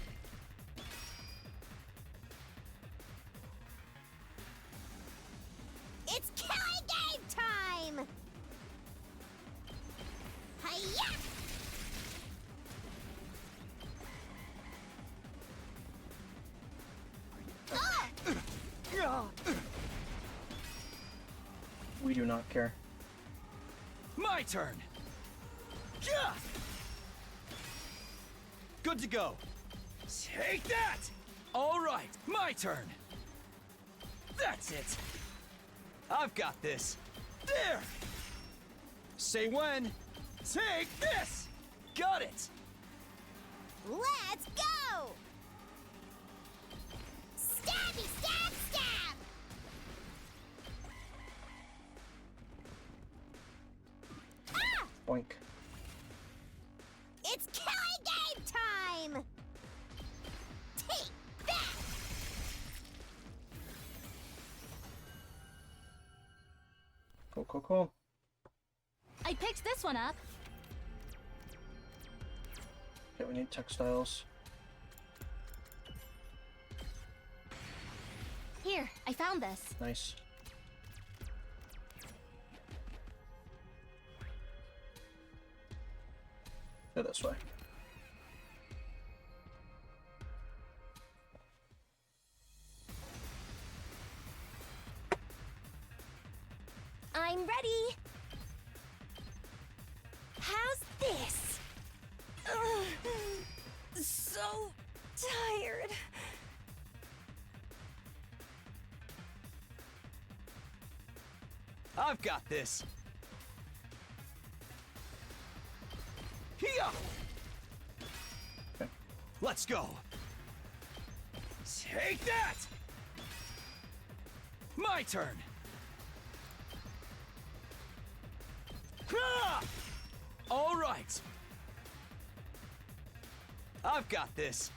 It's killing game time! Hi-ya! We do not care. My turn. Gah! Good to go. Take that! All right, my turn. That's it. I've got this. There! Say when. Take this! Got it! Let's go! Stabby, stab, stab! Ah! Boink. It's killing game time! Take that! Cool, cool, cool. I picked this one up. Okay, we need textiles. Here, I found this. Nice. Go this way. I'm ready. How's this? Ugh, so tired. I've got this. Here. Okay. Let's go. Take that. My turn. Ah! All right. I've got this.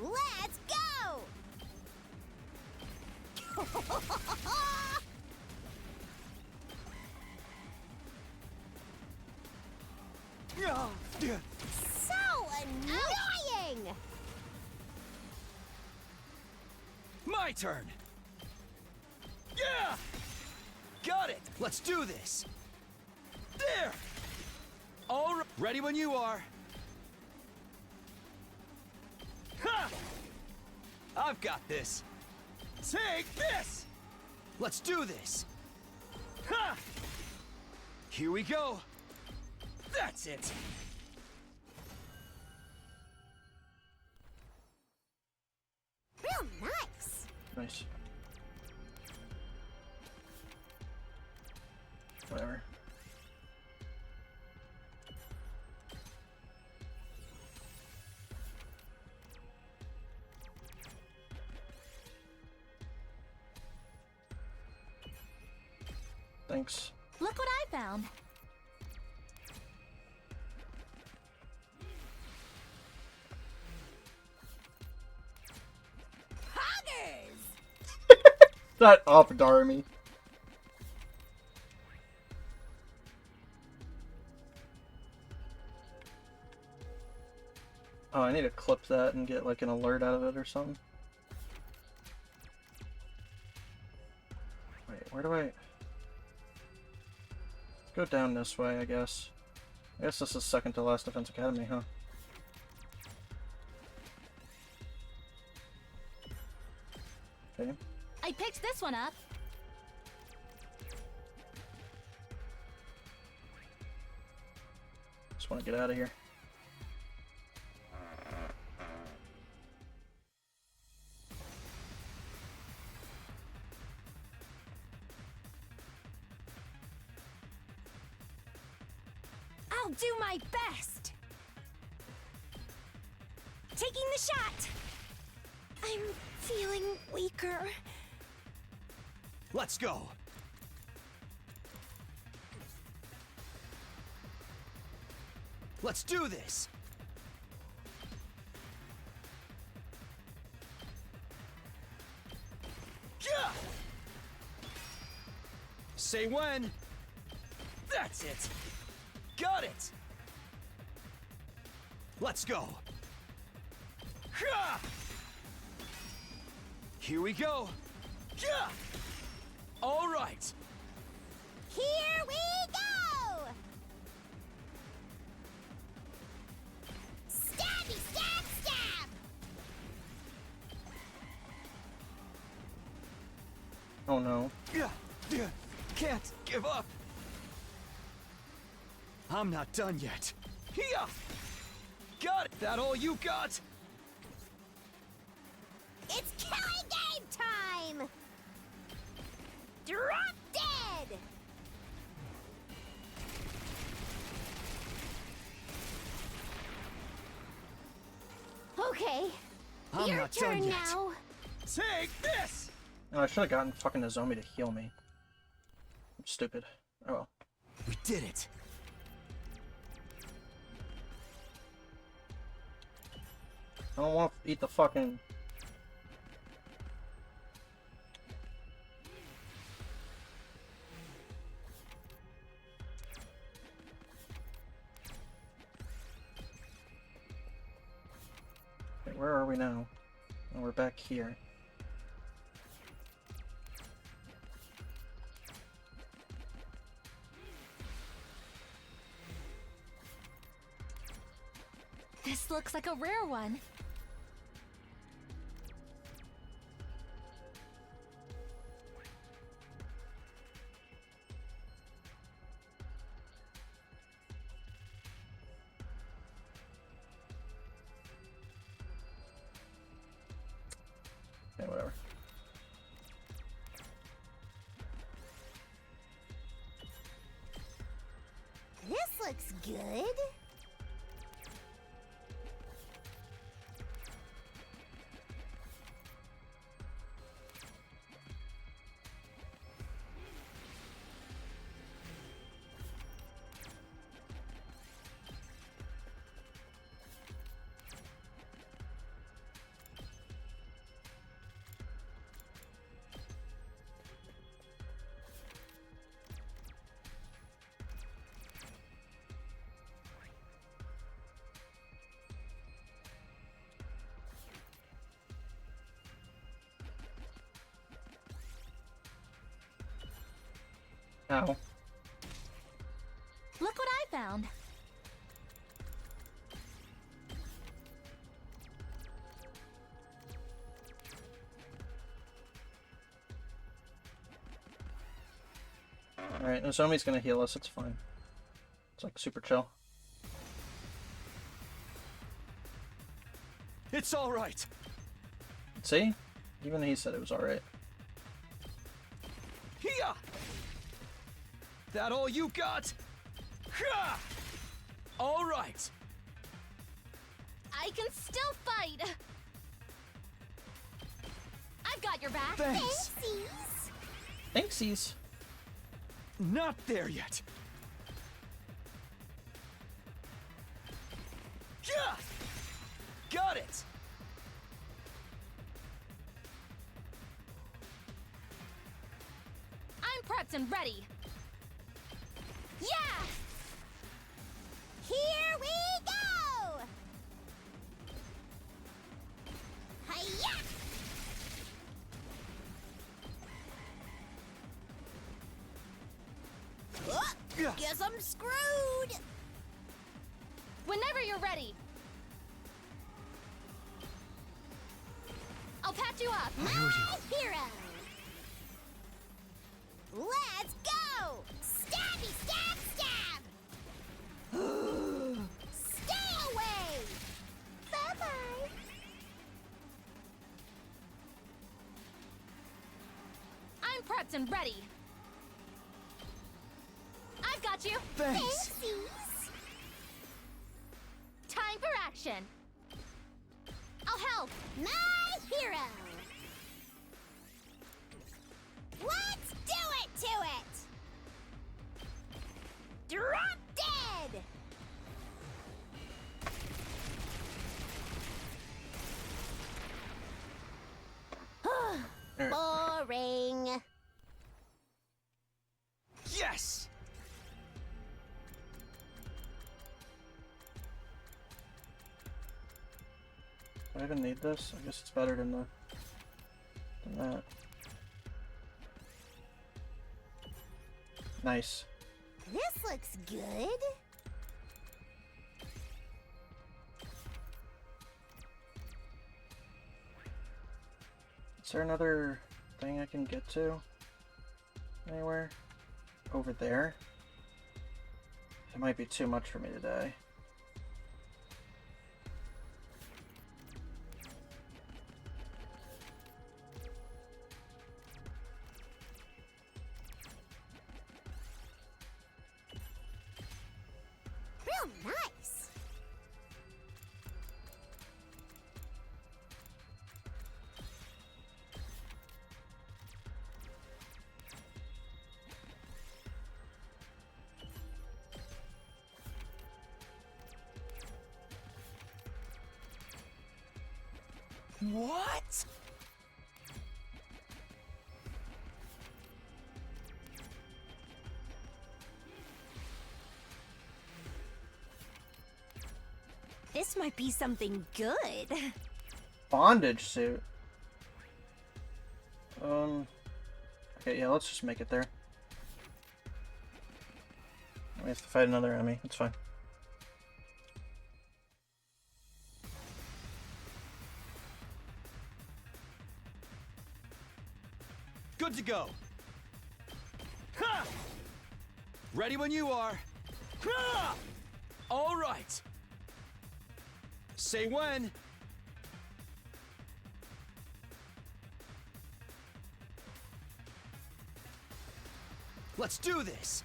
Let's go! So annoying! My turn. Yeah! Got it. Let's do this. There. All right. Ready when you are. Ha! I've got this. Take this. Let's do this. Ha! Here we go. That's it. Real nice. Nice. Whatever. Thanks. Look what I found. Poggers! That off Darumi. Oh, I need to clip that and get like an alert out of it or something. Wait, where do I... Go down this way, I guess. I guess this is second to last Defense Academy, huh? Okay. I picked this one up. Just want to get out of here. I'll do my best. Taking the shot. I'm feeling weaker. Let's go. Let's do this. Yeah! Say when. That's it. Got it. Let's go. Ha! Here we go. Yeah! All right. Here we go! Stabby, stab, stab! Oh no. Can't give up. I'm not done yet. Here! Got it! That all you got? It's killing game time! Drop dead! Okay, I'm your not done turn yet. now. Take this! Oh, I should have gotten fucking Nozomi to heal me. I'm stupid. Oh well. We did it. I don't want to eat the fucking... Okay, where are we now? Oh, we're back here. This looks like a rare one. Okay, whatever. This looks good. Ow. Look what I found. Alright, Nozomi's gonna heal us, it's fine. It's like super chill. It's all right. See? Even he said it was alright. Hiya! That all you got? Ha! All right. I can still fight. I've got your back. Thanks. Thanksies. Not there yet. Yeah! Got it. I'm prepped and ready. Yeah! Here we go! Hiya! Oh, guess I'm screwed! Whenever you're ready. I'll patch you up. My hero! Let's go! Stabby, stab, stab! Stay away! Bye-bye! I'm prepped and ready. I've got you. Thanks. Thanksies! Time for action. I'll help. My hero! Let's do it to it! Drop dead! Boring. Yes! Do I even need this? I guess it's better than that. Nice. This looks good. Is there another thing I can get to? Anywhere? Over there? It might be too much for me today. What? This might be something good. Bondage suit. Okay, yeah, let's just make it there. We have to fight another enemy. It's fine. Good to go. Ha! Ready when you are. Ha! All right. Say when. Let's do this.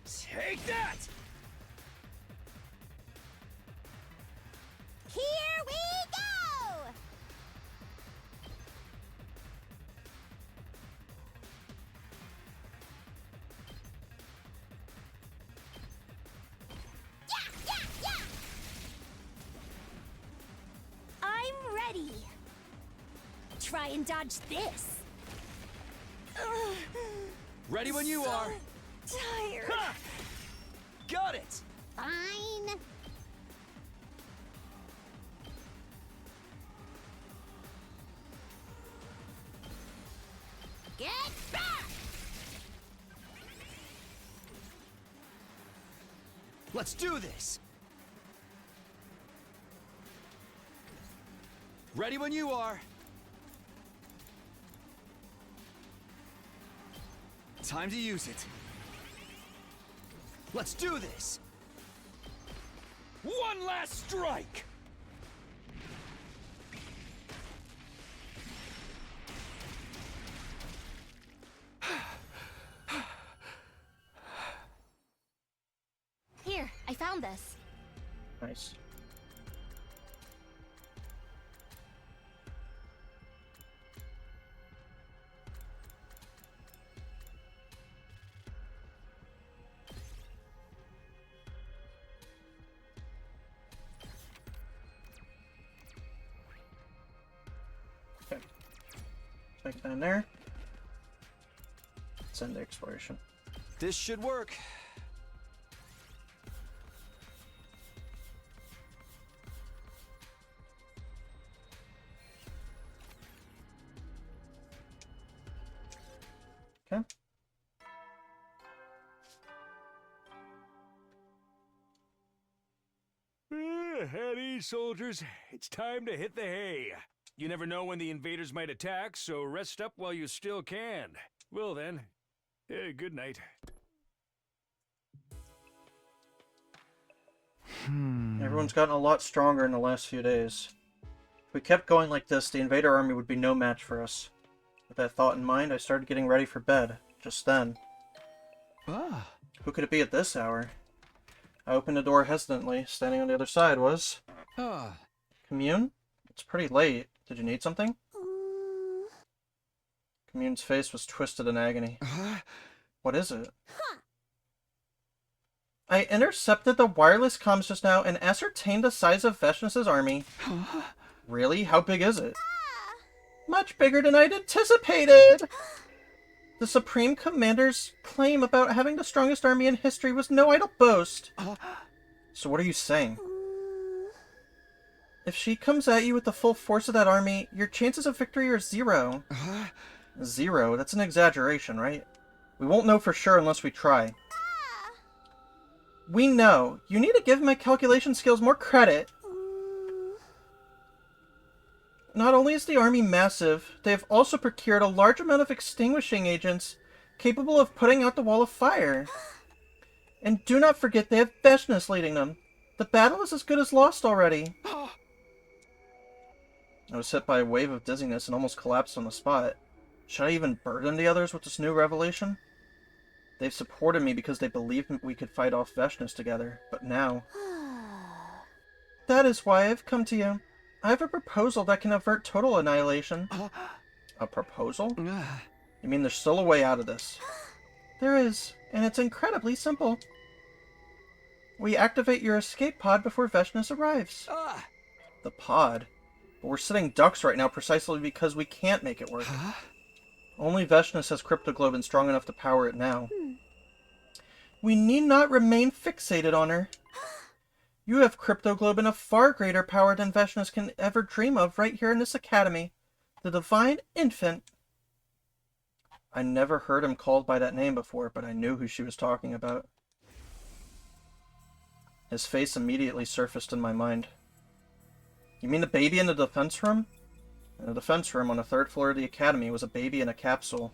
Take that! Here we go! Yeah! I'm ready. Try and dodge this. Ready when you are. Tired. Ha! Got it. Fine. Get back! Let's do this. Ready when you are. Time to use it. Let's do this. One last strike. Here, I found this. Nice. Okay. Take that in there. Let's end the exploration. This should work. Okay. At ease, soldiers. It's time to hit the hay. You never know when the invaders might attack, so rest up while you still can. Well then, good night. Everyone's gotten a lot stronger in the last few days. If we kept going like this, the invader army would be no match for us. With that thought in mind, I started getting ready for bed. Just then. Ah. Who could it be at this hour? I opened the door hesitantly. Standing on the other side was... Ah. Commune? It's pretty late. Did you need something? Commune's face was twisted in agony. What is it? I intercepted the wireless comms just now and ascertained the size of Veshnus's army. Really? How big is it? Much bigger than I'd anticipated! The Supreme Commander's claim about having the strongest army in history was no idle boast. So what are you saying? If she comes at you with the full force of that army, your chances of victory are 0. 0? That's an exaggeration, right? We won't know for sure unless we try. We know. You need to give my calculation skills more credit. Not only is the army massive, they have also procured a large amount of extinguishing agents capable of putting out the wall of fire. And do not forget they have Veshnus leading them. The battle is as good as lost already. I was hit by a wave of dizziness and almost collapsed on the spot. Should I even burden the others with this new revelation? They've supported me because they believed we could fight off Veshnus together, but now... That is why I've come to you. I have a proposal that can avert total annihilation. A proposal? You mean there's still a way out of this? There is, and it's incredibly simple. We activate your escape pod before Veshnus arrives. The pod? But we're sitting ducks right now precisely because we can't make it work. Huh? Only Veshnus has cryptoglobin strong enough to power it now. We need not remain fixated on her. You have cryptoglobin of far greater power than Veshnus can ever dream of right here in this academy. The Divine Infant. I never heard him called by that name before, but I knew who she was talking about. His face immediately surfaced in my mind. You mean the baby in the defense room? In the defense room on the 3rd floor of the academy was a baby in a capsule.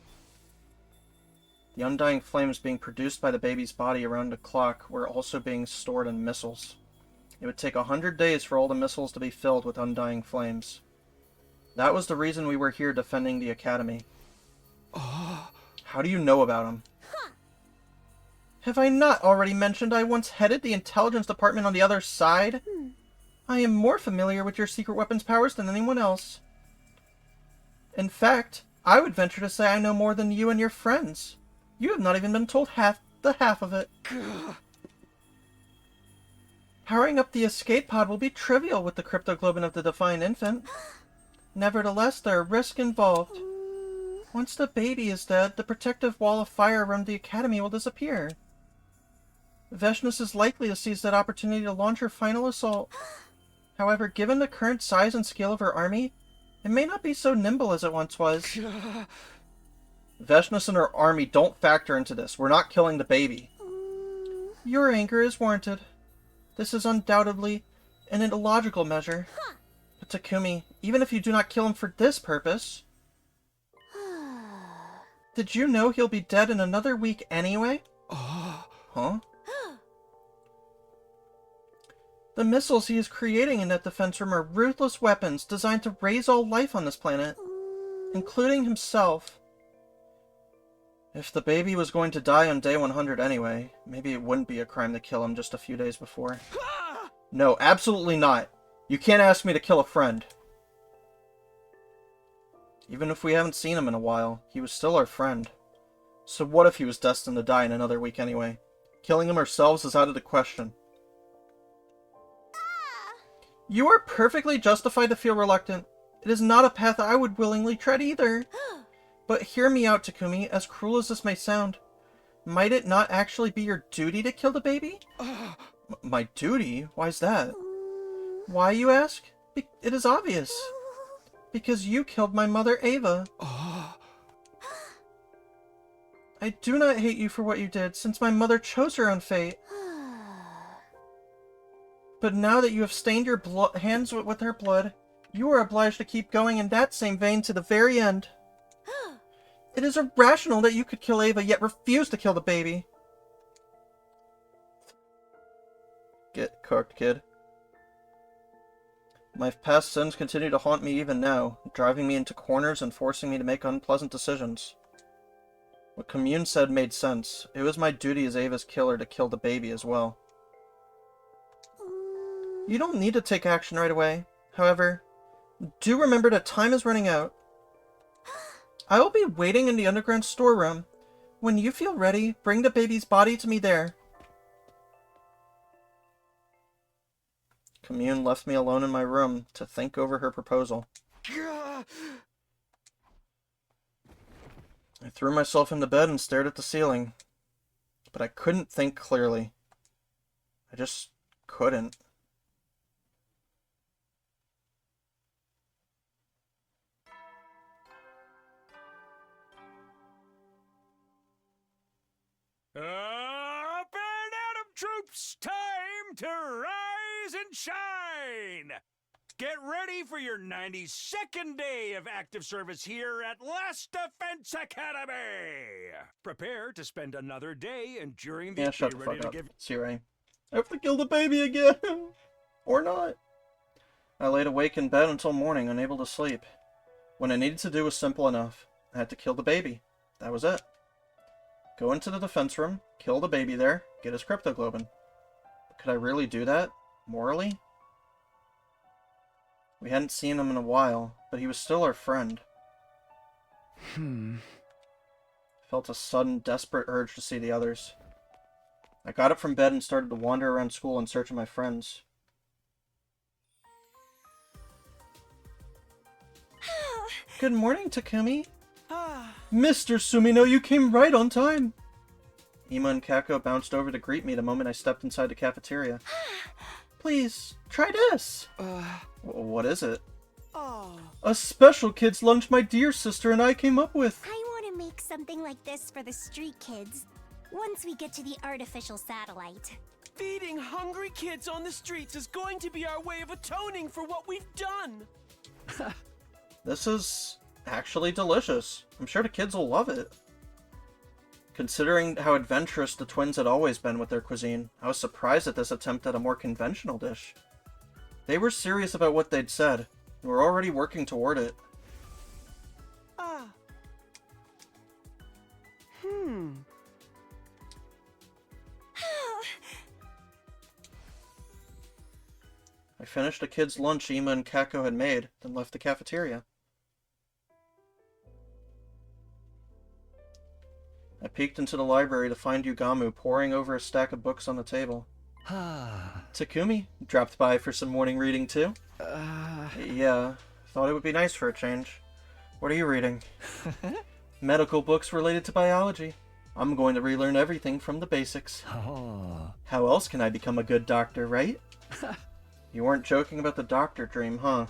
The undying flames being produced by the baby's body around the clock were also being stored in missiles. It would take 100 days for all the missiles to be filled with undying flames. That was the reason we were here defending the academy. Oh. How do you know about him? Have I not already mentioned I once headed the intelligence department on the other side? I am more familiar with your secret weapons powers than anyone else. In fact, I would venture to say I know more than you and your friends. You have not even been told the half of it. Powering up the escape pod will be trivial with the cryptoglobin of the Divine Infant. Nevertheless, there are risks involved. Once the baby is dead, the protective wall of fire around the academy will disappear. Veshnus is likely to seize that opportunity to launch her final assault. However, given the current size and scale of her army, it may not be so nimble as it once was. Veshnus and her army don't factor into this. We're not killing the baby. Your anger is warranted. This is undoubtedly an illogical measure. But Takumi, even if you do not kill him for this purpose... Did you know he'll be dead in another week anyway? Huh? The missiles he is creating in that defense room are ruthless weapons designed to raise all life on this planet, including himself. If the baby was going to die on day 100 anyway, maybe it wouldn't be a crime to kill him just a few days before. No, absolutely not. You can't ask me to kill a friend. Even if we haven't seen him in a while, he was still our friend. So what if he was destined to die in another week anyway? Killing him ourselves is out of the question. You are perfectly justified to feel reluctant. It is not a path I would willingly tread either. But hear me out, Takumi, as cruel as this may sound. Might it not actually be your duty to kill the baby? My duty? Why's that? Why, you ask? It is obvious. Because you killed my mother, Ava. I do not hate you for what you did, since my mother chose her own fate. But now that you have stained your hands with her blood, you are obliged to keep going in that same vein to the very end. It is irrational that you could kill Ava, yet refuse to kill the baby. Get cooked, kid. My past sins continue to haunt me even now, driving me into corners and forcing me to make unpleasant decisions. What Commune said made sense. It was my duty as Ava's killer to kill the baby as well. You don't need to take action right away. However, do remember that time is running out. I will be waiting in the underground storeroom. When you feel ready, bring the baby's body to me there. Commune left me alone in my room to think over her proposal. I threw myself into bed and stared at the ceiling. But I couldn't think clearly. I just couldn't. Up and Atom troops, time to rise and shine! Get ready for your 92nd day of active service here at Last Defense Academy! Prepare to spend another day enduring the... Yeah, shut the fuck up. Sirai. I have to kill the baby again! Or not. I laid awake in bed until morning, unable to sleep. What I needed to do was simple enough. I had to kill the baby. That was it. Go into the defense room, kill the baby there, get his cryptoglobin. But could I really do that? Morally? We hadn't seen him in a while, but he was still our friend. I felt a sudden, desperate urge to see the others. I got up from bed and started to wander around school in search of my friends. Good morning, Takumi. Ah, Mr. Sumino, you came right on time. Ima and Kako bounced over to greet me the moment I stepped inside the cafeteria. Please, try this. What is it? oh. A special kid's lunch my dear sister and I came up with. I want to make something like this for the street kids. Once we get to the artificial satellite. Feeding hungry kids on the streets is going to be our way of atoning for what we've done. This is actually delicious. I'm sure the kids will love it. Considering how adventurous the twins had always been with their cuisine, I was surprised at this attempt at a more conventional dish. They were serious about what they'd said, and were already working toward it. Ah. I finished a kid's lunch Ima and Kako had made, then left the cafeteria. I peeked into the library to find Yugamu poring over a stack of books on the table. Takumi dropped by for some morning reading too. Yeah, thought it would be nice for a change. What are you reading? Medical books related to biology. I'm going to relearn everything from the basics. How else can I become a good doctor, right? You weren't joking about the doctor dream, huh?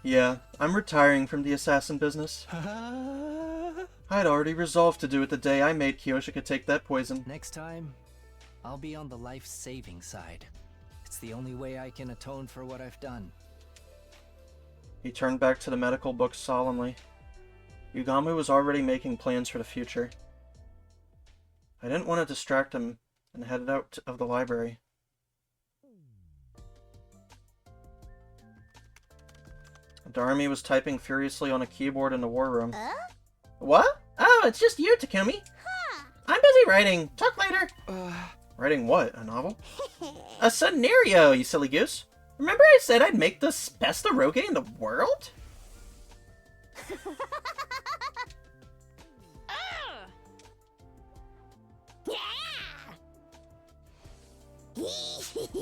Yeah, I'm retiring from the assassin business. I'd already resolved to do it the day I made Kiyoshika take that poison. Next time, I'll be on the life-saving side. It's the only way I can atone for what I've done. He turned back to the medical books solemnly. Yugamu was already making plans for the future. I didn't want to distract him and headed out of the library. Darumi was typing furiously on a keyboard in the war room. What? Oh, it's just you, Takumi. I'm busy writing. Talk later. Writing what? A novel? A scenario, you silly goose. Remember I said I'd make the best eroge in the world?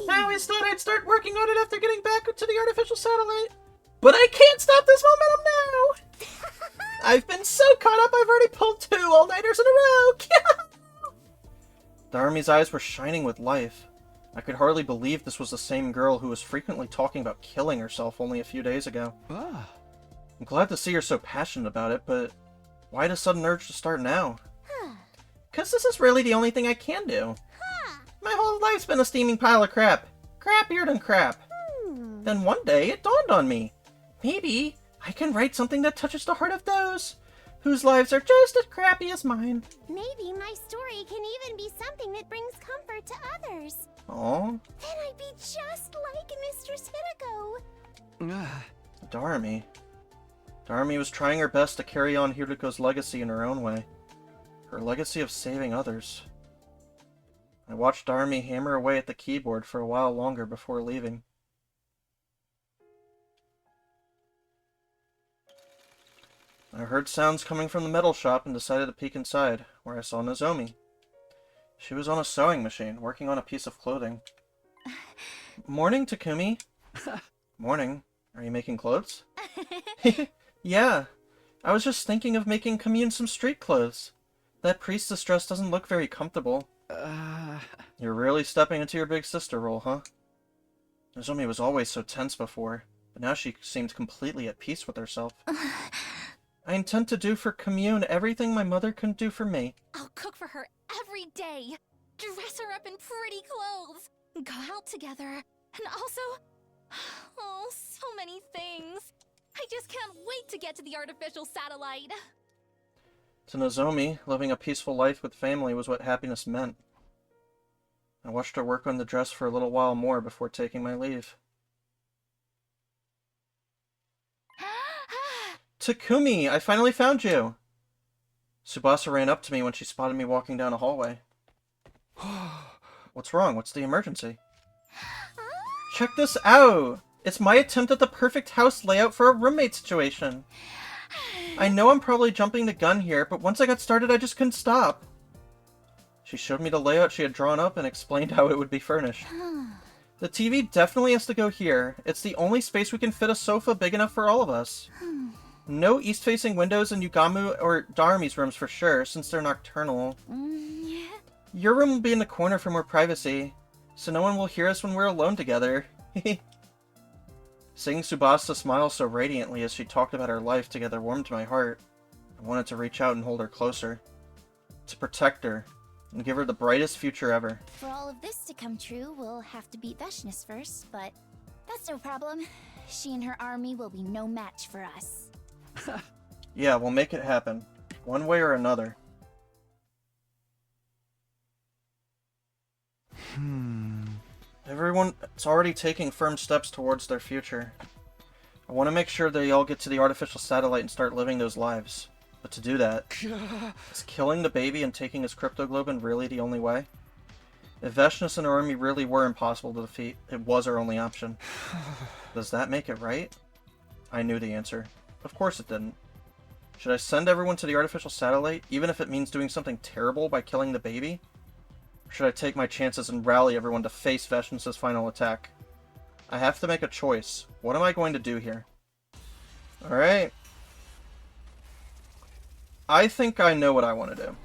I always thought I'd start working on it after getting back to the artificial satellite. But I can't stop this momentum now! I've been so caught up I've already pulled 2 all-nighters in a row! Darumi's eyes were shining with life. I could hardly believe this was the same girl who was frequently talking about killing herself only a few days ago. I'm glad to see her so passionate about it, but why the sudden urge to start now? 'Cause this is really the only thing I can do. My whole life's been a steaming pile of crap. Crappier than crap. Then one day it dawned on me. Maybe I can write something that touches the heart of those whose lives are just as crappy as mine. Maybe my story can even be something that brings comfort to others. Aww. Then I'd be just like Mistress Hirako. Darumi. Darumi was trying her best to carry on Hiriko's legacy in her own way. Her legacy of saving others. I watched Darumi hammer away at the keyboard for a while longer before leaving. I heard sounds coming from the metal shop and decided to peek inside, where I saw Nozomi. She was on a sewing machine, working on a piece of clothing. Morning, Takumi. Morning. Are you making clothes? Yeah. I was just thinking of making Commune some street clothes. That priestess dress doesn't look very comfortable. You're really stepping into your big sister role, huh? Nozomi was always so tense before, but now she seemed completely at peace with herself. I intend to do for Commune everything my mother couldn't do for me. I'll cook for her every day, dress her up in pretty clothes, go out together, and also... oh, so many things. I just can't wait to get to the artificial satellite. To Nozomi, living a peaceful life with family was what happiness meant. I watched her work on the dress for a little while more before taking my leave. Takumi, I finally found you! Tsubasa ran up to me when she spotted me walking down a hallway. What's wrong? What's the emergency? Check this out! It's my attempt at the perfect house layout for a roommate situation. I know I'm probably jumping the gun here, but once I got started I just couldn't stop. She showed me the layout she had drawn up and explained how it would be furnished. The TV definitely has to go here. It's the only space we can fit a sofa big enough for all of us. No east-facing windows in Yugamu or Darumi's rooms for sure, since they're nocturnal. Your room will be in the corner for more privacy, so no one will hear us when we're alone together. Seeing Tsubasa smile so radiantly as she talked about her life together warmed my heart. I wanted to reach out and hold her closer. To protect her, and give her the brightest future ever. For all of this to come true, we'll have to beat Veshness first, but that's no problem. She and her army will be no match for us. Yeah, we'll make it happen. One way or another. Everyone's already taking firm steps towards their future. I want to make sure they all get to the artificial satellite and start living those lives. But to do that, is killing the baby and taking his cryptoglobin really the only way? If Veshness and her army really were impossible to defeat, it was our only option. Does that make it right? I knew the answer. Of course it didn't. Should I send everyone to the artificial satellite, even if it means doing something terrible by killing the baby? Or should I take my chances and rally everyone to face Veshness' final attack? I have to make a choice. What am I going to do here? Alright. I think I know what I want to do.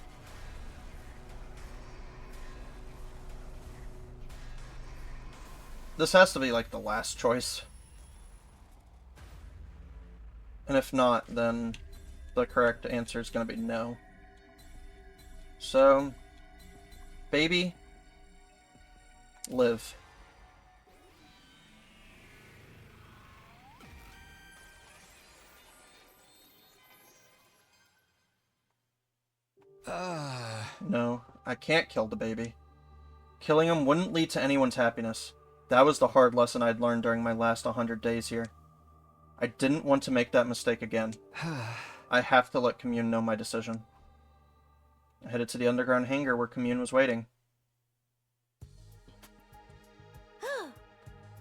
This has to be like the last choice. And if not, then the correct answer is going to be no. So, baby, live. No, I can't kill the baby. Killing him wouldn't lead to anyone's happiness. That was the hard lesson I'd learned during my last 100 days here. I didn't want to make that mistake again. I have to let Commune know my decision. I headed to the underground hangar where Commune was waiting.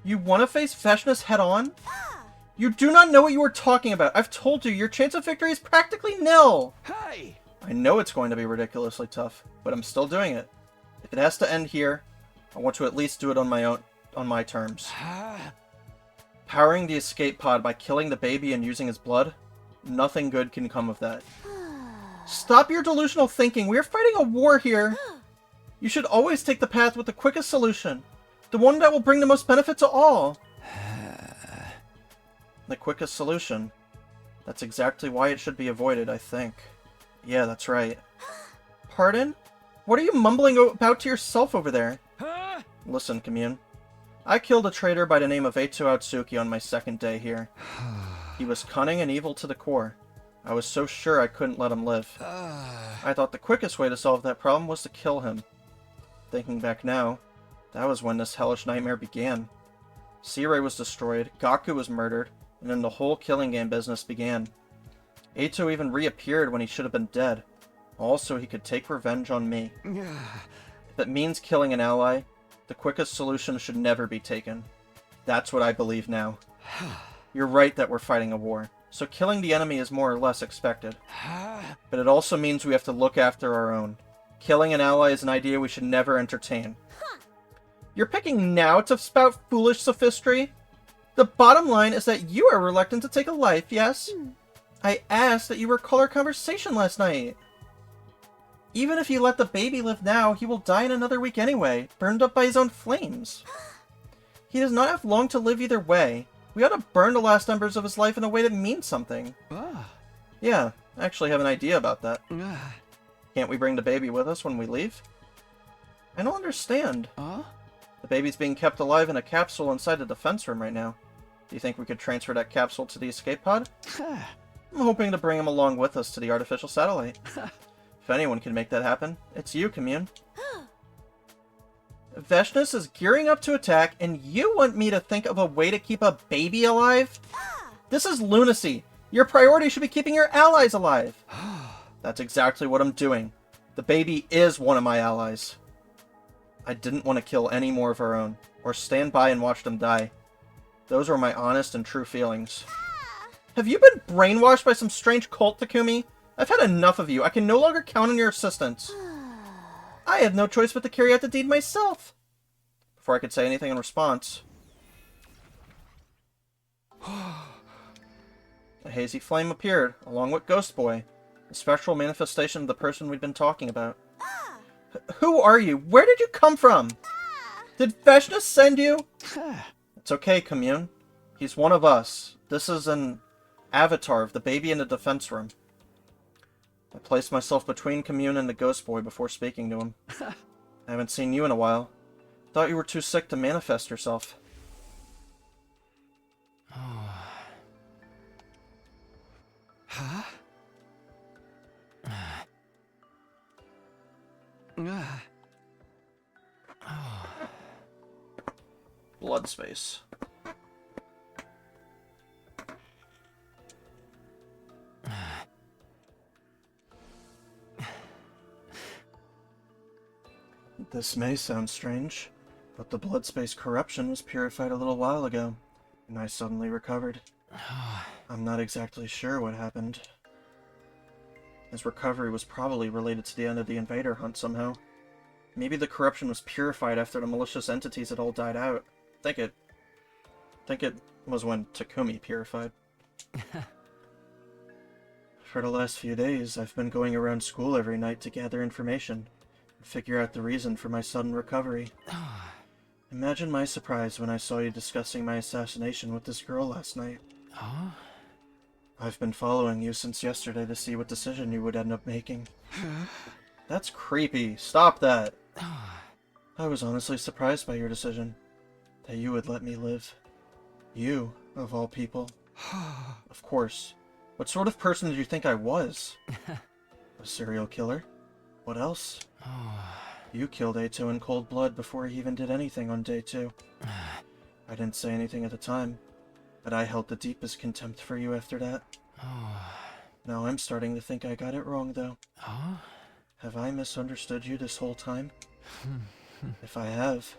You want to face Veshness head-on? You do not know what you are talking about. I've told you, your chance of victory is practically nil. Hey! I know it's going to be ridiculously tough, but I'm still doing it. If it has to end here, I want to at least do it on my terms. Powering the escape pod by killing the baby and using his blood? Nothing good can come of that. Stop your delusional thinking. We are fighting a war here. You should always take the path with the quickest solution. The one that will bring the most benefit to all. The quickest solution. That's exactly why it should be avoided, I think. Yeah, that's right. Pardon? What are you mumbling about to yourself over there? Listen, Commune. I killed a traitor by the name of Eito Atsuki on my second day here. He was cunning and evil to the core. I was so sure I couldn't let him live. I thought the quickest way to solve that problem was to kill him. Thinking back now, that was when this hellish nightmare began. Seirei was destroyed, Gaku was murdered, and then the whole killing game business began. Eito even reappeared when he should have been dead. Also, he could take revenge on me. If it means killing an ally, the quickest solution should never be taken. That's what I believe now. You're right that we're fighting a war, so killing the enemy is more or less expected. But it also means we have to look after our own. Killing an ally is an idea we should never entertain. You're picking now to spout foolish sophistry? The bottom line is that you are reluctant to take a life, yes? I asked that you recall our conversation last night. Even if you let the baby live now, he will die in another week anyway, burned up by his own flames. He does not have long to live either way. We ought to burn the last embers of his life in a way that means something. Yeah, I actually have an idea about that. Can't we bring the baby with us when we leave? I don't understand. The baby's being kept alive in a capsule inside the defense room right now. Do you think we could transfer that capsule to the escape pod? I'm hoping to bring him along with us to the artificial satellite. If anyone can make that happen, it's you, Commune. Veshness is gearing up to attack, and you want me to think of a way to keep a baby alive? This is lunacy. Your priority should be keeping your allies alive. That's exactly what I'm doing. The baby is one of my allies. I didn't want to kill any more of our own, or stand by and watch them die. Those were my honest and true feelings. Have you been brainwashed by some strange cult, Takumi? I've had enough of you. I can no longer count on your assistance. I had no choice but to carry out the deed myself. Before I could say anything in response, a hazy flame appeared, along with Ghost Boy, the spectral manifestation of the person we'd been talking about. Who are you? Where did you come from? Did Veshna send you? It's okay, Commune. He's one of us. This is an avatar of the baby in the defense room. I placed myself between Commune and the Ghost Boy before speaking to him. I haven't seen you in a while. Thought you were too sick to manifest yourself. Huh? Blood space. This may sound strange, but the blood space corruption was purified a little while ago, and I suddenly recovered. I'm not exactly sure what happened. His recovery was probably related to the end of the invader hunt somehow. Maybe the corruption was purified after the malicious entities had all died out. I think it was when Takumi purified. For the last few days, I've been going around school every night to gather information and figure out the reason for my sudden recovery. Imagine my surprise when I saw you discussing my assassination with this girl last night. Huh? I've been following you since yesterday to see what decision you would end up making. That's creepy. Stop that. I was honestly surprised by your decision. That you would let me live. You, of all people. Of course. What sort of person did you think I was? A serial killer? What else? You killed A2 in cold blood before he even did anything on day 2. I didn't say anything at the time, but I held the deepest contempt for you after that. Now I'm starting to think I got it wrong, though. Have I misunderstood you this whole time? If I have,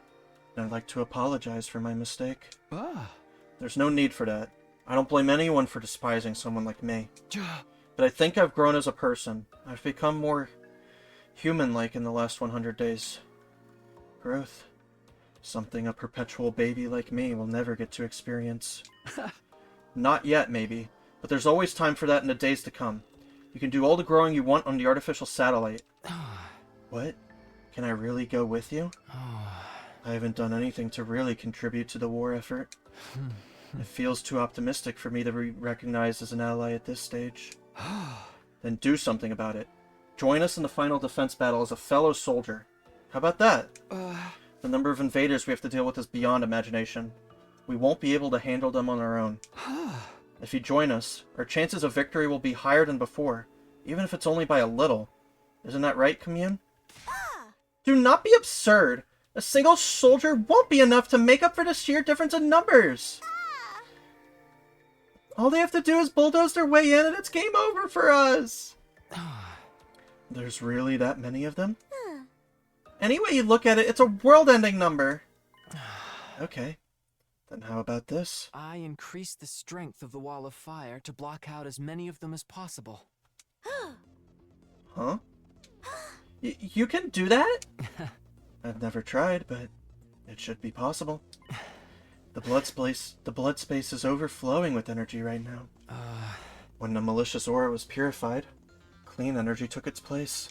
then I'd like to apologize for my mistake. There's no need for that. I don't blame anyone for despising someone like me. But I think I've grown as a person. I've become more human-like in the last 100 days. Growth. Something a perpetual baby like me will never get to experience. Not yet, maybe. But there's always time for that in the days to come. You can do all the growing you want on the artificial satellite. What? Can I really go with you? I haven't done anything to really contribute to the war effort. It feels too optimistic for me to be recognized as an ally at this stage. Then do something about it. Join us in the final defense battle as a fellow soldier. How about that? The number of invaders we have to deal with is beyond imagination. We won't be able to handle them on our own. If you join us, our chances of victory will be higher than before, even if it's only by a little. Isn't that right, Commune? Do not be absurd! A single soldier won't be enough to make up for the sheer difference in numbers! All they have to do is bulldoze their way in and it's game over for us! There's really that many of them? Any way you look at it, it's a world-ending number. Okay. Then how about this? I increased the strength of the wall of fire to block out as many of them as possible. Huh? You can do that? I've never tried, but it should be possible. The blood space is overflowing with energy right now. When the malicious aura was purified, clean energy took its place.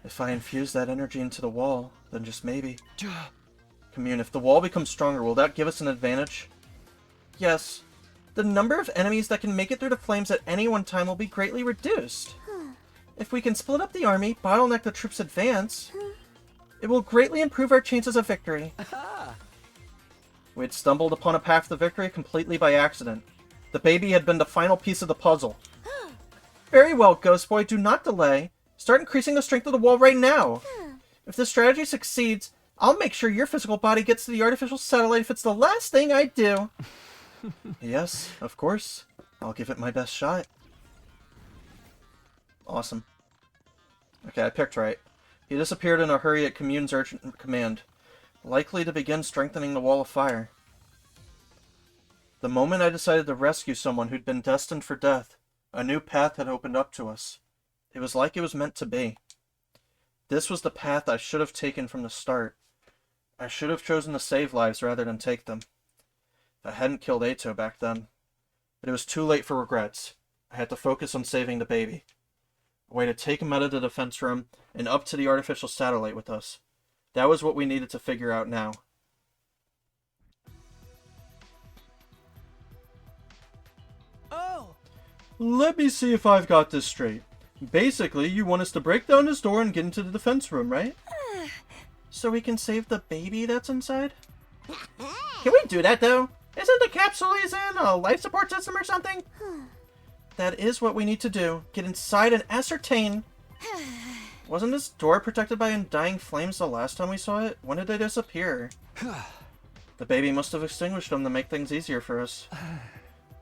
If I infuse that energy into the wall, then just maybe. Commune, if the wall becomes stronger, will that give us an advantage? Yes. The number of enemies that can make it through the flames at any one time will be greatly reduced. If we can split up the army, bottleneck the troops' advance, it will greatly improve our chances of victory. We had stumbled upon a path to victory completely by accident. The baby had been the final piece of the puzzle. Very well, Ghost Boy, do not delay. Start increasing the strength of the wall right now. If this strategy succeeds, I'll make sure your physical body gets to the artificial satellite if it's the last thing I do. Yes, of course. I'll give it my best shot. Awesome. Okay, I picked right. He disappeared in a hurry at Commune's urgent command, likely to begin strengthening the wall of fire. The moment I decided to rescue someone who'd been destined for death, a new path had opened up to us. It was like it was meant to be. This was the path I should have taken from the start. I should have chosen to save lives rather than take them. If I hadn't killed Ato back then. But it was too late for regrets. I had to focus on saving the baby. A way to take him out of the defense room and up to the artificial satellite with us. That was what we needed to figure out now. Oh! Let me see if I've got this straight. Basically, you want us to break down this door and get into the defense room, right? So we can save the baby that's inside? Can we do that, though? Isn't the capsule he's in a life support system or something? That is what we need to do. Get inside and ascertain. Wasn't this door protected by undying flames the last time we saw it? When did they disappear? The baby must have extinguished them to make things easier for us.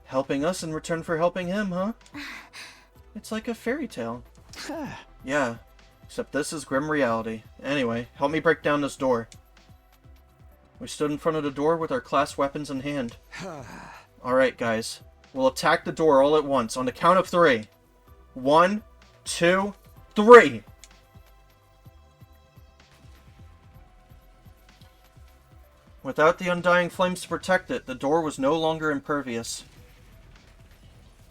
Helping us in return for helping him, huh? It's like a fairy tale. Yeah, except this is grim reality. Anyway, help me break down this door. We stood in front of the door with our class weapons in hand. Alright, guys. We'll attack the door all at once on the count of 3. 1, 2, 3! Without the undying flames to protect it, the door was no longer impervious.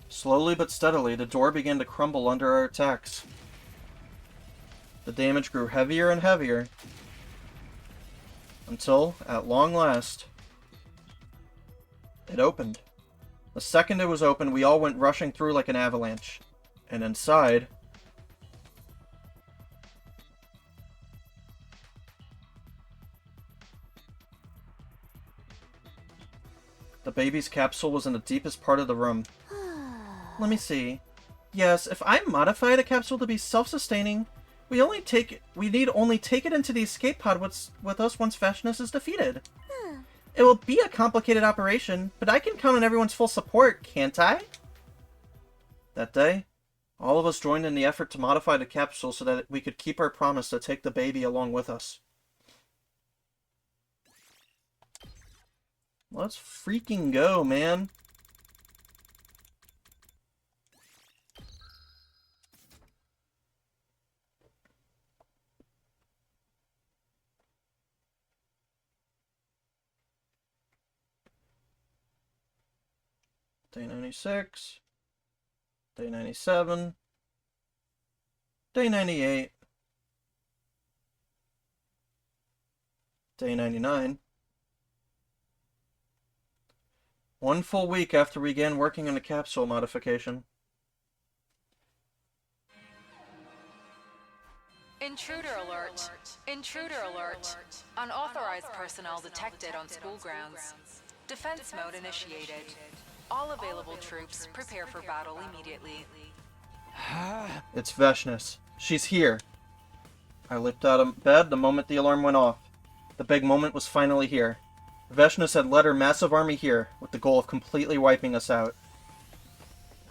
Slowly but steadily, the door began to crumble under our attacks. The damage grew heavier and heavier, until, at long last, it opened. The second it was open, we all went rushing through like an avalanche. And inside, the baby's capsule was in the deepest part of the room. Let me see. Yes, if I modify the capsule to be self-sustaining, we need only take it into the escape pod with us once Vashnis is defeated. It will be a complicated operation, but I can count on everyone's full support, can't I? That day, all of us joined in the effort to modify the capsule so that we could keep our promise to take the baby along with us. Let's freaking go, man. Day 96, Day 97, Day 98, Day 99. 1 full week after we began working on the capsule modification. Intruder alert! Intruder alert! Unauthorized personnel detected on school grounds. Defense mode initiated. All available troops prepare for battle immediately. It's Vashnis. She's here. I leaped out of bed the moment the alarm went off. The big moment was finally here. Vashnis had led her massive army here, with the goal of completely wiping us out.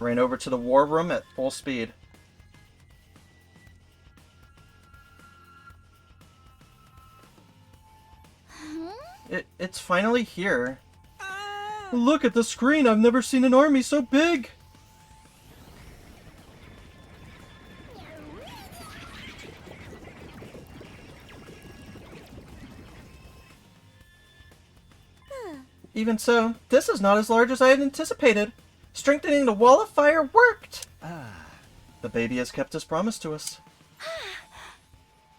I ran over to the war room at full speed. It's finally here. Look at the screen! I've never seen an army so big! Even so, this is not as large as I had anticipated. Strengthening the wall of fire worked! The baby has kept his promise to us.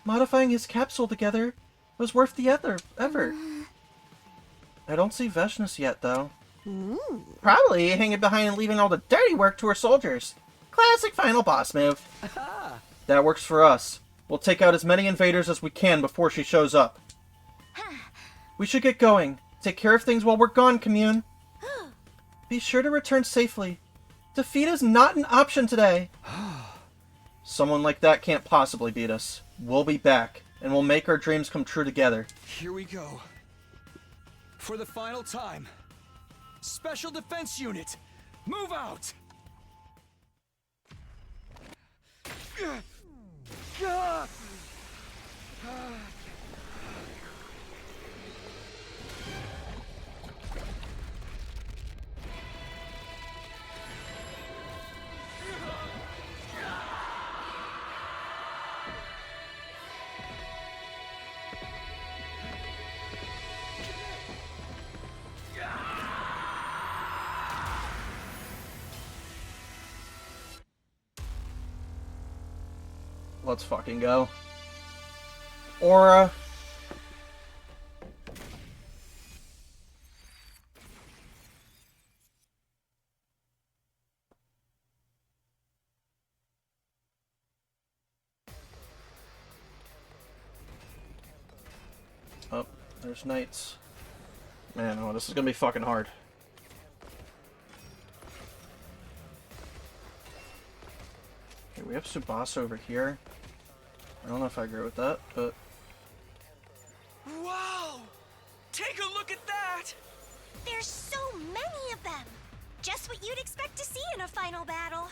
Modifying his capsule together was worth the effort. I don't see Vashnis yet, though. Probably hanging behind and leaving all the dirty work to her soldiers. Classic final boss move. That works for us. We'll take out as many invaders as we can before she shows up. We should get going. Take care of things while we're gone, commune. Be sure to return safely. Defeat is not an option today. Someone like that can't possibly beat us. We'll be back, and we'll make our dreams come true together. Here we go. For the final time. Special Defense Unit, move out! Let's fucking go. Aura. Oh, there's knights. Man, oh, this is gonna be fucking hard. Okay, we have Tsubasa over here. I don't know if I agree with that, but... Wow! Take a look at that! There's so many of them! Just what you'd expect to see in a final battle.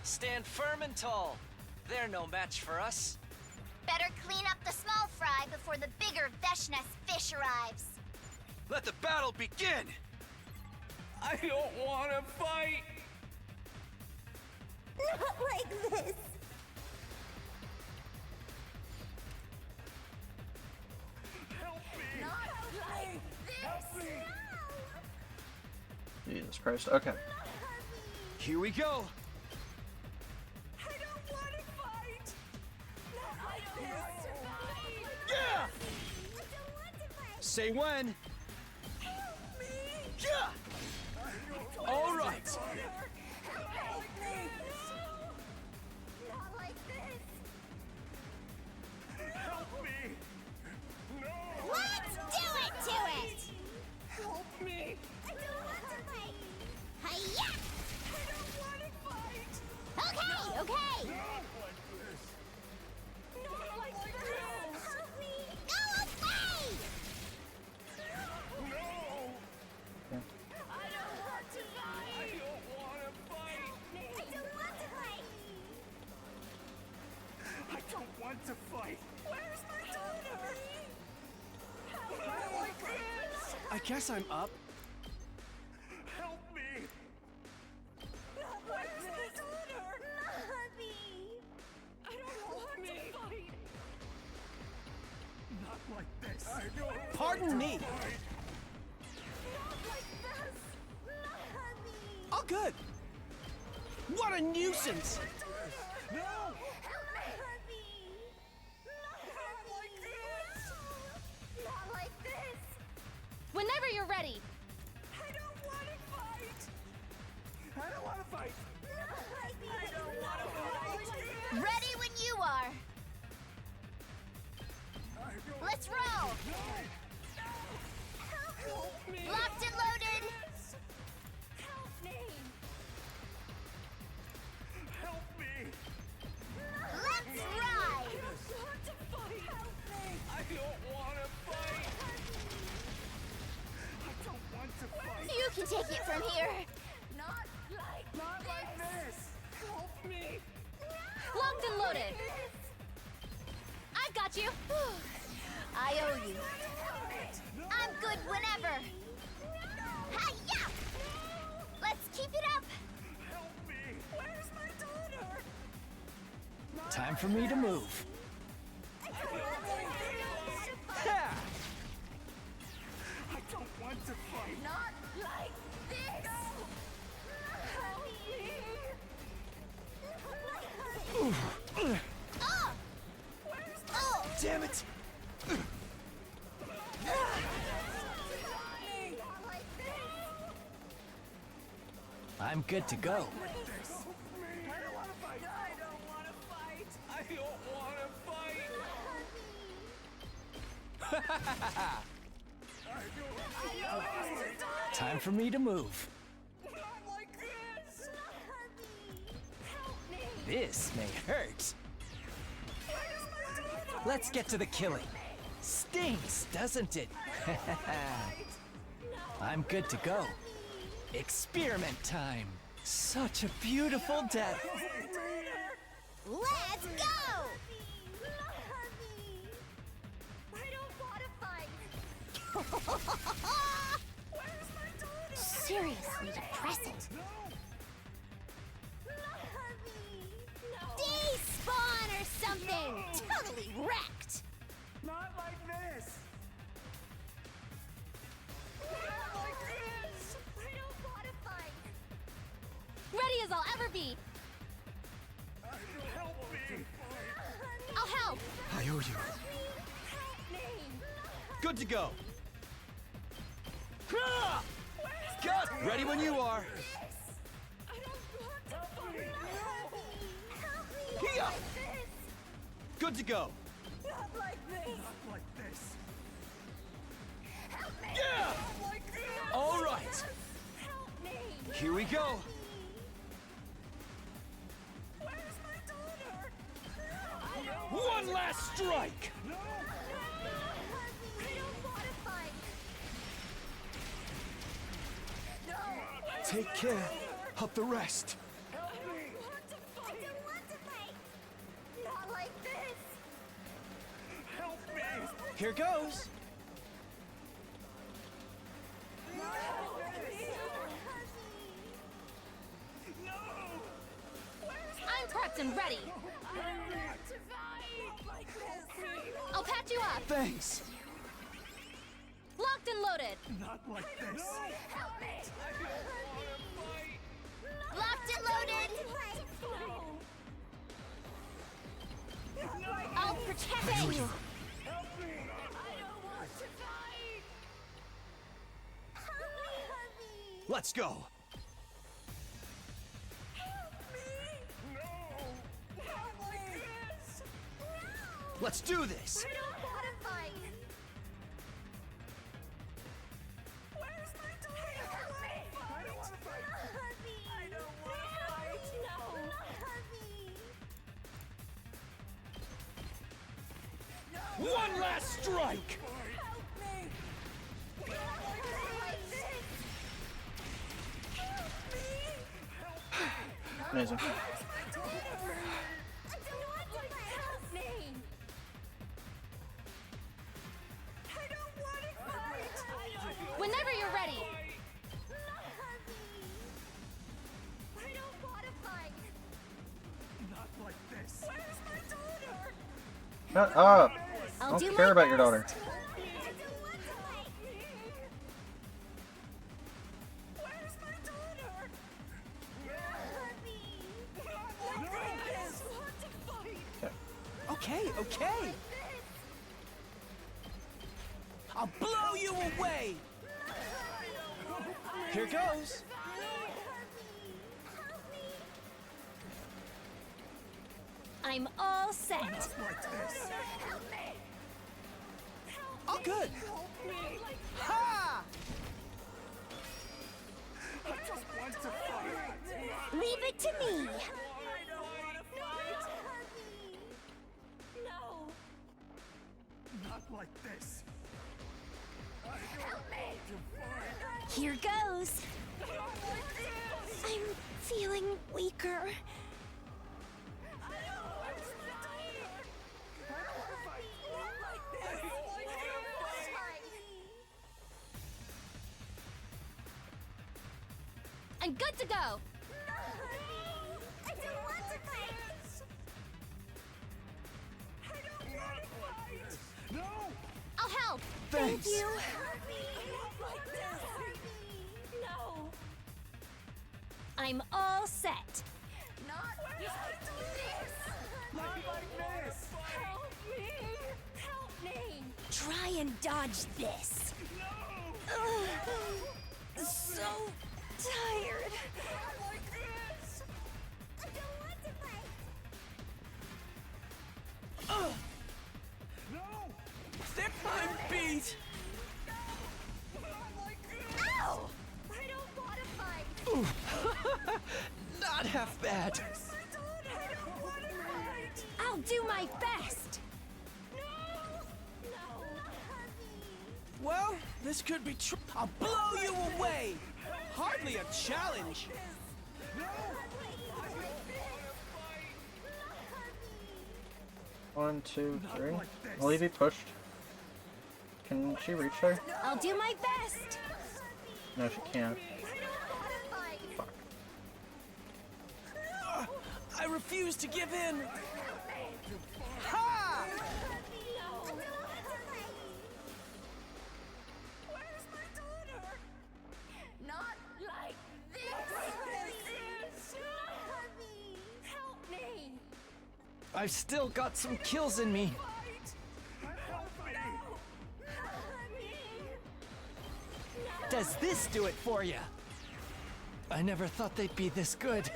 Stand firm and tall. They're no match for us. Better clean up the small fry before the bigger Veshness fish arrives. Let the battle begin! I don't want to fight! Not like this. Help me! Not like this. Jesus Christ, okay. Here we go! I don't want to fight! Not like this! Yeah! Say when! Help me! Yeah! All right! Help me! Not like this. Help me! No! Let's do it to it! Help me! I don't want to fight. Hiya! I don't want to fight! Okay, okay! Not like this! Not like this! Help me. Go away! No! I don't want to I fight. don't want to fight! I don't want to fight. I don't want to fight! Where's my daughter? Not like this! I guess I'm up. Help me! Not like this. My daughter? Nabi. I don't want to fight! Not like this! I don't Pardon me. Not like this. Nabi. All good. What a nuisance! No! Nabi. Not like this! Not like this. Whenever you're ready. I don't want to fight! I don't want to fight! Nabi. I don't want to fight! Ready when you are. I don't Let's roll. help me! Locked and loaded. Help me. Help me! Let's ride. I don't want to fight! Help me! I don't want to fight! I don't want to fight! You can take it from here. Not like Not like this! Help me! Locked and loaded. I've got you. I owe you. I'm good whenever. Hiya! Let's keep it up. Help me! Where's my daughter? Time for me to move. Yeah! I don't want to fight! Not like this. Damn it. I'm good to go. I don't want to fight! I don't want to fight! I don't want to fight! Time for me to move. Not like this! This may hurt. Let's get to the killing. Stings, doesn't it? I'm good to go. Experiment time. Such a beautiful death. Let's go! I don't want to fight. Seriously depressing. Despawn or something! Totally wrecked! Not like this! Not like this! I don't want to fight. Ready as I'll ever be. Help me! owe you. Good to go. Cut! Ready when you are. Here! Good to go. Not like this. Not like this. Help me. Yeah! Not like this. All right. Help me. Here we go. Where's my daughter? One last strike. I don't want to fight. No. Take care of the rest. Help me. I don't want to fight. Not like this. Help me. Here goes. I'm prepped and ready. I'll patch you up. Thanks. Locked and loaded. Not like this. Help me. Locked and loaded. I'll protect you. Let's go. Let's do this. I don't want to fight. Where's my daughter? Help me. I don't want to fight. I don't want to fight. No. No. One last strike. Help me. Not like this. Help me. Amazing. Where's my daughter? I don't want to fight. Help me. I don't want to fight. Whenever you're ready. I don't want to fight. Not like this. Where's my daughter? Shut up. I I'll don't do care my about your daughter. best. I don't want to fight. Where's my daughter? Okay, okay. I'll blow you away. Here goes. I'm all set. Like this. Help me. All good. Ha! I don't want to fight. Leave it to me. No. Not like this. Help me. Here goes. I'm feeling weaker. I'm good to go. I don't want to fight. I don't want to fight. No. I'll help. Thanks. Thank you. No. I'm all set. Not like this. Not like this. Help me. Help me. Try and dodge this. Ugh. So tired. Not like this. I don't want to fight. No. Thick I'm beat. Ow! I don't want to fight. Not half bad. I don't want to fight. I'll do my best. No. Well, this could be true. I'll blow you away. Hardly a challenge. One, two, three. Will he be pushed? Can she reach there? I'll do my best. No, she can't. Fuck. I refuse to give in. Ha! Where's my daughter? Not like this. Help me. I've still got some kills in me. Does this do it for you? I never thought they'd be this good.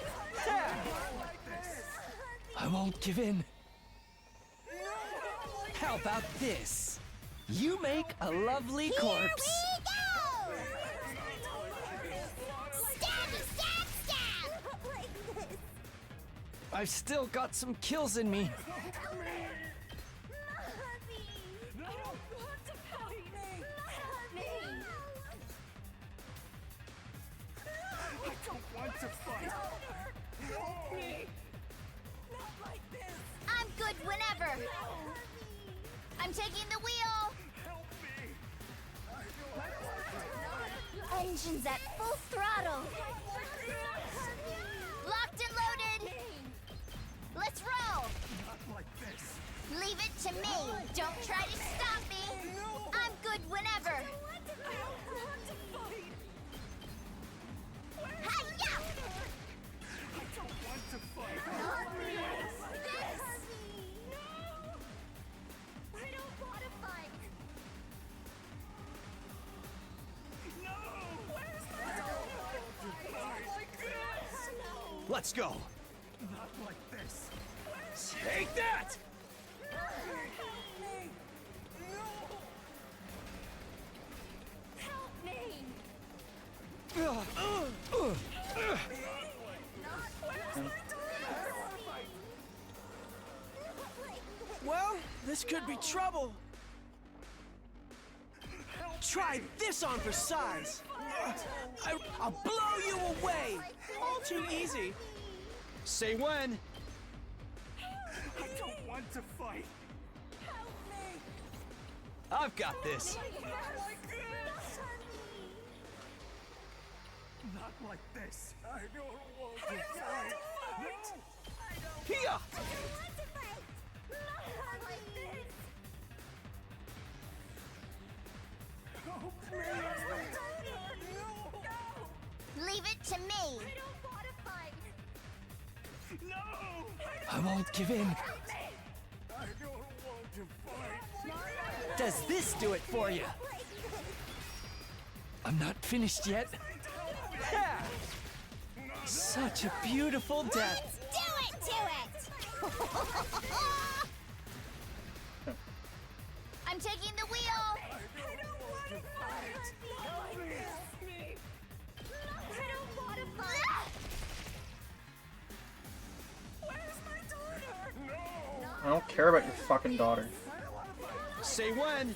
I won't give in. How about this? You make a lovely corpse. I've still got some kills in me. I'm good whenever. I'm taking the wheel. Engines at full throttle. Locked and loaded. Let's roll. Leave it to me. Don't try to stop me. I'm good whenever. Hi-ya! I don't want to fight. I don't want to fight. No! Where's my dog? Let's go. Not like this. Take that! Help me! Well, this could be trouble. Try this on for size. I'll blow you away. All too easy. Say when. I don't want to fight. I've got this. Not like this. I don't want to fight. No! Here! Leave it to me. No! I won't give in. I don't want to fight. Does this do it for you? I'm not finished yet. Ha! Such a beautiful death. Do it to it! I'm taking the wheel. I don't want to fight. I don't want to fight. Where's my daughter? No! I don't care about your fucking daughter. Say when.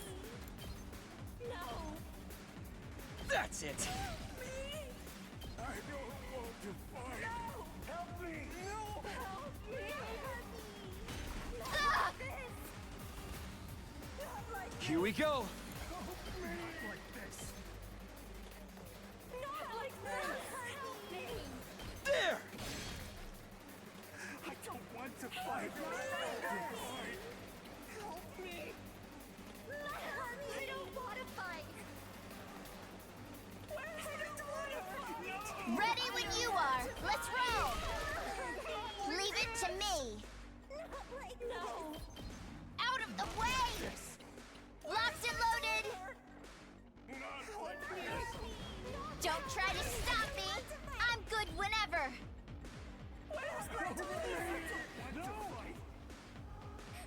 No. That's it. I don't want to fight. No! Help me! No! Help me! Ah! Here we go. Not like this. Not like this. There. I don't want to fight. Help me! I don't want to fight. Where's my daughter? No! Ready when you are. Let's roll. Leave it to me. No. Out of the way. Locked and loaded. Not like this. Don't try to stop me. I'm good whenever. Where's my daughter? No!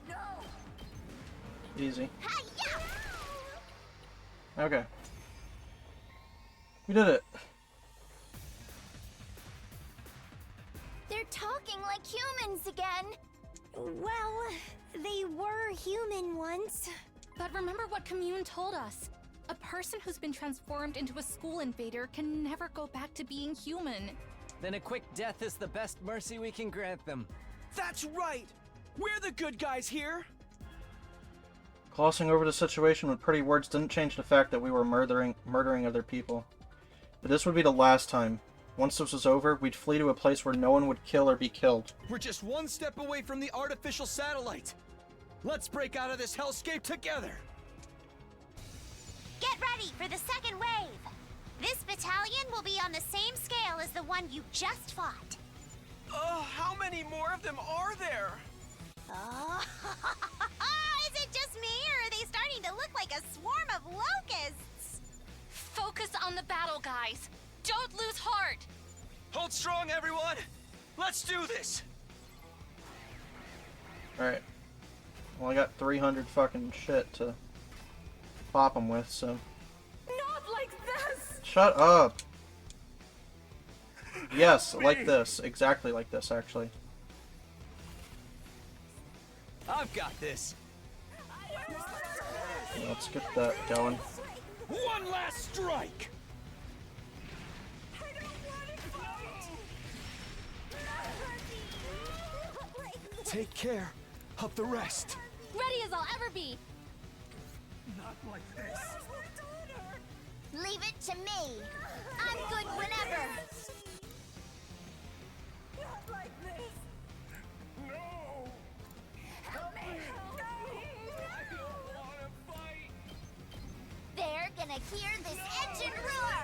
No! Easy. Hi-ya! Okay. We did it. They're talking like humans again. Well, they were human once. But remember what Commune told us. A person who's been transformed into a school invader can never go back to being human. Then a quick death is the best mercy we can grant them. That's right. We're the good guys here. Glossing over the situation with pretty words didn't change the fact that we were murdering other people. But this would be the last time. Once this was over, we'd flee to a place where no one would kill or be killed. We're just one step away from the artificial satellite. Let's break out of this hellscape together. Get ready for the second wave. This battalion will be on the same scale as the one you just fought. How many more of them are there? Oh, is it just me, or are they starting to look like a swarm of locusts? Focus on the battle, guys. Don't lose heart. Hold strong, everyone! Let's do this! Alright. Well, I got 300 fucking shit to pop them with, so... Not like this! Shut up! Yes, like this. Exactly like this, actually. I've got this. Let's get that going. One last strike! Take care of the rest. Ready as I'll ever be. Not like this. Leave it to me. I'm good whenever. Not like this. No! Help me! I don't want to fight! They're gonna hear this engine roar.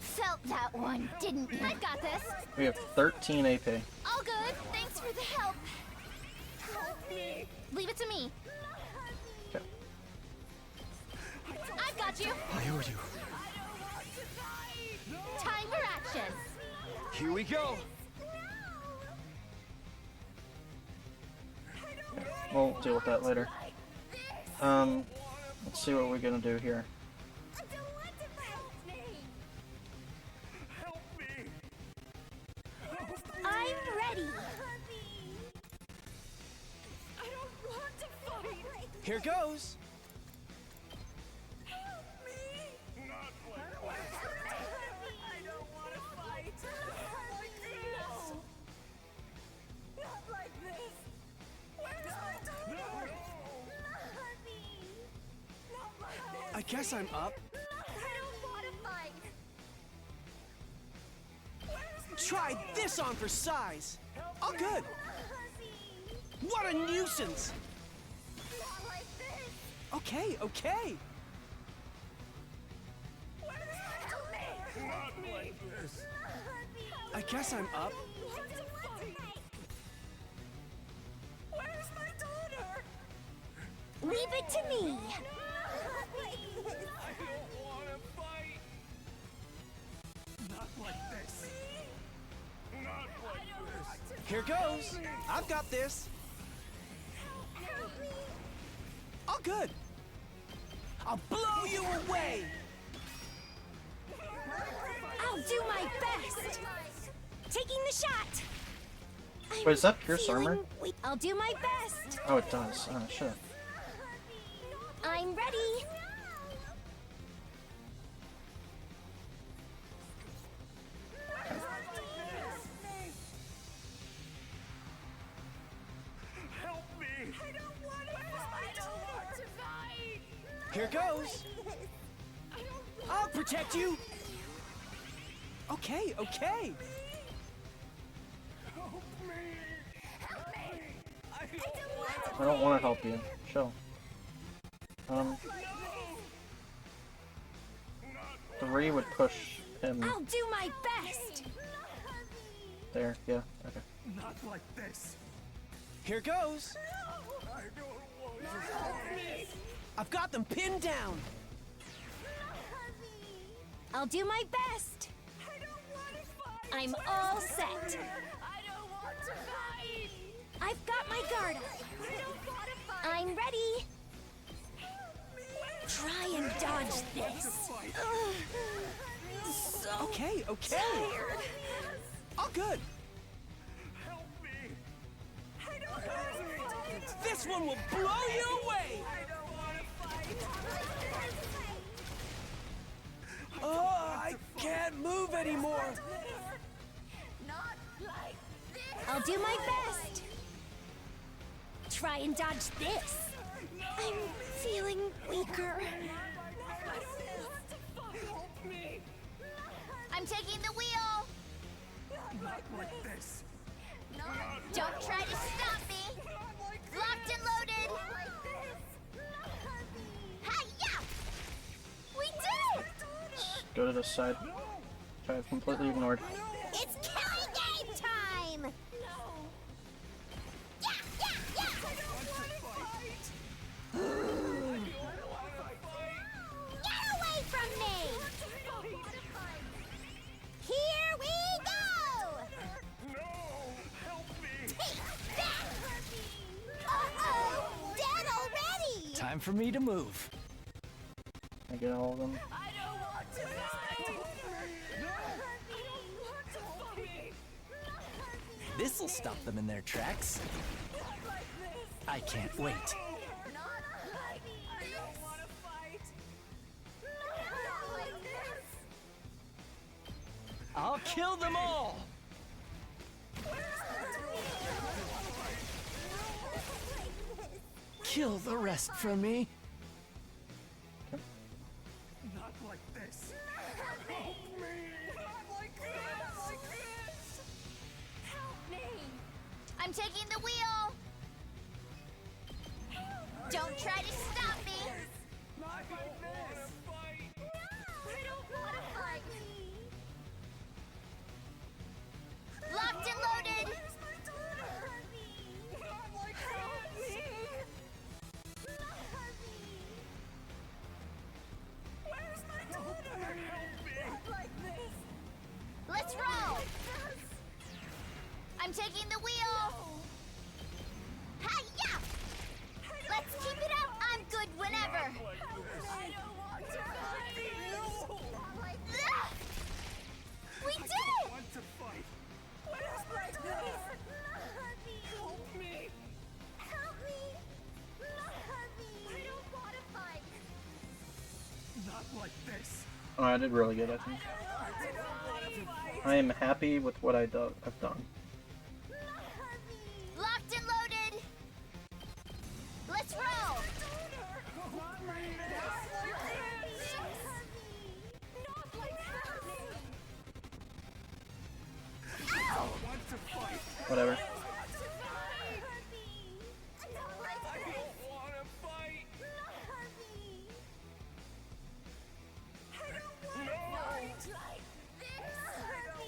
Felt that one, didn't you? I got this. We have 13 AP. All good. Thanks for the help. Leave it to me. Okay. I've got you. I owe you. Time for action. Here we go. We'll deal with that later. Let's see what we're gonna do here. I'm ready. Here goes. I guess I'm up. Try this on for size. All good. What a nuisance. Okay, okay. Not like this. I guess I'm up. Leave it to me. I don't want to fight! Not like this. Not like this. Here goes. I've got this. All good. I'll blow you away. I'll do my best. Taking the shot. Wait, is that Pierce armor? I'll do my best. Oh, it does. Oh, shit. I'm ready. Help me! I don't want to fight! Here goes. I'll protect you. Okay, okay. Help me! Help me! I don't want to help you. Chill. 3 would push him I'll do my best. there. Yeah, okay. Not like this. Here goes. I don't want to fight! I've got them pinned down. I'll do my best. I'm all set. I've got my guard up. I'm ready. Try and dodge this. So Okay, okay. tired. All good. Help me! This one will blow you away. Oh, I can't move anymore. I'll do my best. Try and dodge this. I'm feeling weaker. I'm taking the wheel. Not like this. Don't try to stop me. Locked and loaded. Hi-ya! We did it! Go to this side. Which I've completely ignored. It's killing game time! Yeah, yeah, yeah! Time for me to move. I get all of them. I don't want to fight! No! I don't want to fight! This'll stop them in their tracks. I can't wait. I'll kill them all! Kill the rest from me. Not like this. I'm taking the wheel! Don't try to stop me! Not like this! I don't want to fight! Locked and loaded! Let's roll! I'm taking the wheel! Hi-ya! Let's keep it up! I'm good whenever! I don't want to fight! Ah! We did it! Want to fight? Where's my daughter? Help me! Help me! I don't want to fight! Not like this. Oh, I did really good, I think. I am happy with what I've done. Locked and loaded! Let's roll! Ow! Want to fight? Whatever. I don't want to fight.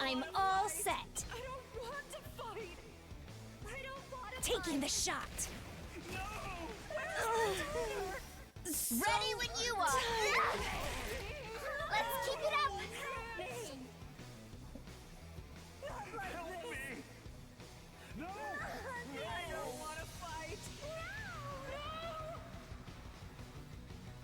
I'm all set. I don't want to fight! I don't want to Taking the shot. Ready when you are. Let's keep it up. Help me. No. I don't want to fight!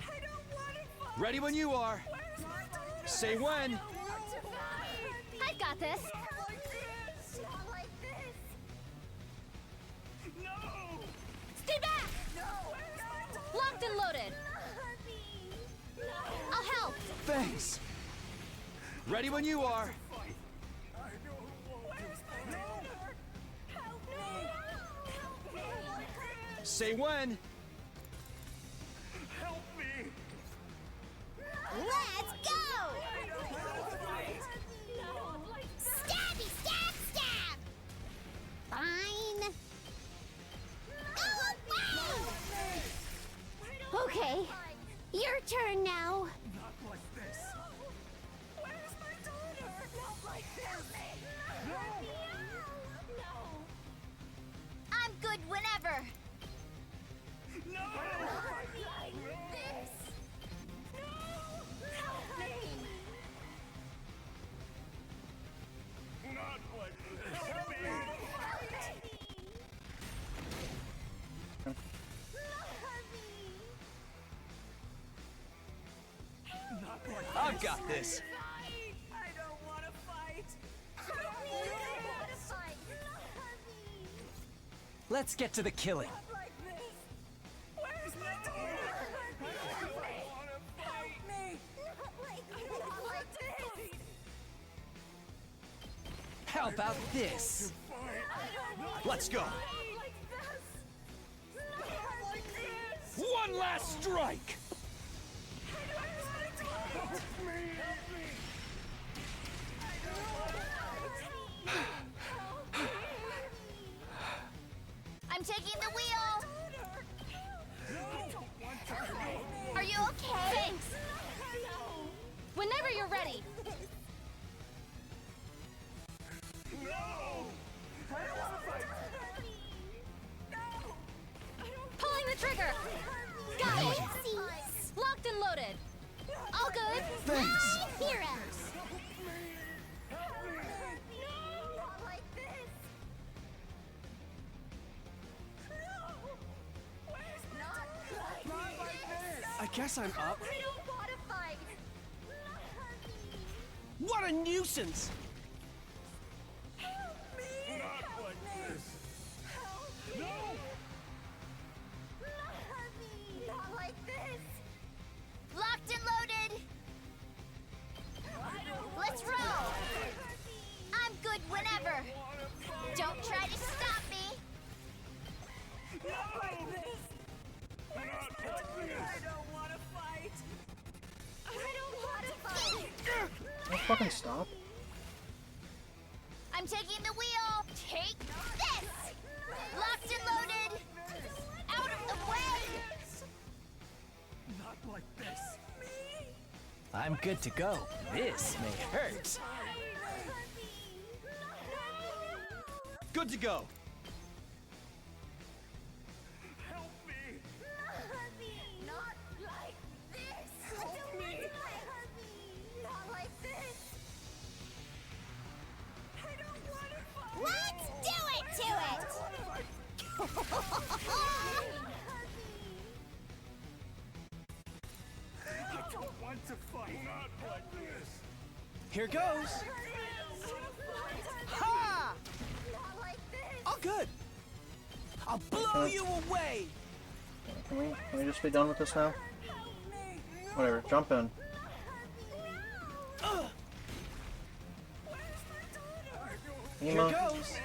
I don't want to fight! Ready when you are. Where's my daughter? Say when. I don't want to fight! I've got this. Not like this! Not like this! No. Stay back. No! Where's my daughter? Locked and loaded. I'll help. Thanks. Ready when you are. Say when. Help me. Let's go. Stabby, stab, stab. Fine. Go away. Okay, your turn now. Not like this. Where's my daughter? Not like this! I'm good whenever. No. Like this! Help me! Not like this. Help me. Not like I've got this. I don't want to fight! I don't want to fight! Let's get to the killing. Not like this! Where's my daughter? Help me! Not like this! How about this? Let's go. Not like this! Not like this! one last strike. I'm taking the wheel. Are you okay? Thanks. Whenever you're ready. Pulling the trigger. Got it. Locked and loaded. All good. Thanks. My heroes. guess I'm up. I don't want to fight. What a nuisance! Help me! Not like this. No! Not like this. Locked and loaded. Let's roll. I'm good whenever. Don't try to stop me. Not like this. I don't want to fight. I don't want to fight. Don't fucking stop. I'm taking the wheel. Take this. Locked and loaded. Out of the way. Not like this. I'm good to go. This may hurt. Good to go. Help me. Not like this. Help me. Not like this. I don't want to fight. Let's do it to it. I don't want to fight. Not like this. Here goes. Ha! Not like this. All good. I'll blow you away. Can we just be done with this now? Whatever, jump in. Here Ema, goes.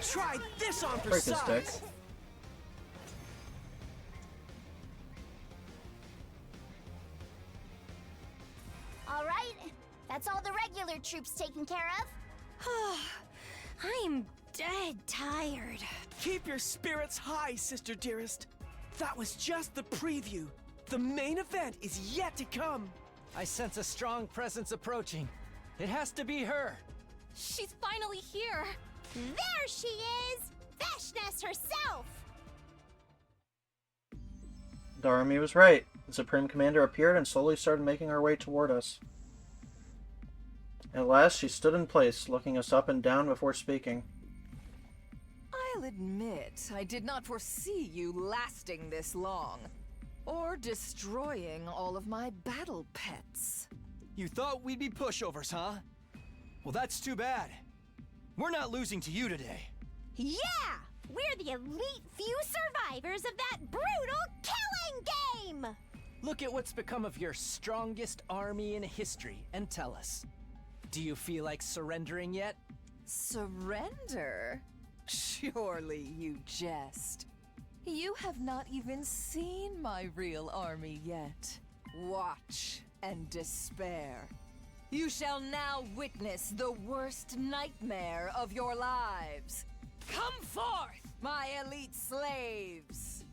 Try this on for break his dick. size. All right. That's all the regular troops taken care of. I'm dead tired. Keep your spirits high, sister dearest. That was just the preview. The main event is yet to come. I sense a strong presence approaching. It has to be her. She's finally here. There she is! Veshness herself! Darumi was right. The Supreme Commander appeared and slowly started making her way toward us. At last, she stood in place, looking us up and down before speaking. I'll admit, I did not foresee you lasting this long. Or destroying all of my battle pets. You thought we'd be pushovers, huh? Well, that's too bad. We're not losing to you today. Yeah! We're the elite few survivors of that brutal killing game! Look at what's become of your strongest army in history and tell us. Do you feel like surrendering yet? Surrender? Surely you jest. You have not even seen my real army yet. Watch and despair. You shall now witness the worst nightmare of your lives. Come forth, my elite slaves!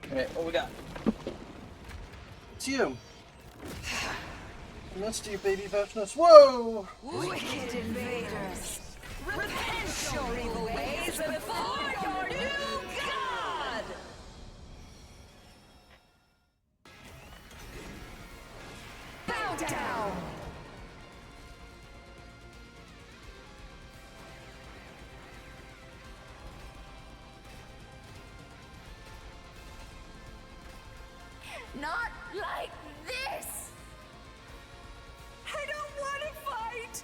Okay, what we got? It's you. I missed you, baby Veshness. Whoa! Wicked invaders! Repent your evil ways before your new god! Bow down! Not like this! I don't want to fight!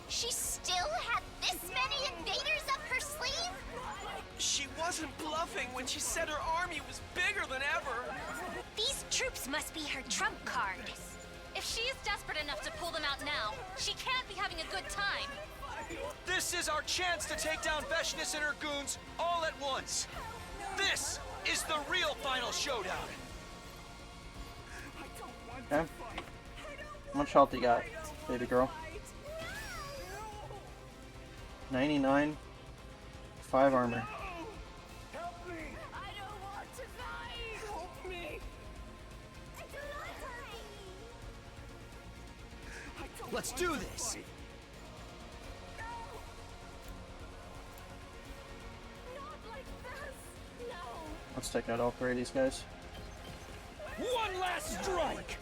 She still had this many invaders up her sleeve? She wasn't bluffing when she said her army was bigger than ever. These troops must be her trump card. If she is desperate enough to pull them out now, she can't be having a good time. This is our chance to take down Veshness and her goons all at once. This is the real final showdown. Okay. How much health you got, baby girl? 99. 5 armor. Help me. I don't want to fight! Help me! Let's do this. Let's take out all 3 of these guys. One last strike.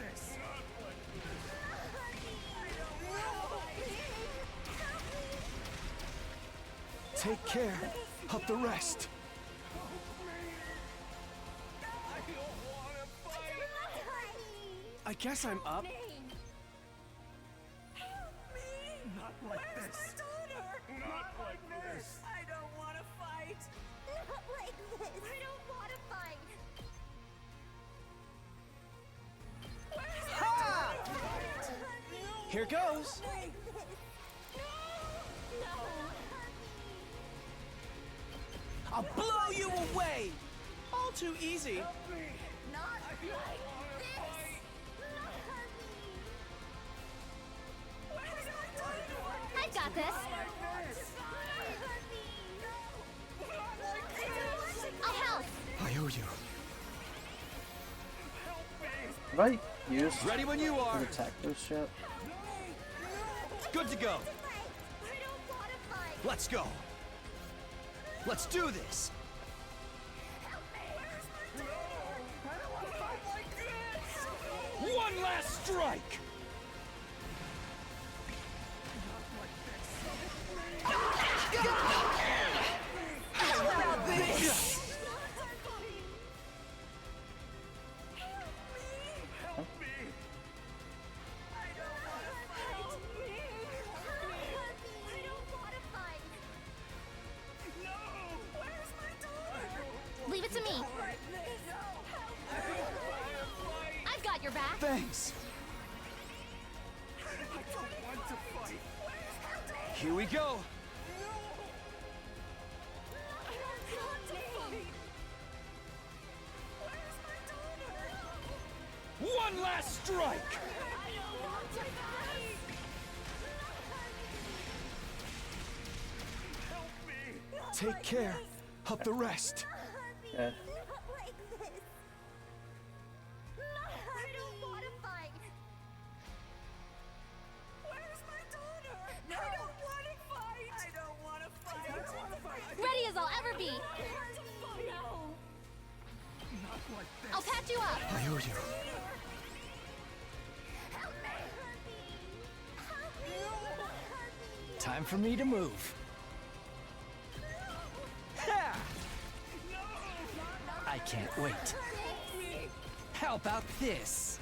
Take care of the rest. I guess I'm up. Not like this. Not like this. I don't want to fight. Not like this. I don't want to fight. Ha! Here goes. I'll blow you away. All too easy. Not like this. I've got this. I'll help. I owe you. Have I used Ready when you are. the attack boost yet? Good to go. Let's go. Let's do this. One last strike. How about this? Leave it to me. I've got your back. Thanks. Here we go. One last strike. Take care of the rest. Yeah. Ready as I'll ever be. I'll patch you up. I owe you. Time for me to move. Ha! I can't wait. How about this?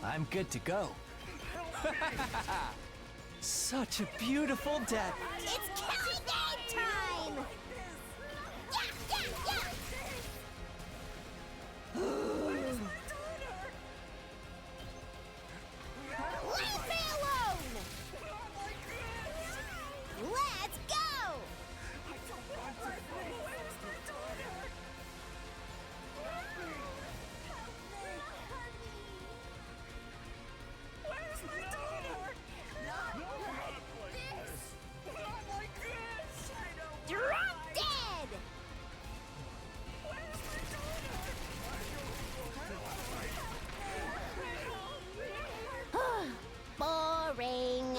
I'm good to go. Such a beautiful death. It's killing game time! Yeah, yeah, yeah! Leave me alone! Let's go! Drop dead! Boring.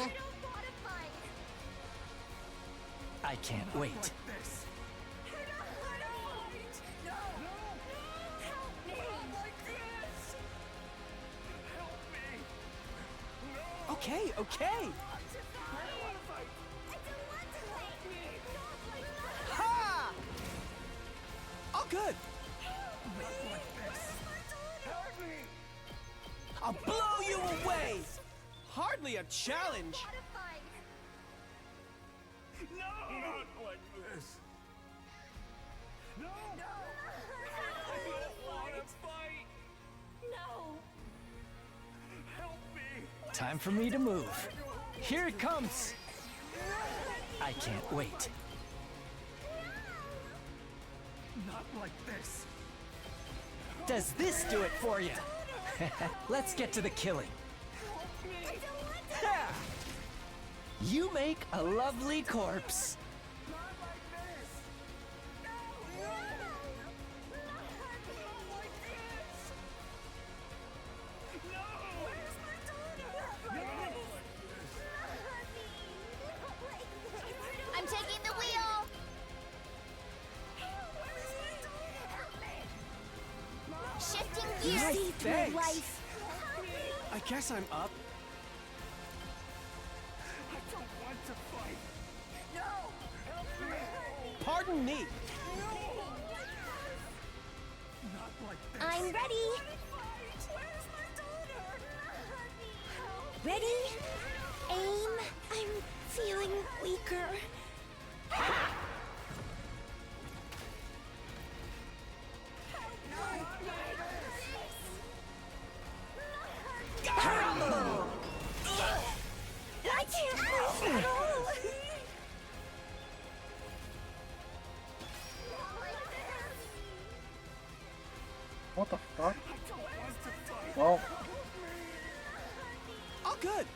I can't wait. Okay, okay. Ha! All good. I'll blow you away. Hardly a challenge. Not like this. No. I don't want to fight. Help me. Time for me to move. Here it comes. I can't wait. Not like this. Does this do it for you? Let's get to the killing. Ha! You make a lovely corpse. I'm taking the wheel. Shifting gears. Nice, Through thanks. life. I guess I'm up. I don't want to fight. No! Pardon me. I'm ready. Ready? Aim. I'm feeling weaker. I can't move at all. What the fuck? Well, All good.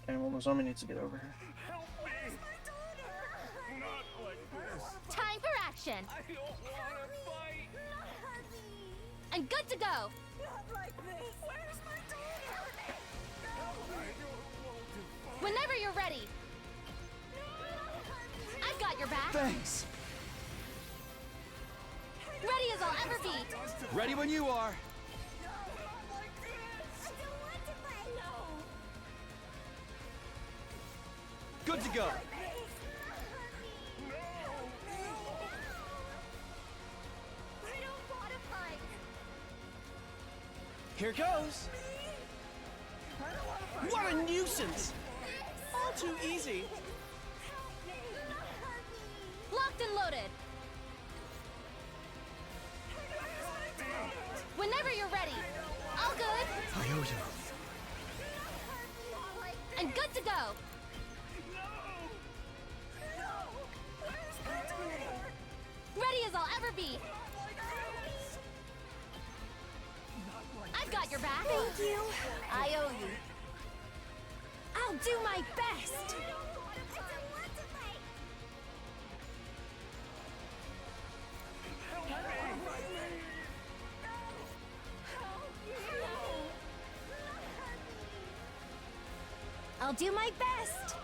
okay, well, Nozomi needs to get over here. Time for action. I'm good to go. Whenever you're ready. I've got your back. Thanks. Ready as I'll ever be. Ready when you are. Good to go. Here goes. What a nuisance. All too easy. Locked and loaded. Whenever you're ready. All good. I owe you. I'm good to go. Ready as I'll ever be. I've got your back. Thank you. I owe you. I'll do my best. I'll do my best.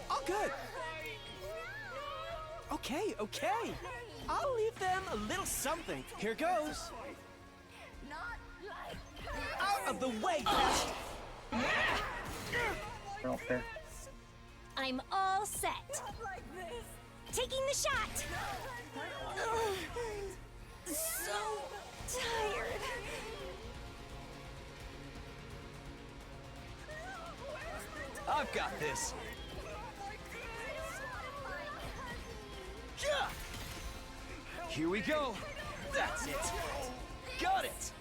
All good. Okay, okay. I'll leave them a little something. Here goes. Out of the way, pest. I don't care. I'm all set. Taking the shot. Ugh, so tired. I've got this. Here we go. That's it. Got it.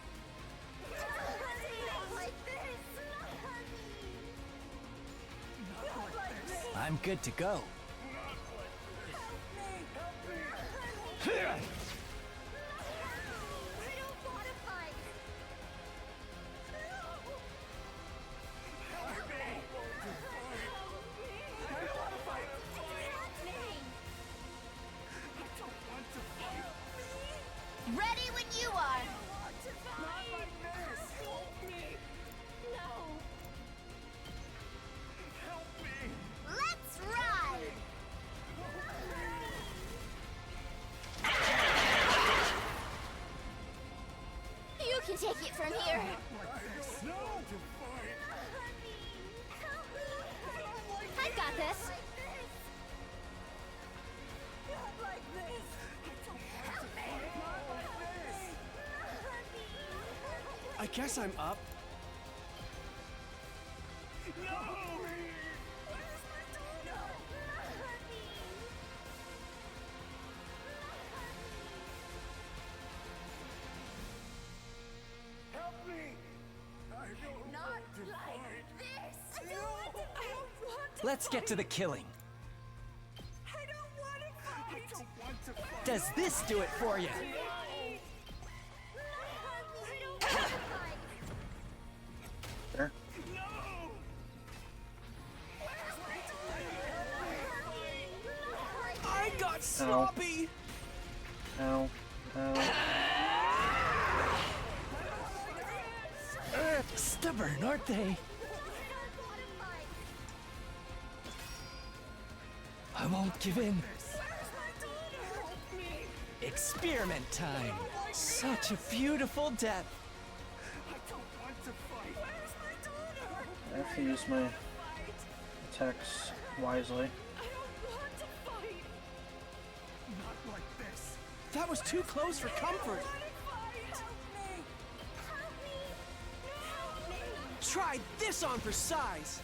I'm good to go. Ready when you are. Let's ride. You can take it from here. I've got this. I guess I'm up. Let's get to the killing. Does this do it for you? There. I got sloppy. No. No. stubborn, aren't they? I won't give in. Experiment time. Such a beautiful death. I have to use my attacks wisely. That was too close for comfort. Try this on for size.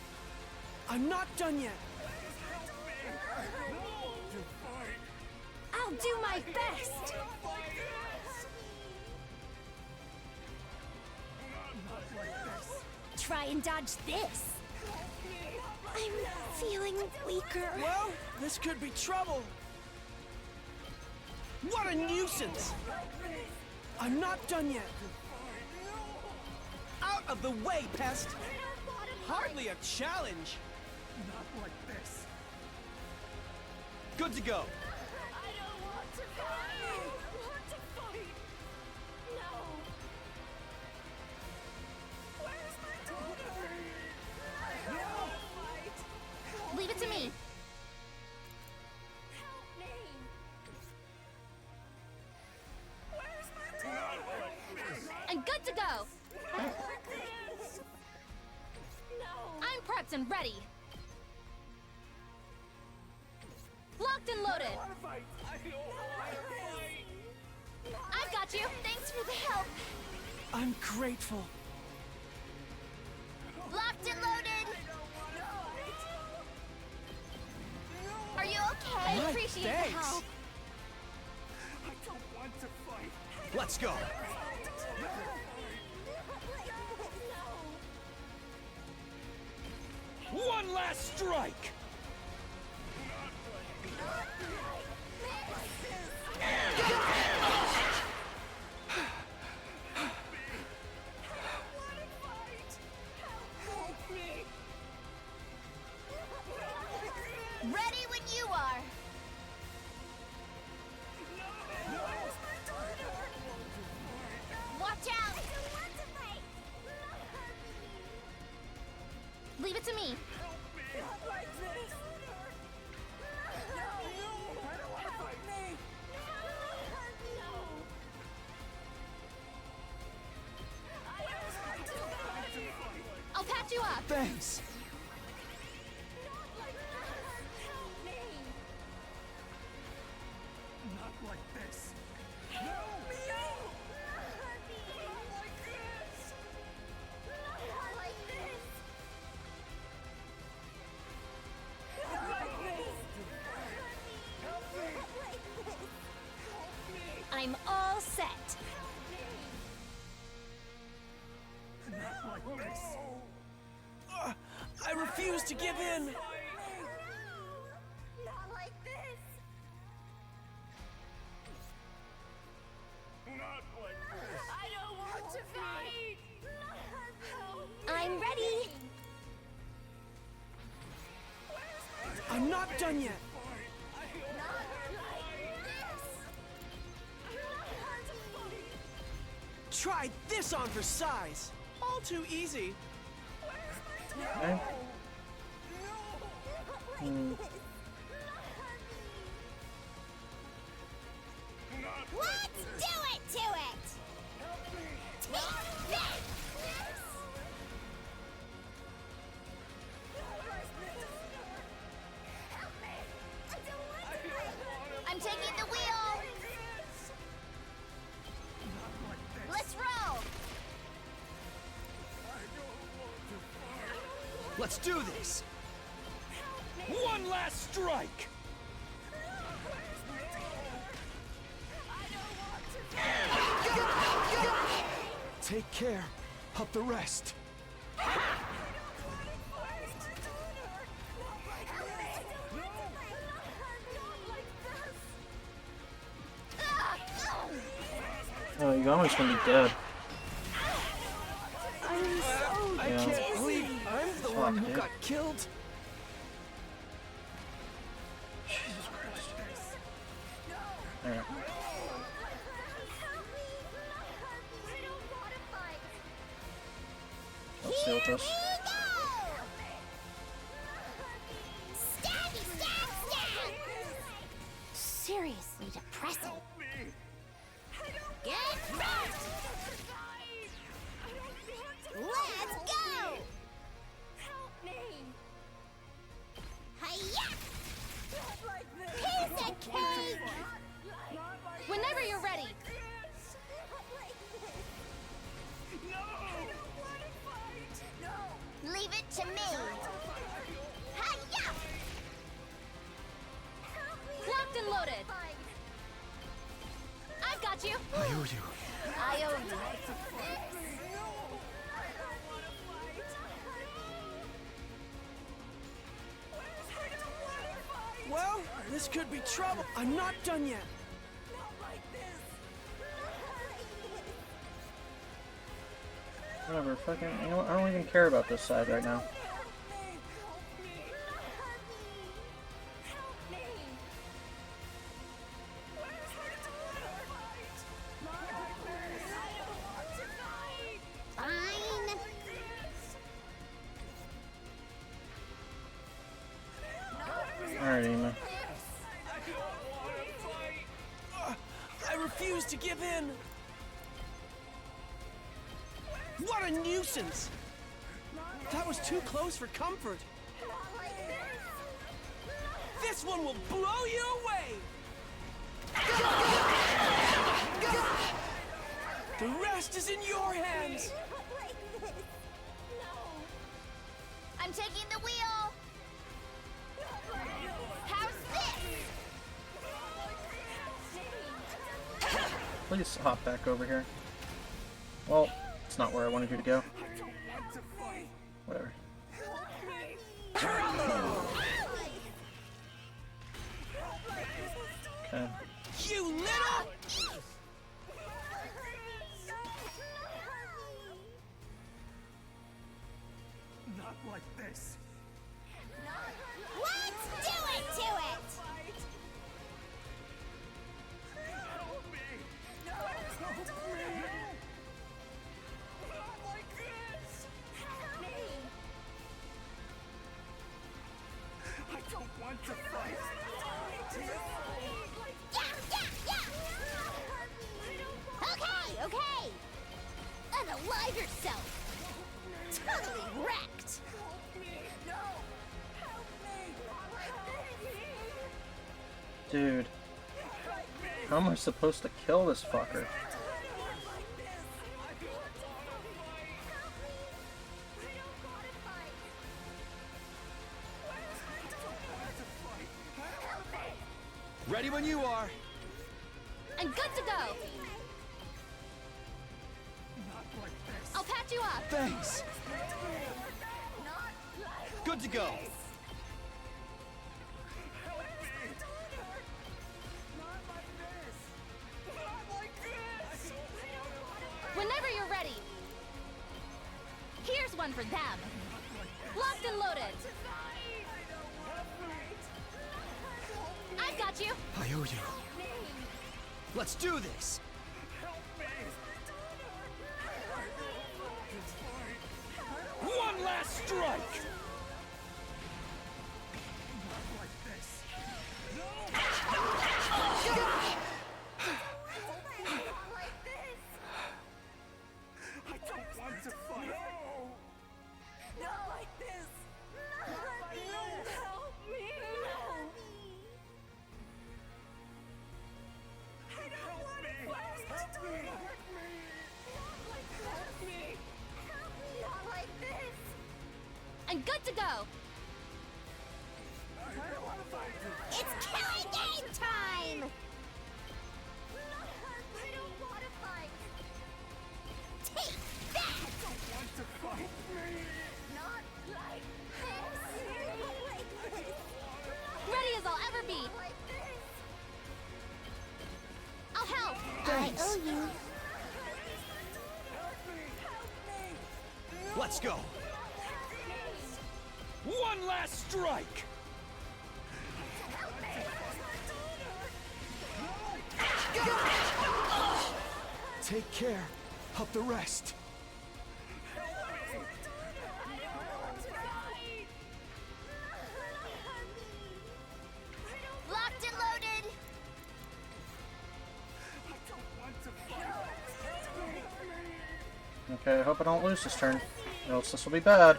I'm not done yet. I'll do my best. Try and dodge this. I'm feeling weaker. Well, this could be trouble. What a nuisance! I'm not done yet. Out of the way, pest! Hardly a challenge. Not like this. Good to go. I don't want to fight. I don't want to fight. No. Where's my daughter? No. Leave it to me. Help me. Where's my daughter? I'm good to go. I'm prepped and ready. Locked and loaded. I've got you. Thanks for the help. I'm grateful. Locked and loaded. Are you okay? My Appreciate the thanks. help. Let's go. One last strike! Ready when you are. Watch out. Leave it to me. I'll patch you up. Thanks. Not like this. Help me! Not like this. Not like this. Not like this. Help me! I'm all set. Not like this. I refuse to give in. Not like this. Not like this. I don't want to fight. I'm ready. I'm not done yet. Try this on for size. All too easy. Okay. Let's do it to it! Take that! I'm taking the wheel. Let's roll. Let's do this. One last strike! Take care of the rest. Oh, Yugamu's gonna be dead. I Yeah. can't believe I'm the one who dude. got killed. Jesus Christ. Alright. let's deal with this. Seriously depressing. Get back! Let's go! Help me! Hiya! Piece of cake! Whenever you're ready. Leave it to me. Hiya! Locked and loaded. I've got you. I owe you. I owe you. Well, this could be trouble. I'm not done yet. Whatever, fucking, you know what? I don't even care about this side right now. Fine. Alright, Ema. I refuse to give in. What a nuisance! That was too close for comfort. This one will blow you away! The rest is in your hands! I'm taking the wheel. How's this? Please hop back over here. Well, it's not where I wanted you to go. Whatever. Okay. You little... Not like this. Let's do it to it! I don't want to fight. Okay, okay! Unalive yourself! Totally wrecked! Dude. How am I supposed to kill this fucker? Ready when you are. I'm good to go. I'll patch you up. Thanks. Good to go. Whenever you're ready. Here's one for them. Locked and loaded. I've got you. I owe you. Let's do this. One last strike. I don't want to fight. Not like this! Not like this! Help me! Help me! I don't want to fight! Help me! Help me! Not like this! I'm good to go. It's killing game time! I don't want to fight! Take that! Not like this! Ready as I'll ever be. I'll help. I owe you. Let's go. One last strike. Take care of the rest. Okay, I hope I don't lose this turn. Or else this will be bad.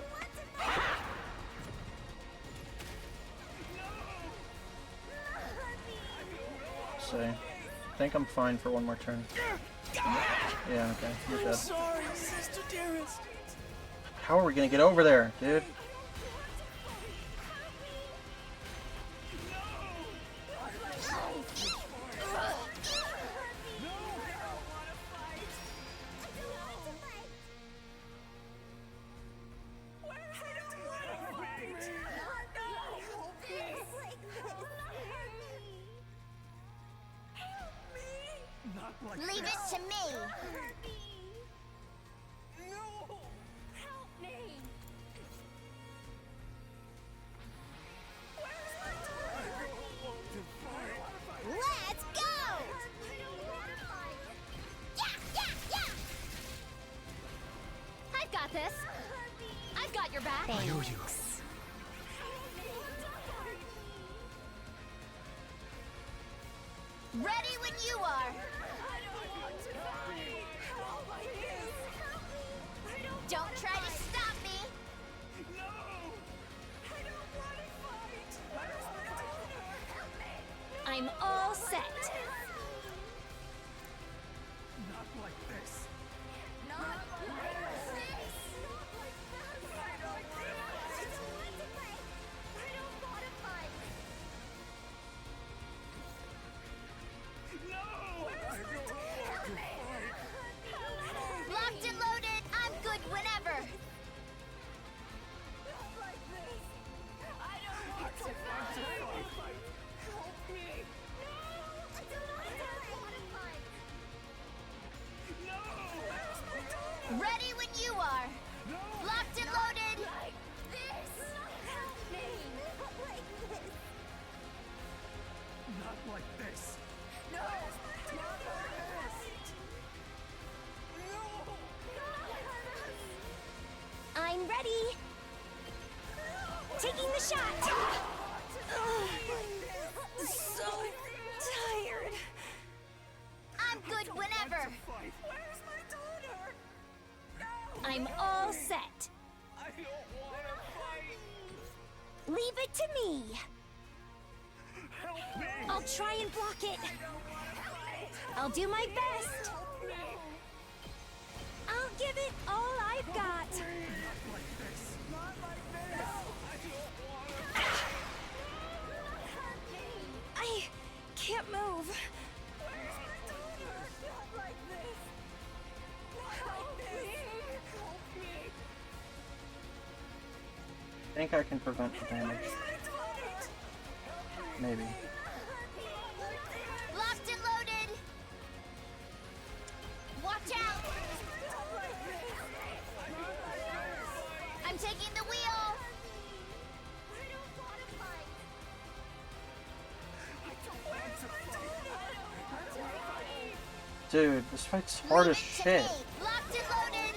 Let's see. I think I'm fine for one more turn. Yeah, okay. You're dead. Sorry, sister dearest. How are we gonna get over there, dude? Leave it to me. Let's go! I've got this. I've got your back. Thanks. Ready when you are. Don't try to stop me. I'm all set. Not like this. Locked and loaded. I'm good whenever. Ready when you are. Locked and loaded. Not like this. I'm ready. Taking the shot. So tired. I'm good whenever. I'm all set. Leave it to me. I'll try and block it. I'll do my best. I'll give it all I've got. I can't move. I think I can prevent the damage. Maybe. Locked and loaded. Watch out. I'm taking the wheel. Dude, this fight's hard as Leave it to shit. me. Locked and loaded.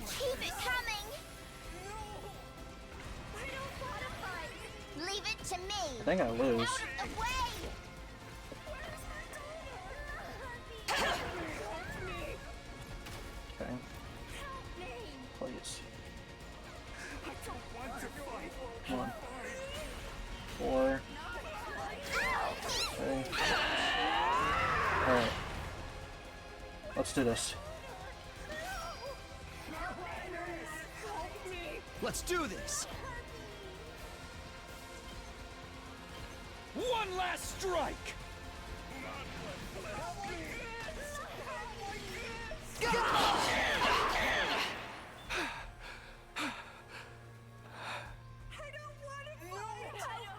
Keep it coming. Leave it to me. I think I lose. Out of the way. Okay. Please. Come on. 4. Okay. Alright. Let's do this. Let's do this! One last strike!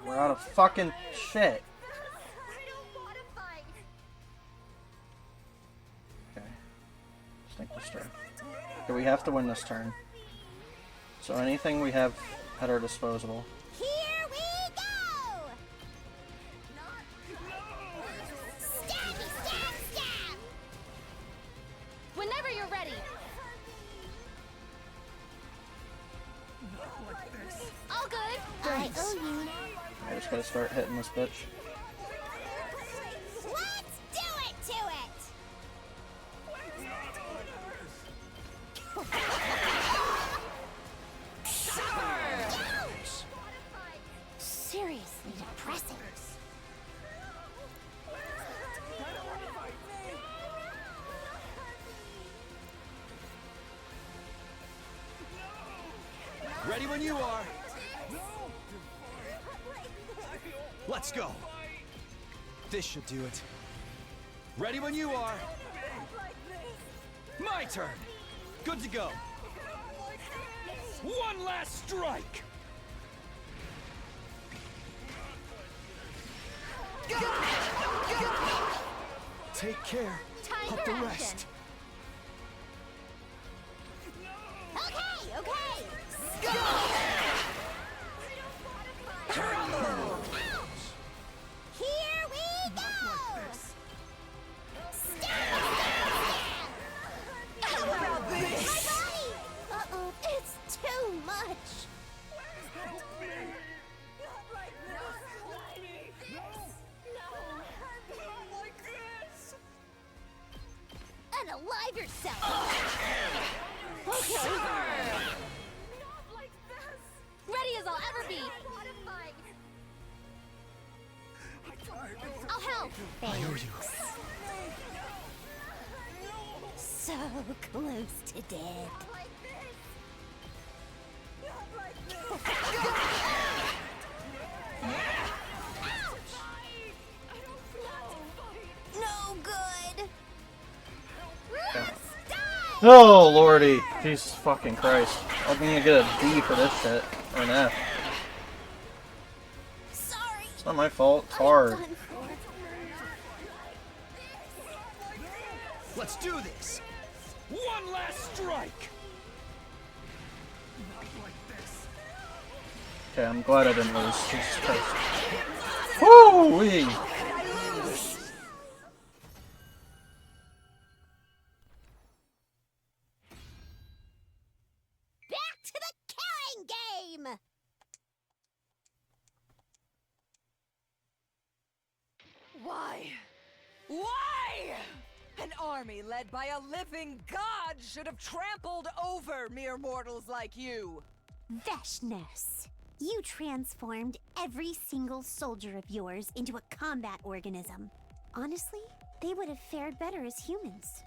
We're out of fucking shit. Okay. Just think this turn. Okay, we have to win this turn. So anything we have at our disposal. Here we go! Stabby, stab, stab! Whenever you're ready. All good. I owe you. I just gotta start hitting this bitch. Let's do it to it! Ready when you are. Let's go. This should do it. Ready when you are. My turn. Good to go. One last strike. Take care Time of for the action. rest. Okay, okay. Here we go. How about My this? body. Uh-oh, it's too much. Unalive yourself. Okay. Ready as I'll ever be. I'll help. Thanks. So close to death. No good. Oh, lordy. Jesus fucking Christ. I'm gonna get a D for this shit. Or an F. Sorry. It's not my fault. It's hard. Let's do this. One last strike. Okay, I'm glad I didn't lose. Jesus Christ. Woo-wee! Back to the killing game. Why? Why? An army led by a living god should have trampled over mere mortals like you. Veshness. You transformed every single soldier of yours into a combat organism. Honestly, they would have fared better as humans.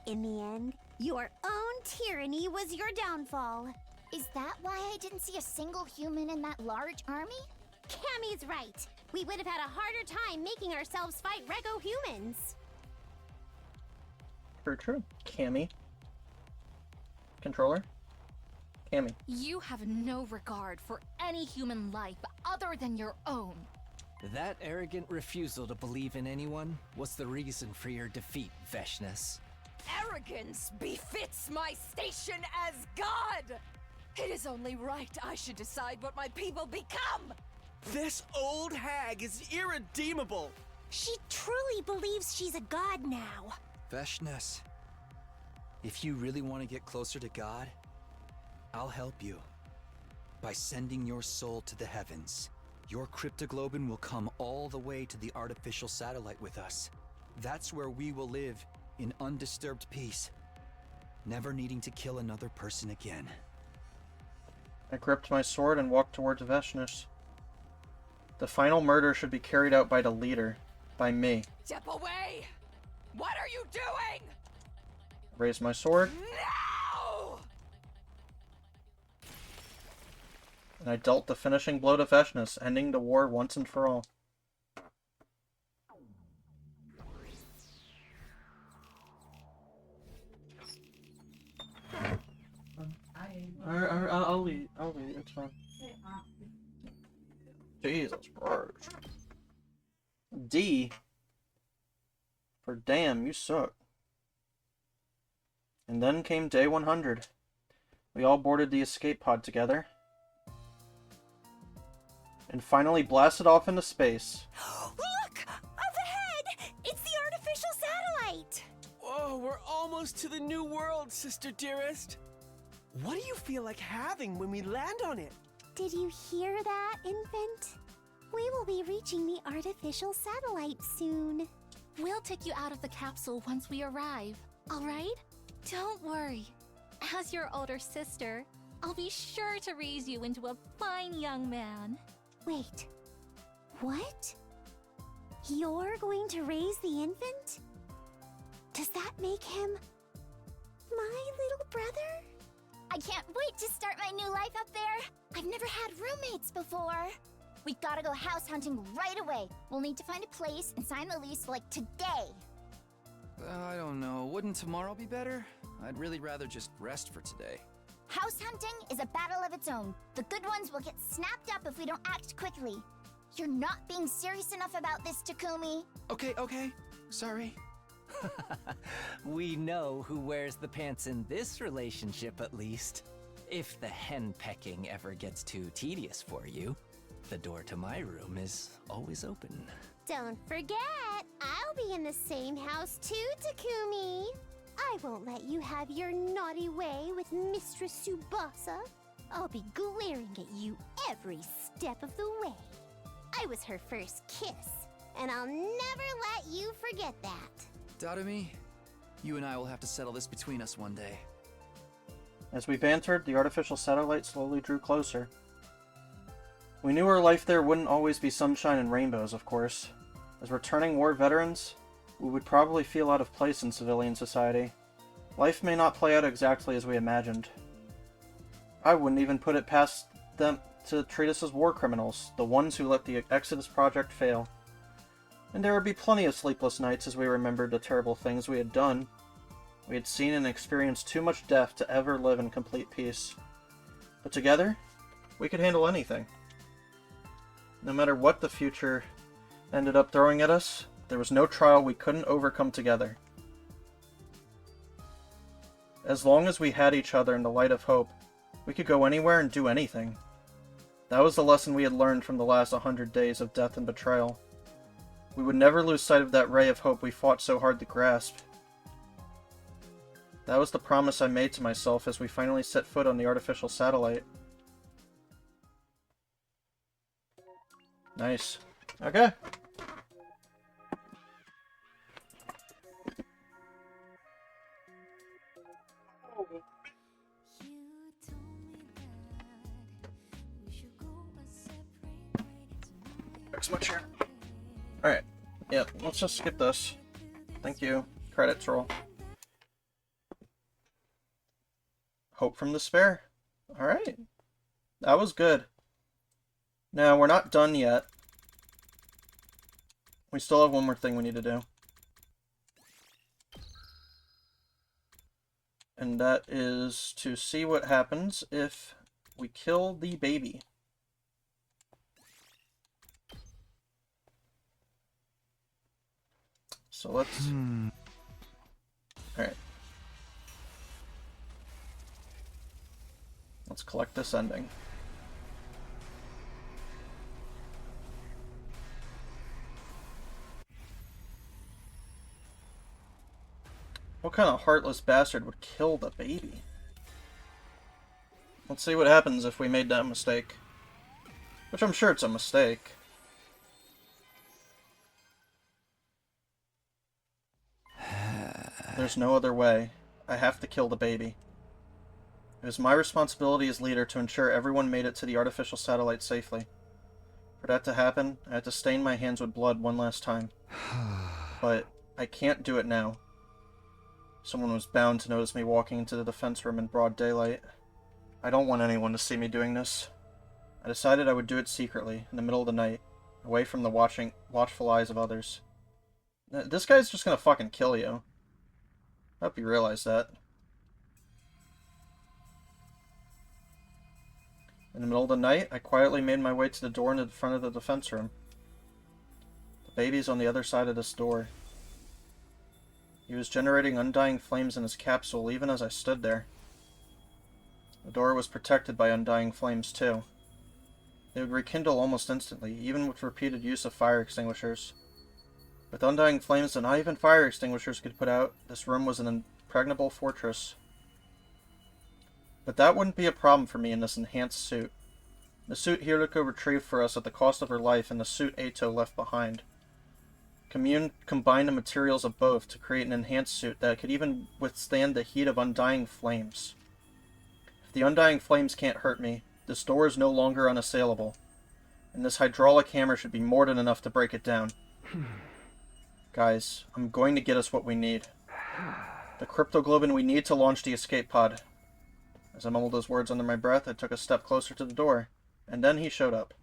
In the end, your own tyranny was your downfall. Is that why I didn't see a single human in that large army? Cammy's right. We would have had a harder time making ourselves fight Rego humans. True. Cammy. Controller. Cammy. You have no regard for any human life other than your own. That arrogant refusal to believe in anyone was the reason for your defeat, Veshness. Arrogance befits my station as god. It is only right I should decide what my people become. This old hag is irredeemable. She truly believes she's a god now. Veshness, if you really want to get closer to God, I'll help you. By sending your soul to the heavens, your cryptoglobin will come all the way to the artificial satellite with us. That's where we will live in undisturbed peace, never needing to kill another person again. I gripped my sword and walked towards Veshness. The final murder should be carried out by the leader, by me. Step away! What are you doing? I raised my sword, No! and I dealt the finishing blow to Veshness, ending the war once and for all. I'll leave. It's fine. Jesus Christ. D. For damn, you suck. And then came day 100. We all boarded the escape pod together. And finally blasted off into space. Look! Up ahead! It's the artificial satellite! Oh, we're almost to the new world, sister dearest. What do you feel like having when we land on it? Did you hear that, infant? We will be reaching the artificial satellite soon. We'll take you out of the capsule once we arrive, all right? Don't worry. As your older sister, I'll be sure to raise you into a fine young man. Wait. What? You're going to raise the infant? Does that make him my little brother? I can't wait to start my new life up there. I've never had roommates before. We gotta go house hunting right away. We'll need to find a place and sign the lease like today. I don't know. Wouldn't tomorrow be better? I'd really rather just rest for today. House hunting is a battle of its own. The good ones will get snapped up if we don't act quickly. You're not being serious enough about this, Takumi. Okay. Sorry. We know who wears the pants in this relationship, at least. If the hen-pecking ever gets too tedious for you, the door to my room is always open. Don't forget, I'll be in the same house too, Takumi. I won't let you have your naughty way with Mistress Tsubasa. I'll be glaring at you every step of the way. I was her first kiss, and I'll never let you forget that. Darumi, you and I will have to settle this between us one day. As we bantered, the artificial satellite slowly drew closer. We knew our life there wouldn't always be sunshine and rainbows, of course. As returning war veterans, we would probably feel out of place in civilian society. Life may not play out exactly as we imagined. I wouldn't even put it past them to treat us as war criminals, the ones who let the Exodus Project fail. And there would be plenty of sleepless nights as we remembered the terrible things we had done. We had seen and experienced too much death to ever live in complete peace. But together, we could handle anything. No matter what the future ended up throwing at us, there was no trial we couldn't overcome together. As long as we had each other in the light of hope, we could go anywhere and do anything. That was the lesson we had learned from the last 100 days of death and betrayal. We would never lose sight of that ray of hope we fought so hard to grasp. That was the promise I made to myself as we finally set foot on the artificial satellite. Nice. Okay. Fix my chair. Alright. Yep, let's just skip this. Thank you. Credits roll. Hope from Despair. Alright. That was good. Now, we're not done yet. We still have one more thing we need to do. And that is to see what happens if we kill the baby. So let's... Alright. Let's collect this ending. What kind of heartless bastard would kill the baby? Let's see what happens if we made that mistake. Which I'm sure it's a mistake. There's no other way. I have to kill the baby. It was my responsibility as leader to ensure everyone made it to the artificial satellite safely. For that to happen, I had to stain my hands with blood one last time. But I can't do it now. Someone was bound to notice me walking into the defense room in broad daylight. I don't want anyone to see me doing this. I decided I would do it secretly, in the middle of the night, away from the watchful eyes of others. This guy's just gonna fucking kill you. I hope you realize that. In the middle of the night, I quietly made my way to the door into the front of the defense room. The baby's on the other side of this door. He was generating undying flames in his capsule even as I stood there. The door was protected by undying flames too. They would rekindle almost instantly, even with repeated use of fire extinguishers. With undying flames that not even fire extinguishers could put out, this room was an impregnable fortress. But that wouldn't be a problem for me in this enhanced suit. The suit Hiroko retrieved for us at the cost of her life and the suit Eito left behind. Combined the materials of both to create an enhanced suit that could even withstand the heat of undying flames. If the undying flames can't hurt me, this door is no longer unassailable, and this hydraulic hammer should be more than enough to break it down. Guys, I'm going to get us what we need. The cryptoglobin we need to launch the escape pod. As I mumbled those words under my breath, I took a step closer to the door, and then he showed up.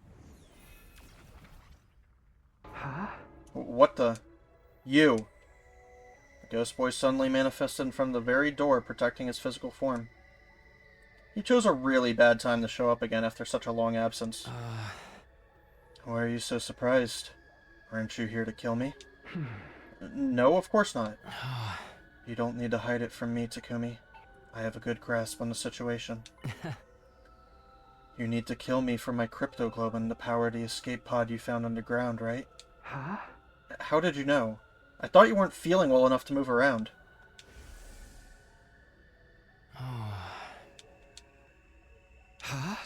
Huh? What the? You! The ghost boy suddenly manifested in front of the very door, protecting his physical form. He chose a really bad time to show up again after such a long absence. Why are you so surprised? Aren't you here to kill me? No, of course not. You don't need to hide it from me, Takumi. I have a good grasp on the situation. You need to kill me for my cryptoglobin to power the escape pod you found underground, right? Huh? How did you know? I thought you weren't feeling well enough to move around. Huh?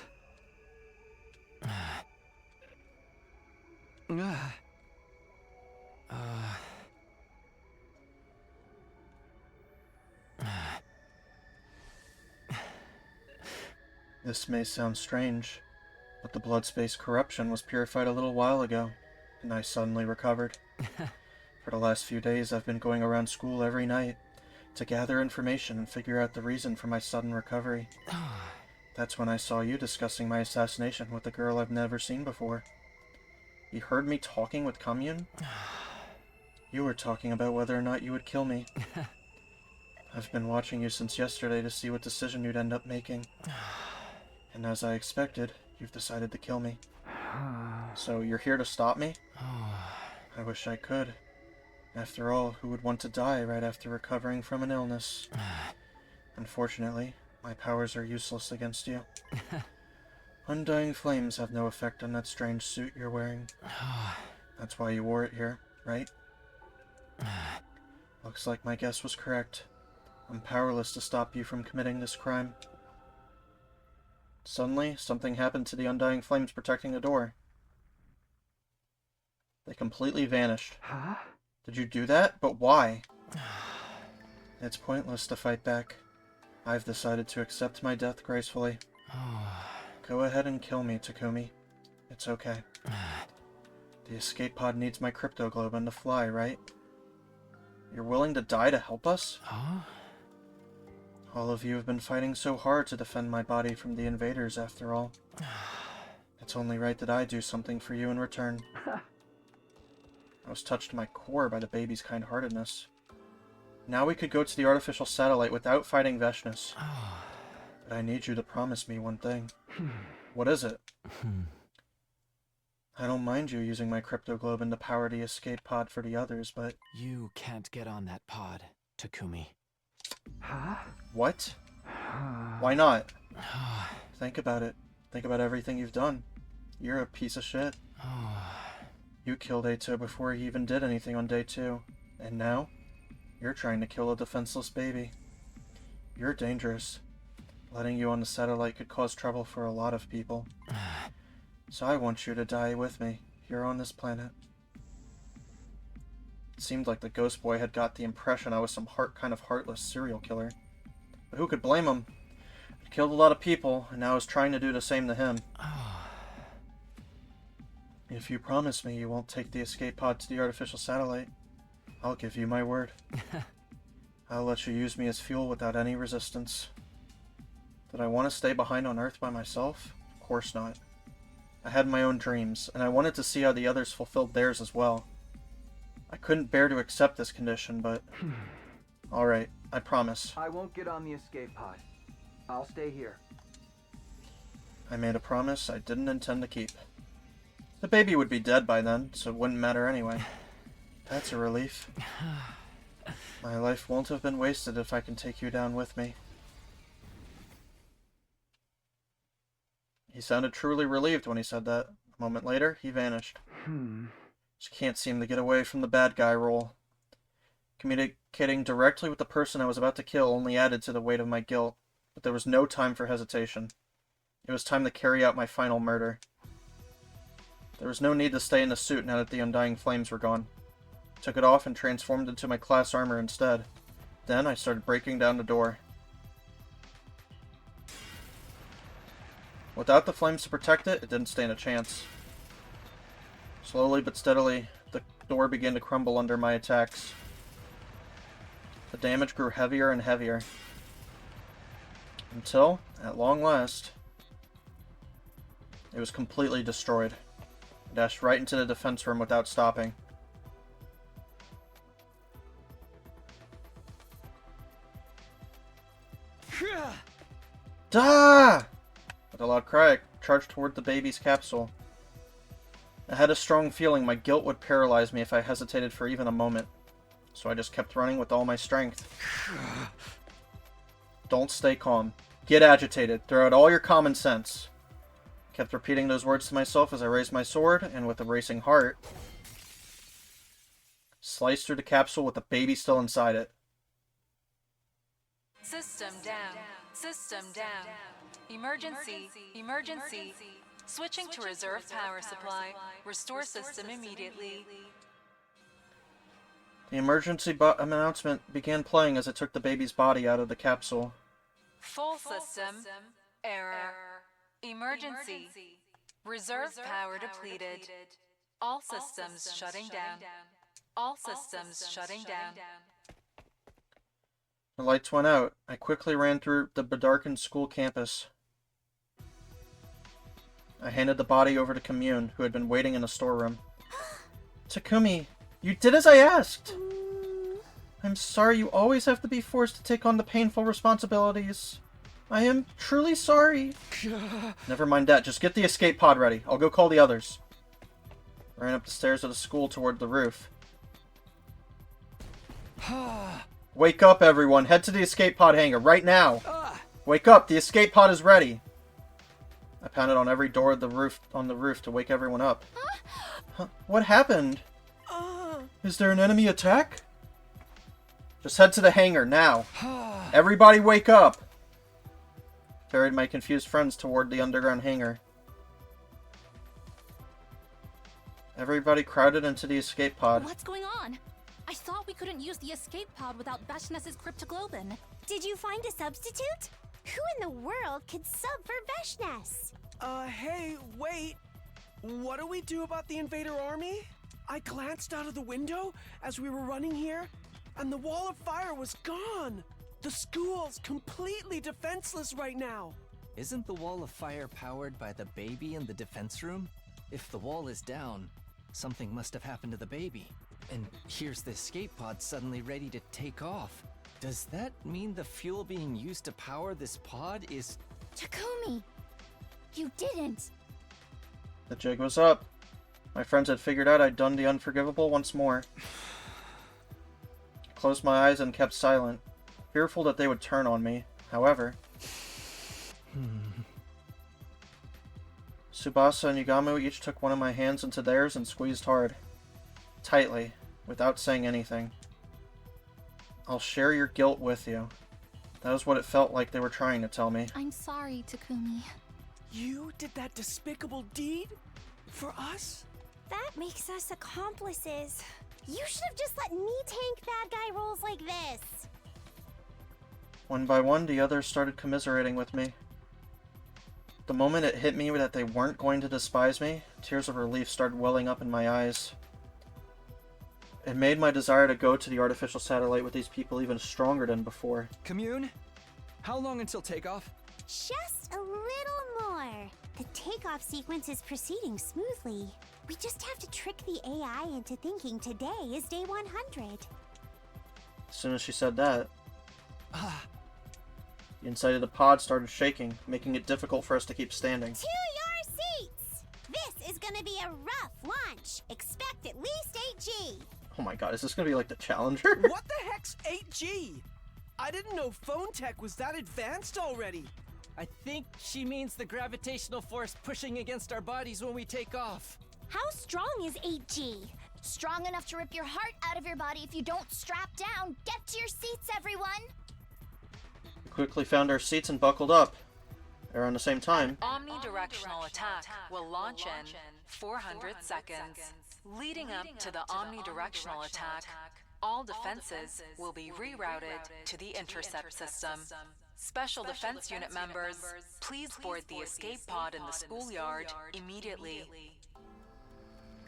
This may sound strange, but the blood space corruption was purified a little while ago, and I suddenly recovered. For the last few days, I've been going around school every night to gather information and figure out the reason for my sudden recovery. That's when I saw you discussing my assassination with a girl I've never seen before. You heard me talking with Commune? You were talking about whether or not you would kill me. I've been watching you since yesterday to see what decision you'd end up making. And as I expected, you've decided to kill me. So you're here to stop me? I wish I could. After all, who would want to die right after recovering from an illness? Unfortunately, my powers are useless against you. Undying flames have no effect on that strange suit you're wearing. That's why you wore it here, right? Looks like my guess was correct. I'm powerless to stop you from committing this crime. Suddenly, something happened to the undying flames protecting the door. They completely vanished. Huh? Did you do that? But why? It's pointless to fight back. I've decided to accept my death gracefully. Go ahead and kill me, Takumi. It's okay. The escape pod needs my cryptoglobin to fly, right? You're willing to die to help us? All of you have been fighting so hard to defend my body from the invaders, after all. It's only right that I do something for you in return. I was touched to my core by the baby's kind-heartedness. Now we could go to the artificial satellite without fighting Veshness. But I need you to promise me one thing. What is it? I don't mind you using my cryptoglobin to power the escape pod for the others, but... You can't get on that pod, Takumi. Huh? What? Why not? Think about it. Think about everything you've done. You're a piece of shit. You killed Eito before he even did anything on day 2. And now, you're trying to kill a defenseless baby. You're dangerous. Letting you on the satellite could cause trouble for a lot of people. So I want you to die with me, here on this planet. It seemed like the ghost boy had got the impression I was some kind of heartless serial killer. But who could blame him? I'd killed a lot of people, and now I was trying to do the same to him. If you promise me you won't take the escape pod to the artificial satellite, I'll give you my word. I'll let you use me as fuel without any resistance. Did I want to stay behind on Earth by myself? Of course not. I had my own dreams, and I wanted to see how the others fulfilled theirs as well. I couldn't bear to accept this condition, but... Alright, I promise. I won't get on the escape pod. I'll stay here. I made a promise I didn't intend to keep. The baby would be dead by then, so it wouldn't matter anyway. That's a relief. My life won't have been wasted if I can take you down with me. He sounded truly relieved when he said that. A moment later, he vanished. Just can't seem to get away from the bad guy role. Communicating directly with the person I was about to kill only added to the weight of my guilt, but there was no time for hesitation. It was time to carry out my final murder. There was no need to stay in the suit now that the undying flames were gone. I took it off and transformed into my class armor instead. Then I started breaking down the door. Without the flames to protect it, it didn't stand a chance. Slowly but steadily, the door began to crumble under my attacks. The damage grew heavier and heavier. Until, at long last, it was completely destroyed. I dashed right into the defense room without stopping. Da! With a loud cry, I charged toward the baby's capsule. I had a strong feeling my guilt would paralyze me if I hesitated for even a moment, so I just kept running with all my strength. Don't stay calm. Get agitated. Throw out all your common sense. I kept repeating those words to myself as I raised my sword, and with a racing heart, sliced through the capsule with the baby still inside it. System down. System down. Emergency. Emergency. Switching to reserve power supply. Restore system immediately. The emergency announcement began playing as I took the baby's body out of the capsule. Full system. Error. Emergency. Reserve power depleted. All systems shutting down. All systems shutting down. The lights went out. I quickly ran through the bedarkened school campus. I handed the body over to Commune, who had been waiting in the storeroom. Takumi, you did as I asked! I'm sorry you always have to be forced to take on the painful responsibilities. I am truly sorry. Never mind that, just get the escape pod ready. I'll go call the others. I ran up the stairs of the school toward the roof. Wake up, everyone. Head to the escape pod hangar right now. Wake up, the escape pod is ready. I pounded on every door of the roof to wake everyone up. Huh? What happened? Is there an enemy attack? Just head to the hangar now. Everybody wake up. Carried my confused friends toward the underground hangar. Everybody crowded into the escape pod. What's going on? I thought we couldn't use the escape pod without Veshness's cryptoglobin. Did you find a substitute? Who in the world could sub for Veshness? Hey, wait. What do we do about the invader army? I glanced out of the window as we were running here, and the wall of fire was gone. The school's completely defenseless right now. Isn't the wall of fire powered by the baby in the defense room? If the wall is down, something must have happened to the baby. And here's the escape pod suddenly ready to take off. Does that mean the fuel being used to power this pod is... Takumi! You didn't! The jig was up. My friends had figured out I'd done the unforgivable once more. I closed my eyes and kept silent, fearful that they would turn on me. However... Tsubasa and Yugamu each took one of my hands into theirs and squeezed hard. Tightly, without saying anything. I'll share your guilt with you. That was what it felt like they were trying to tell me. I'm sorry, Takumi. You did that despicable deed? For us? That makes us accomplices. You should have just let me tank bad guy roles like this. One by one, the others started commiserating with me. The moment it hit me that they weren't going to despise me, tears of relief started welling up in my eyes. It made my desire to go to the artificial satellite with these people even stronger than before. Commune? How long until takeoff? Just a little more. The takeoff sequence is proceeding smoothly. We just have to trick the AI into thinking today is day 100. As soon as she said that, the inside of the pod started shaking, making it difficult for us to keep standing. To your seats! This is gonna be a rough launch. Expect at least 8G. Oh my god, is this gonna be like the Challenger? What the heck's 8G? I didn't know phone tech was that advanced already. I think she means the gravitational force pushing against our bodies when we take off. How strong is 8G? Strong enough to rip your heart out of your body if you don't strap down. Get to your seats, everyone! We quickly found our seats and buckled up. Around the same time, Omnidirectional attack will launch in 400 seconds. Leading up to the omnidirectional attack, all defenses will be rerouted to the intercept system. Special Defense Unit members, please board the escape pod in the schoolyard immediately.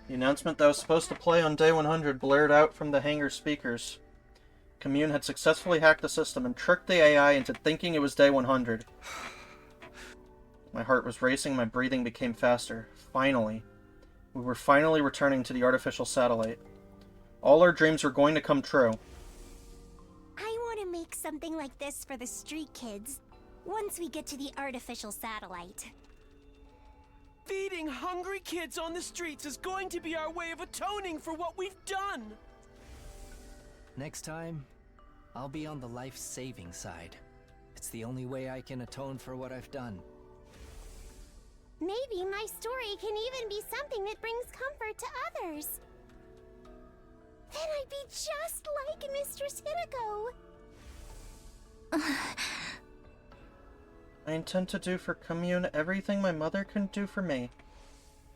the announcement that was supposed to play on day 100 blared out from the hangar speakers. Commune had successfully hacked the system and tricked the AI into thinking it was day 100. My heart was racing, my breathing became faster. Finally. We were finally returning to the artificial satellite. All our dreams were going to come true. I want to make something like this for the street kids once we get to the artificial satellite. Feeding hungry kids on the streets is going to be our way of atoning for what we've done. Next time, I'll be on the life-saving side. It's the only way I can atone for what I've done. Maybe my story can even be something that brings comfort to others. Then I'd be just like Mistress Hideko. I intend to do for Commune everything my mother couldn't do for me.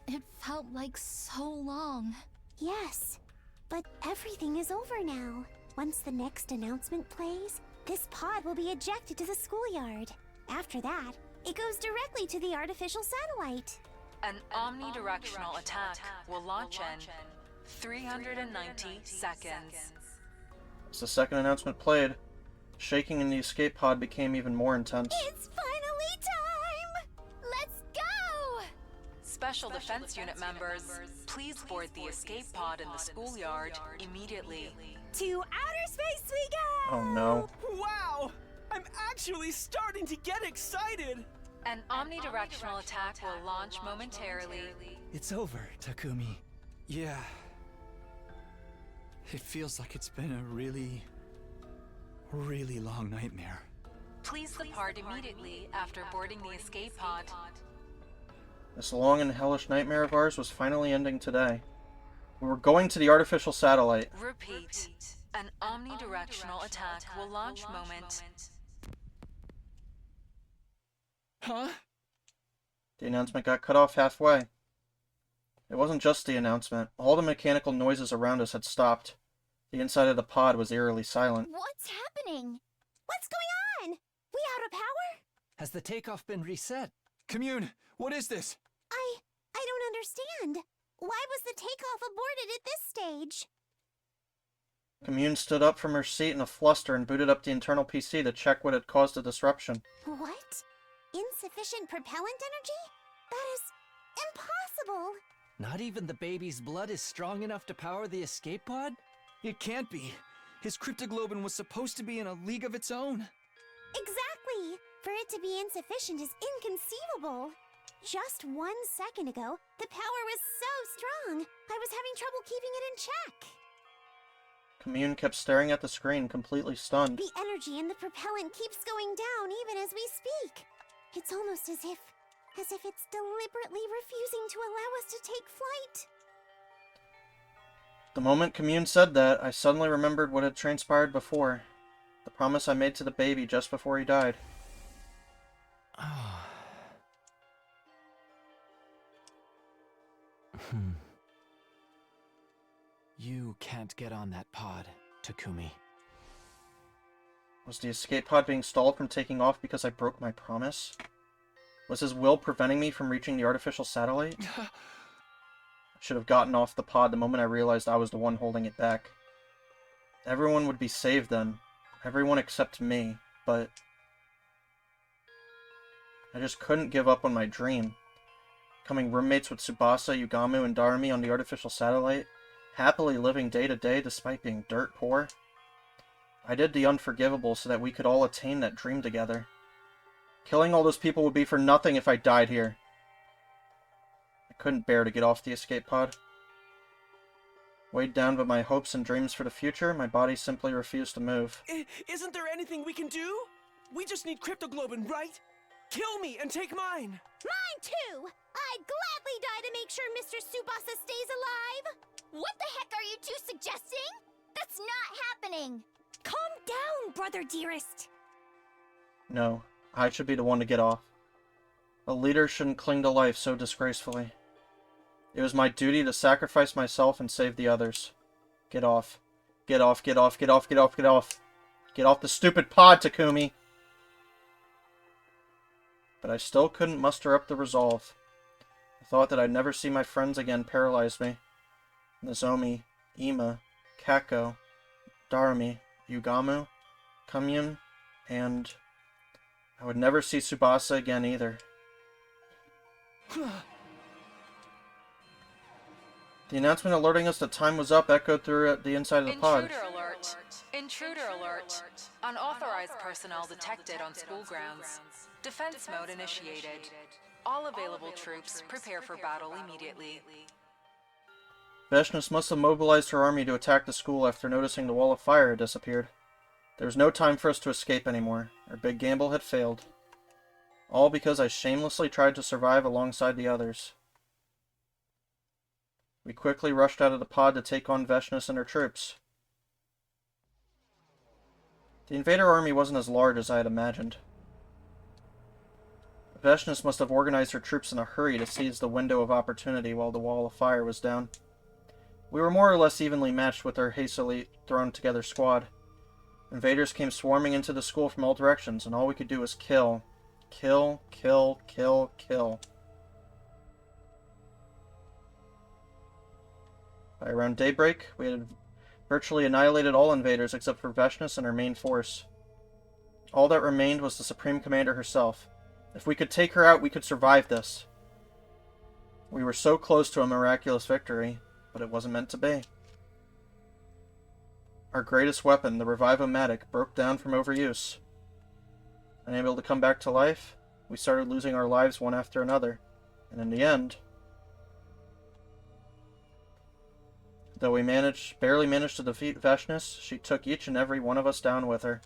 It felt like so long. Yes, but everything is over now. Once the next announcement plays, this pod will be ejected to the schoolyard. After that, it goes directly to the artificial satellite. An omnidirectional attack will launch in 390 seconds. As the second announcement played, shaking in the escape pod became even more intense. It's finally time! Let's go! Special Defense Unit members, please board the escape pod in the schoolyard immediately. To outer space we go! Oh no. Wow! I'm actually starting to get excited! An omnidirectional attack will launch momentarily. It's over, Takumi. Yeah. It feels like it's been a really long nightmare. Please depart immediately after boarding the escape pod. This long and hellish nightmare of ours was finally ending today. We were going to the artificial satellite. Repeat. An omnidirectional attack will launch moment. Huh? The announcement got cut off halfway. It wasn't just the announcement. All the mechanical noises around us had stopped. The inside of the pod was eerily silent. What's happening? What's going on? We out of power? Has the takeoff been reset? Commune, what is this? I don't understand. Why was the takeoff aborted at this stage? Commune stood up from her seat in a fluster and booted up the internal PC to check what had caused the disruption. What? Insufficient propellant energy? That is impossible! Not even the baby's blood is strong enough to power the escape pod? It can't be. His cryptoglobin was supposed to be in a league of its own. Exactly! For it to be insufficient is inconceivable. Just 1 second ago, the power was so strong, I was having trouble keeping it in check. Commune kept staring at the screen, completely stunned. The energy in the propellant keeps going down even as we speak. It's almost as if it's deliberately refusing to allow us to take flight. The moment Commune said that, I suddenly remembered what had transpired before. The promise I made to the baby just before he died. You can't get on that pod, Takumi. Was the escape pod being stalled from taking off because I broke my promise? Was his will preventing me from reaching the artificial satellite? I should have gotten off the pod the moment I realized I was the one holding it back. Everyone would be saved then. Everyone except me, but I just couldn't give up on my dream. Becoming roommates with Tsubasa, Yugamu, and Darumi on the artificial satellite, happily living day to day despite being dirt poor. I did the unforgivable so that we could all attain that dream together. Killing all those people would be for nothing if I died here. I couldn't bear to get off the escape pod. Weighed down by my hopes and dreams for the future, my body simply refused to move. Isn't there anything we can do? We just need cryptoglobin, right? Kill me and take mine! Mine too! I'd gladly die to make sure Mr. Tsubasa stays alive! What the heck are you two suggesting? That's not happening! Calm down, brother dearest! No, I should be the one to get off. A leader shouldn't cling to life so disgracefully. It was my duty to sacrifice myself and save the others. Get off. Get off, get off, get off, get off, get off. Get off the stupid pod, Takumi! But I still couldn't muster up the resolve. The thought that I'd never see my friends again paralyzed me. Nozomi, Ima, Kako, Darumi, yugamu, commune, and I would never see Tsubasa again either. The announcement alerting us that time was up echoed through the inside of the pod. Intruder alert! Intruder alert! Unauthorized personnel detected on school grounds. Defense mode initiated. All available troops prepare for battle immediately. Veshness must have mobilized her army to attack the school after noticing the wall of fire had disappeared. There was no time for us to escape anymore. Our big gamble had failed. All because I shamelessly tried to survive alongside the others. We quickly rushed out of the pod to take on Veshness and her troops. The invader army wasn't as large as I had imagined. Veshness must have organized her troops in a hurry to seize the window of opportunity while the wall of fire was down. We were more or less evenly matched with our hastily thrown together squad. Invaders came swarming into the school from all directions, and all we could do was kill. Kill, kill, kill, kill. By around daybreak, we had virtually annihilated all invaders except for Veshness and her main force. All that remained was the Supreme Commander herself. If we could take her out, we could survive this. We were so close to a miraculous victory, but it wasn't meant to be. Our greatest weapon, the Revive-O-Matic, broke down from overuse. Unable to come back to life, we started losing our lives one after another, and in the end, though we barely managed to defeat Veshness, she took each and every one of us down with her.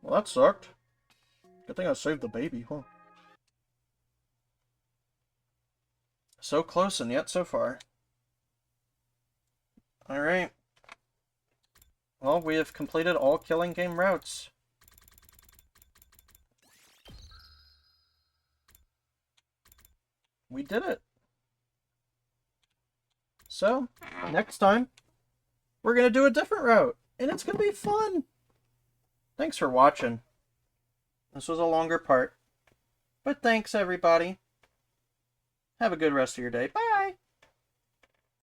Well, that sucked. Good thing I saved the baby, huh? So close and yet so far. Alright. Well, we have completed all killing game routes. We did it. So, next time, we're going to do a different route. And it's going to be fun. Thanks for watching. This was a longer part. But thanks, everybody. Have a good rest of your day. Bye!